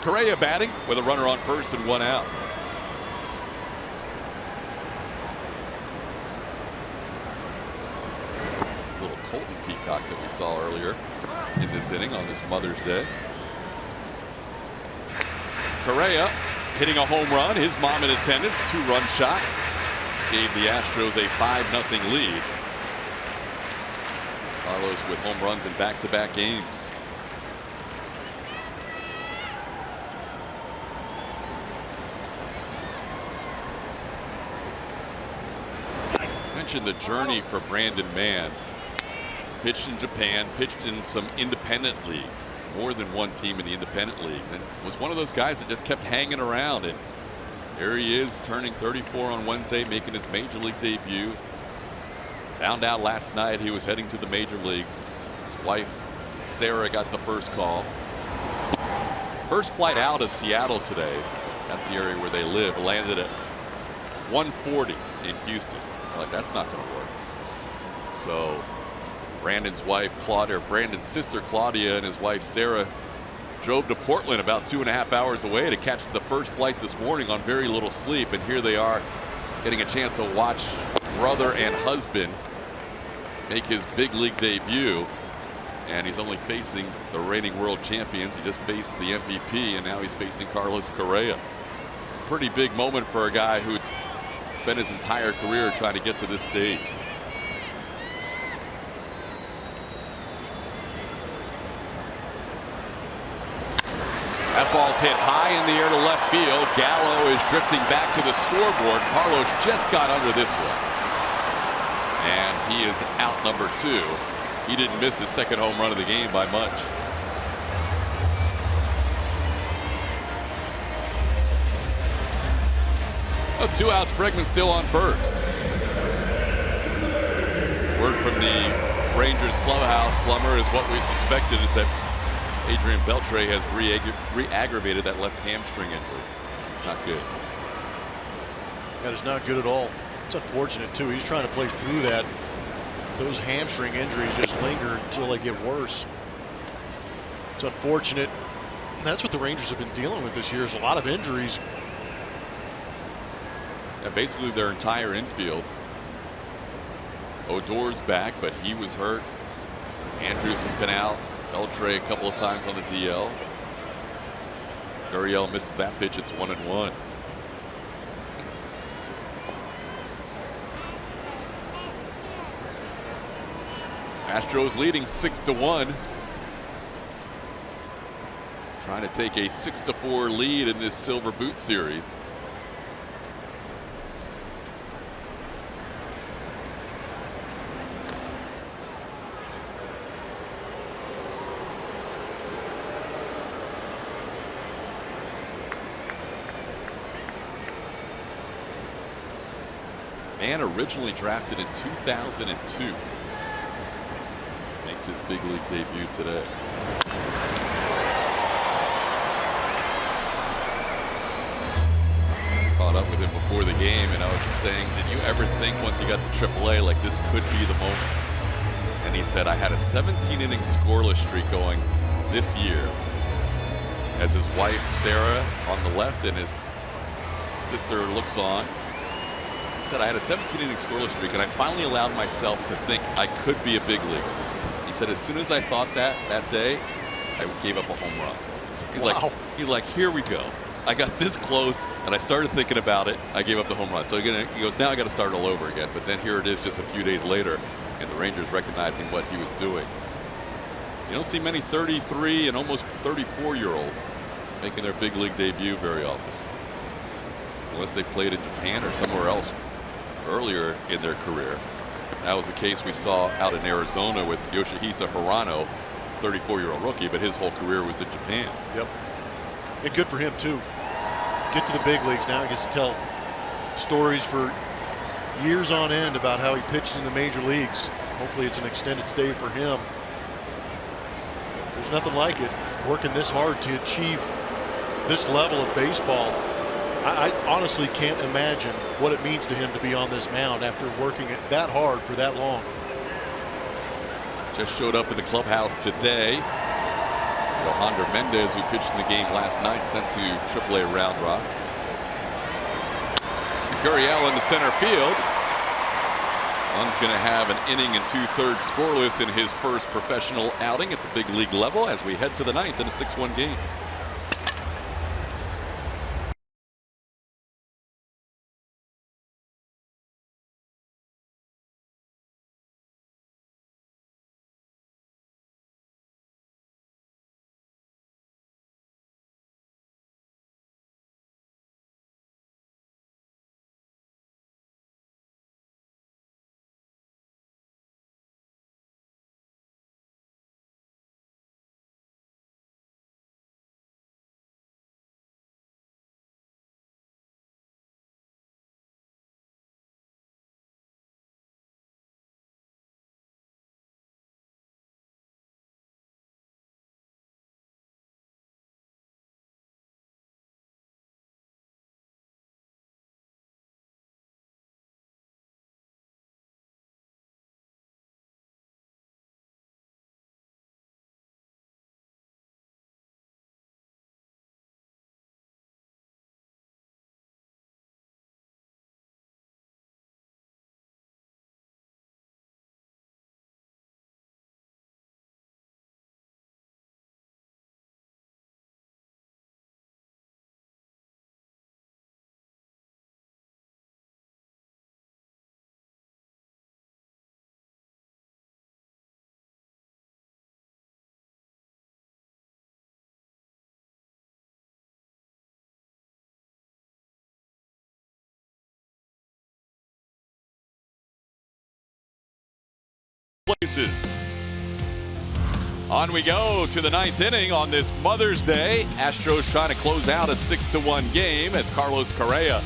Correa batting with a runner on first and 1 out. Little Colton Peacock that we saw earlier in this inning on this Mother's Day. Correa hitting a home run. His mom in attendance. 2-run shot. Gave the Astros a 5-0 lead. Carlos with home runs in back-to-back games. The journey for Brandon Mann. Pitched in Japan, pitched in some independent leagues, more than one team in the independent league, and was one of those guys that just kept hanging around. And here he is, turning 34 on Wednesday, making his major league debut. Found out last night he was heading to the major leagues. His wife Sarah got the first call. First flight out of Seattle today, that's the area where they live, landed at 1:40 in Houston. Like, that's not going to work. So Brandon's wife Claudia, Brandon's sister Claudia, and his wife Sarah drove to Portland about 2.5 hours away to catch the first flight this morning on very little sleep, and here they are getting a chance to watch brother and husband make his big league debut. And he's only facing the reigning world champions. He just faced the MVP, and now he's facing Carlos Correa. Pretty big moment for a guy who's spent his entire career trying to get to this stage. That ball's hit high in the air to left field. Gallo is drifting back to the scoreboard. Carlos just got under this one. And he is out number 2. He didn't miss his second home run of the game by much. Up 2 outs, Bregman still on first. Word from the Rangers clubhouse, Plummer, is what we suspected is that Adrian Beltre has re-aggravated that left hamstring injury. It's not good. That is not good at all. It's unfortunate, too. He's trying to play through that. Those hamstring injuries just linger until they get worse. It's unfortunate. That's what the Rangers have been dealing with this year, is a lot of injuries. Yeah, basically their entire infield. Odor's back, but he was hurt. Andrews has been out. Beltre a couple of times on the DL. Gurriel misses that pitch. It's 1-1. Astros leading 6-1. Trying to take a 6-4 lead in this Silver Boot Series. Mann originally drafted in 2002. Makes his big league debut today. Caught up with him before the game, and I was saying, did you ever think once you got to AAA, like this could be the moment? And he said, I had a 17-inning scoreless streak going this year. As his wife, Sarah, on the left, and his sister looks on. He said, I had a 17-inning scoreless streak, and I finally allowed myself to think I could be a big leaguer. He said, as soon as I thought that day, I gave up a home run. He's like, here we go. I got this close, and I started thinking about it. I gave up the home run. So he goes, now I got to start all over again. But then here it is just a few days later, and the Rangers recognizing what he was doing. You don't see many 33 and almost 34-year-olds making their big league debut very often. Unless they played in Japan or somewhere else earlier in their career. That was the case we saw out in Arizona with Yoshihisa Hirano, 34-year-old rookie, but his whole career was in Japan. Yep. And good for him, too. Get to the big leagues now. He gets to tell stories for years on end about how he pitched in the major leagues. Hopefully it's an extended stay for him. There's nothing like it, working this hard to achieve this level of baseball. I honestly can't imagine what it means to him to be on this mound after working it that hard for that long. Just showed up in the clubhouse today. Yohander Mendez, who pitched in the game last night, sent to AAA Round Rock. Gurriel in the center field. Munn's going to have an inning and 2/3 scoreless in his first professional outing at the big league level as we head to the ninth in a 6-1 game. Places. On we go to the ninth inning on this Mother's Day. Astros trying to close out a 6-1 game as Carlos Correa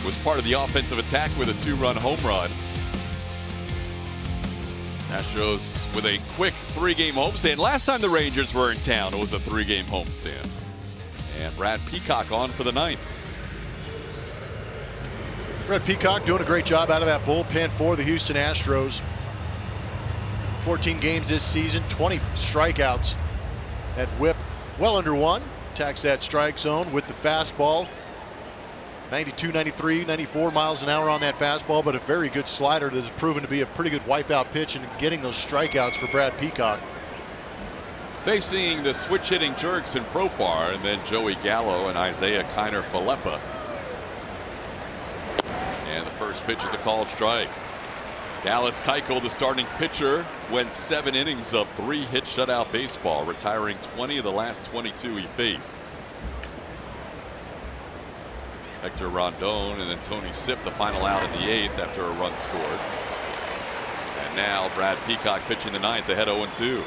was part of the offensive attack with a 2-run home run. Astros with a quick 3-game homestand. Last time the Rangers were in town, it was a 3-game homestand. And Brad Peacock on for the ninth. Brad Peacock doing a great job out of that bullpen for the Houston Astros. 14 games this season, 20 strikeouts at WHIP, well under 1. attacks that strike zone with the fastball. 92, 93, 94 miles an hour on that fastball, but a very good slider that has proven to be a pretty good wipeout pitch and getting those strikeouts for Brad Peacock. Facing the switch hitting jerks in Profar, and then Joey Gallo and Isaiah Kiner-Falefa. And the first pitch is a called strike. Dallas Keuchel, the starting pitcher, went 7 innings of 3-hit shutout baseball, retiring 20 of the last 22 he faced. Hector Rondon and then Tony Sipp, the final out in the 8th after a run scored. And now Brad Peacock pitching the 9th, ahead 0-2.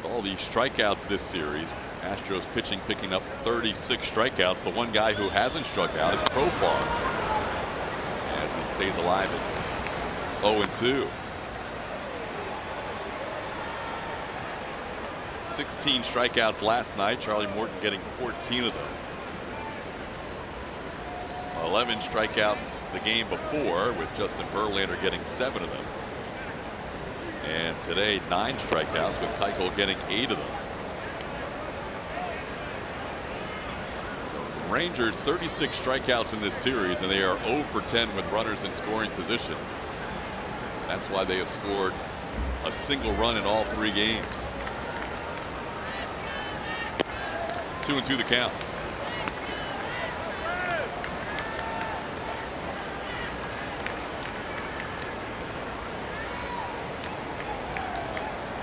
All these strikeouts this series, Astros pitching picking up 36 strikeouts. The one guy who hasn't struck out is Profar, as he stays alive at 0-2. 16 strikeouts last night. Charlie Morton getting 14 of them. 11 strikeouts the game before, with Justin Verlander getting 7 of them. And today 9 strikeouts, with Keuchel getting 8 of them. The Rangers 36 strikeouts in this series, and they are 0 for 10 with runners in scoring position. That's why they have scored a single run in all 3 games. 2-2 the count.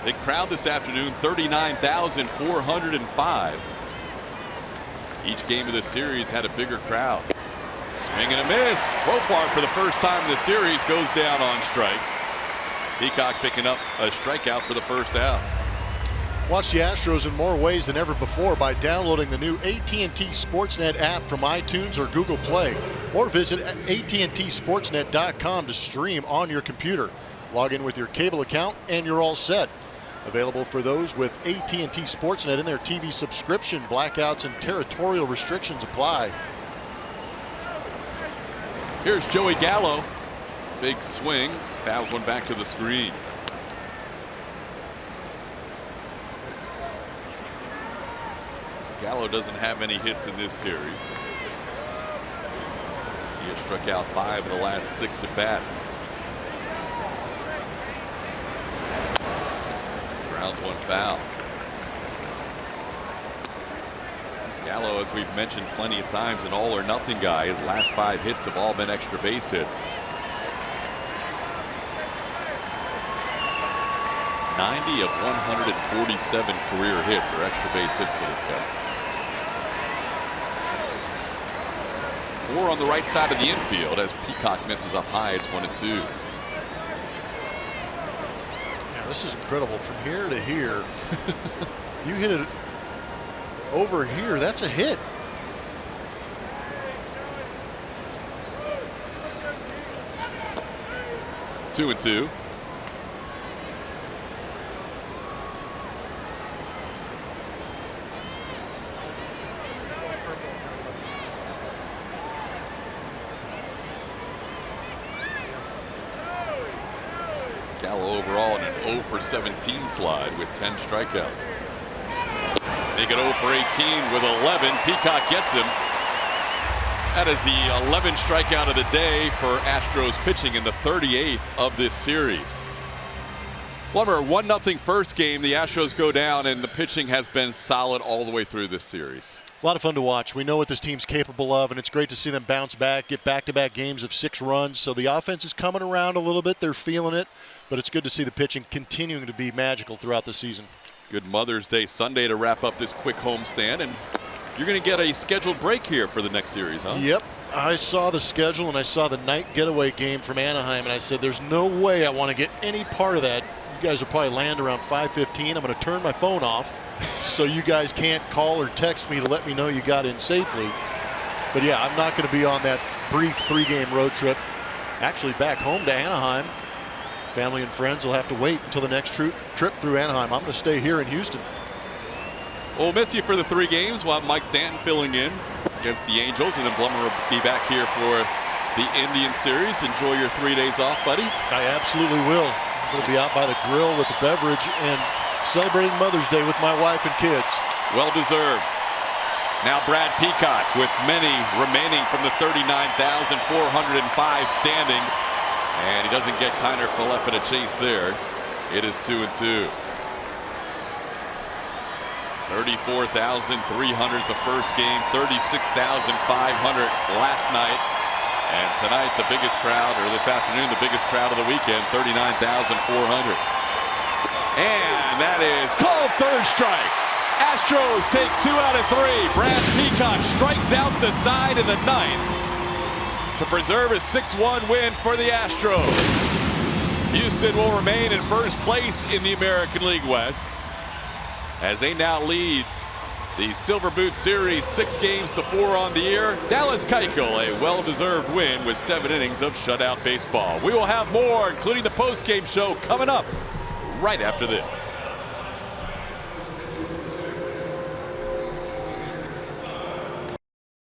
Big crowd this afternoon, 39,405. Each game of this series had a bigger crowd. Swing and a miss. Profar, for the first time in the series, goes down on strikes. Peacock picking up a strikeout for the first out. Watch the Astros in more ways than ever before by downloading the new AT&T Sportsnet app from iTunes or Google Play, or visit AT&TSportsnet.com to stream on your computer. Log in with your cable account and you're all set. Available for those with AT&T Sportsnet in their TV subscription. Blackouts and territorial restrictions apply. Here's Joey Gallo. Big swing. Fouls one back to the screen. Gallo doesn't have any hits in this series. He has struck out 5 of the last 6 at bats. Grounds one foul. Gallo, as we've mentioned plenty of times, an all or nothing guy. His last 5 hits have all been extra base hits. 90 of 147 career hits are extra base hits for this guy. 4 on the right side of the infield as Peacock misses up high. It's 1-2. This is incredible. From here to here, you hit it over here. That's a hit. Two and two. Gallo overall in an 0 for 17 slide with 10 strikeouts. Make it 0 for 18 with 11. Peacock gets him. That is the 11th strikeout of the day for Astros pitching in the 38th of this series. Plummer, 1-0 first game. The Astros go down, and the pitching has been solid all the way through this series. A lot of fun to watch. We know what this team's capable of, and it's great to see them bounce back, get back-to-back games of 6 runs. So the offense is coming around a little bit. They're feeling it, but it's good to see the pitching continuing to be magical throughout the season. Good Mother's Day Sunday to wrap up this quick homestand, and you're going to get a scheduled break here for the next series, huh? Yep. I saw the schedule, and I saw the night getaway game from Anaheim, and I said, there's no way I want to get any part of that. You guys will probably land around 5:15. I'm going to turn my phone off so you guys can't call or text me to let me know you got in safely. But yeah, I'm not going to be on that brief 3-game road trip. Actually back home to Anaheim. Family and friends will have to wait until the next trip through Anaheim. I'm going to stay here in Houston. We'll miss you for the 3 games. We'll have Mike Stanton filling in. against the Angels, and then Blummer will be back here for the Indian series. Enjoy your 3 days off, buddy. I absolutely will. I'm going to be out by the grill with the beverage and celebrating Mother's Day with my wife and kids. Well deserved. Now Brad Peacock with many remaining from the 39,405 standing. And he doesn't get Kiner Falefa to chase there. It is 2-2. 34,300 the first game, 36,500 last night. And tonight, the biggest crowd, or this afternoon, the biggest crowd of the weekend, 39,400. And that is called third strike. Astros take 2 out of 3. Brad Peacock strikes out the side in the ninth to preserve a 6-1 win for the Astros. Houston will remain in first place in the American League West as they now lead the Silver Boot Series 6-4 on the year. Dallas Keuchel, a well-deserved win with 7 innings of shutout baseball. We will have more, including the post-game show, coming up right after this.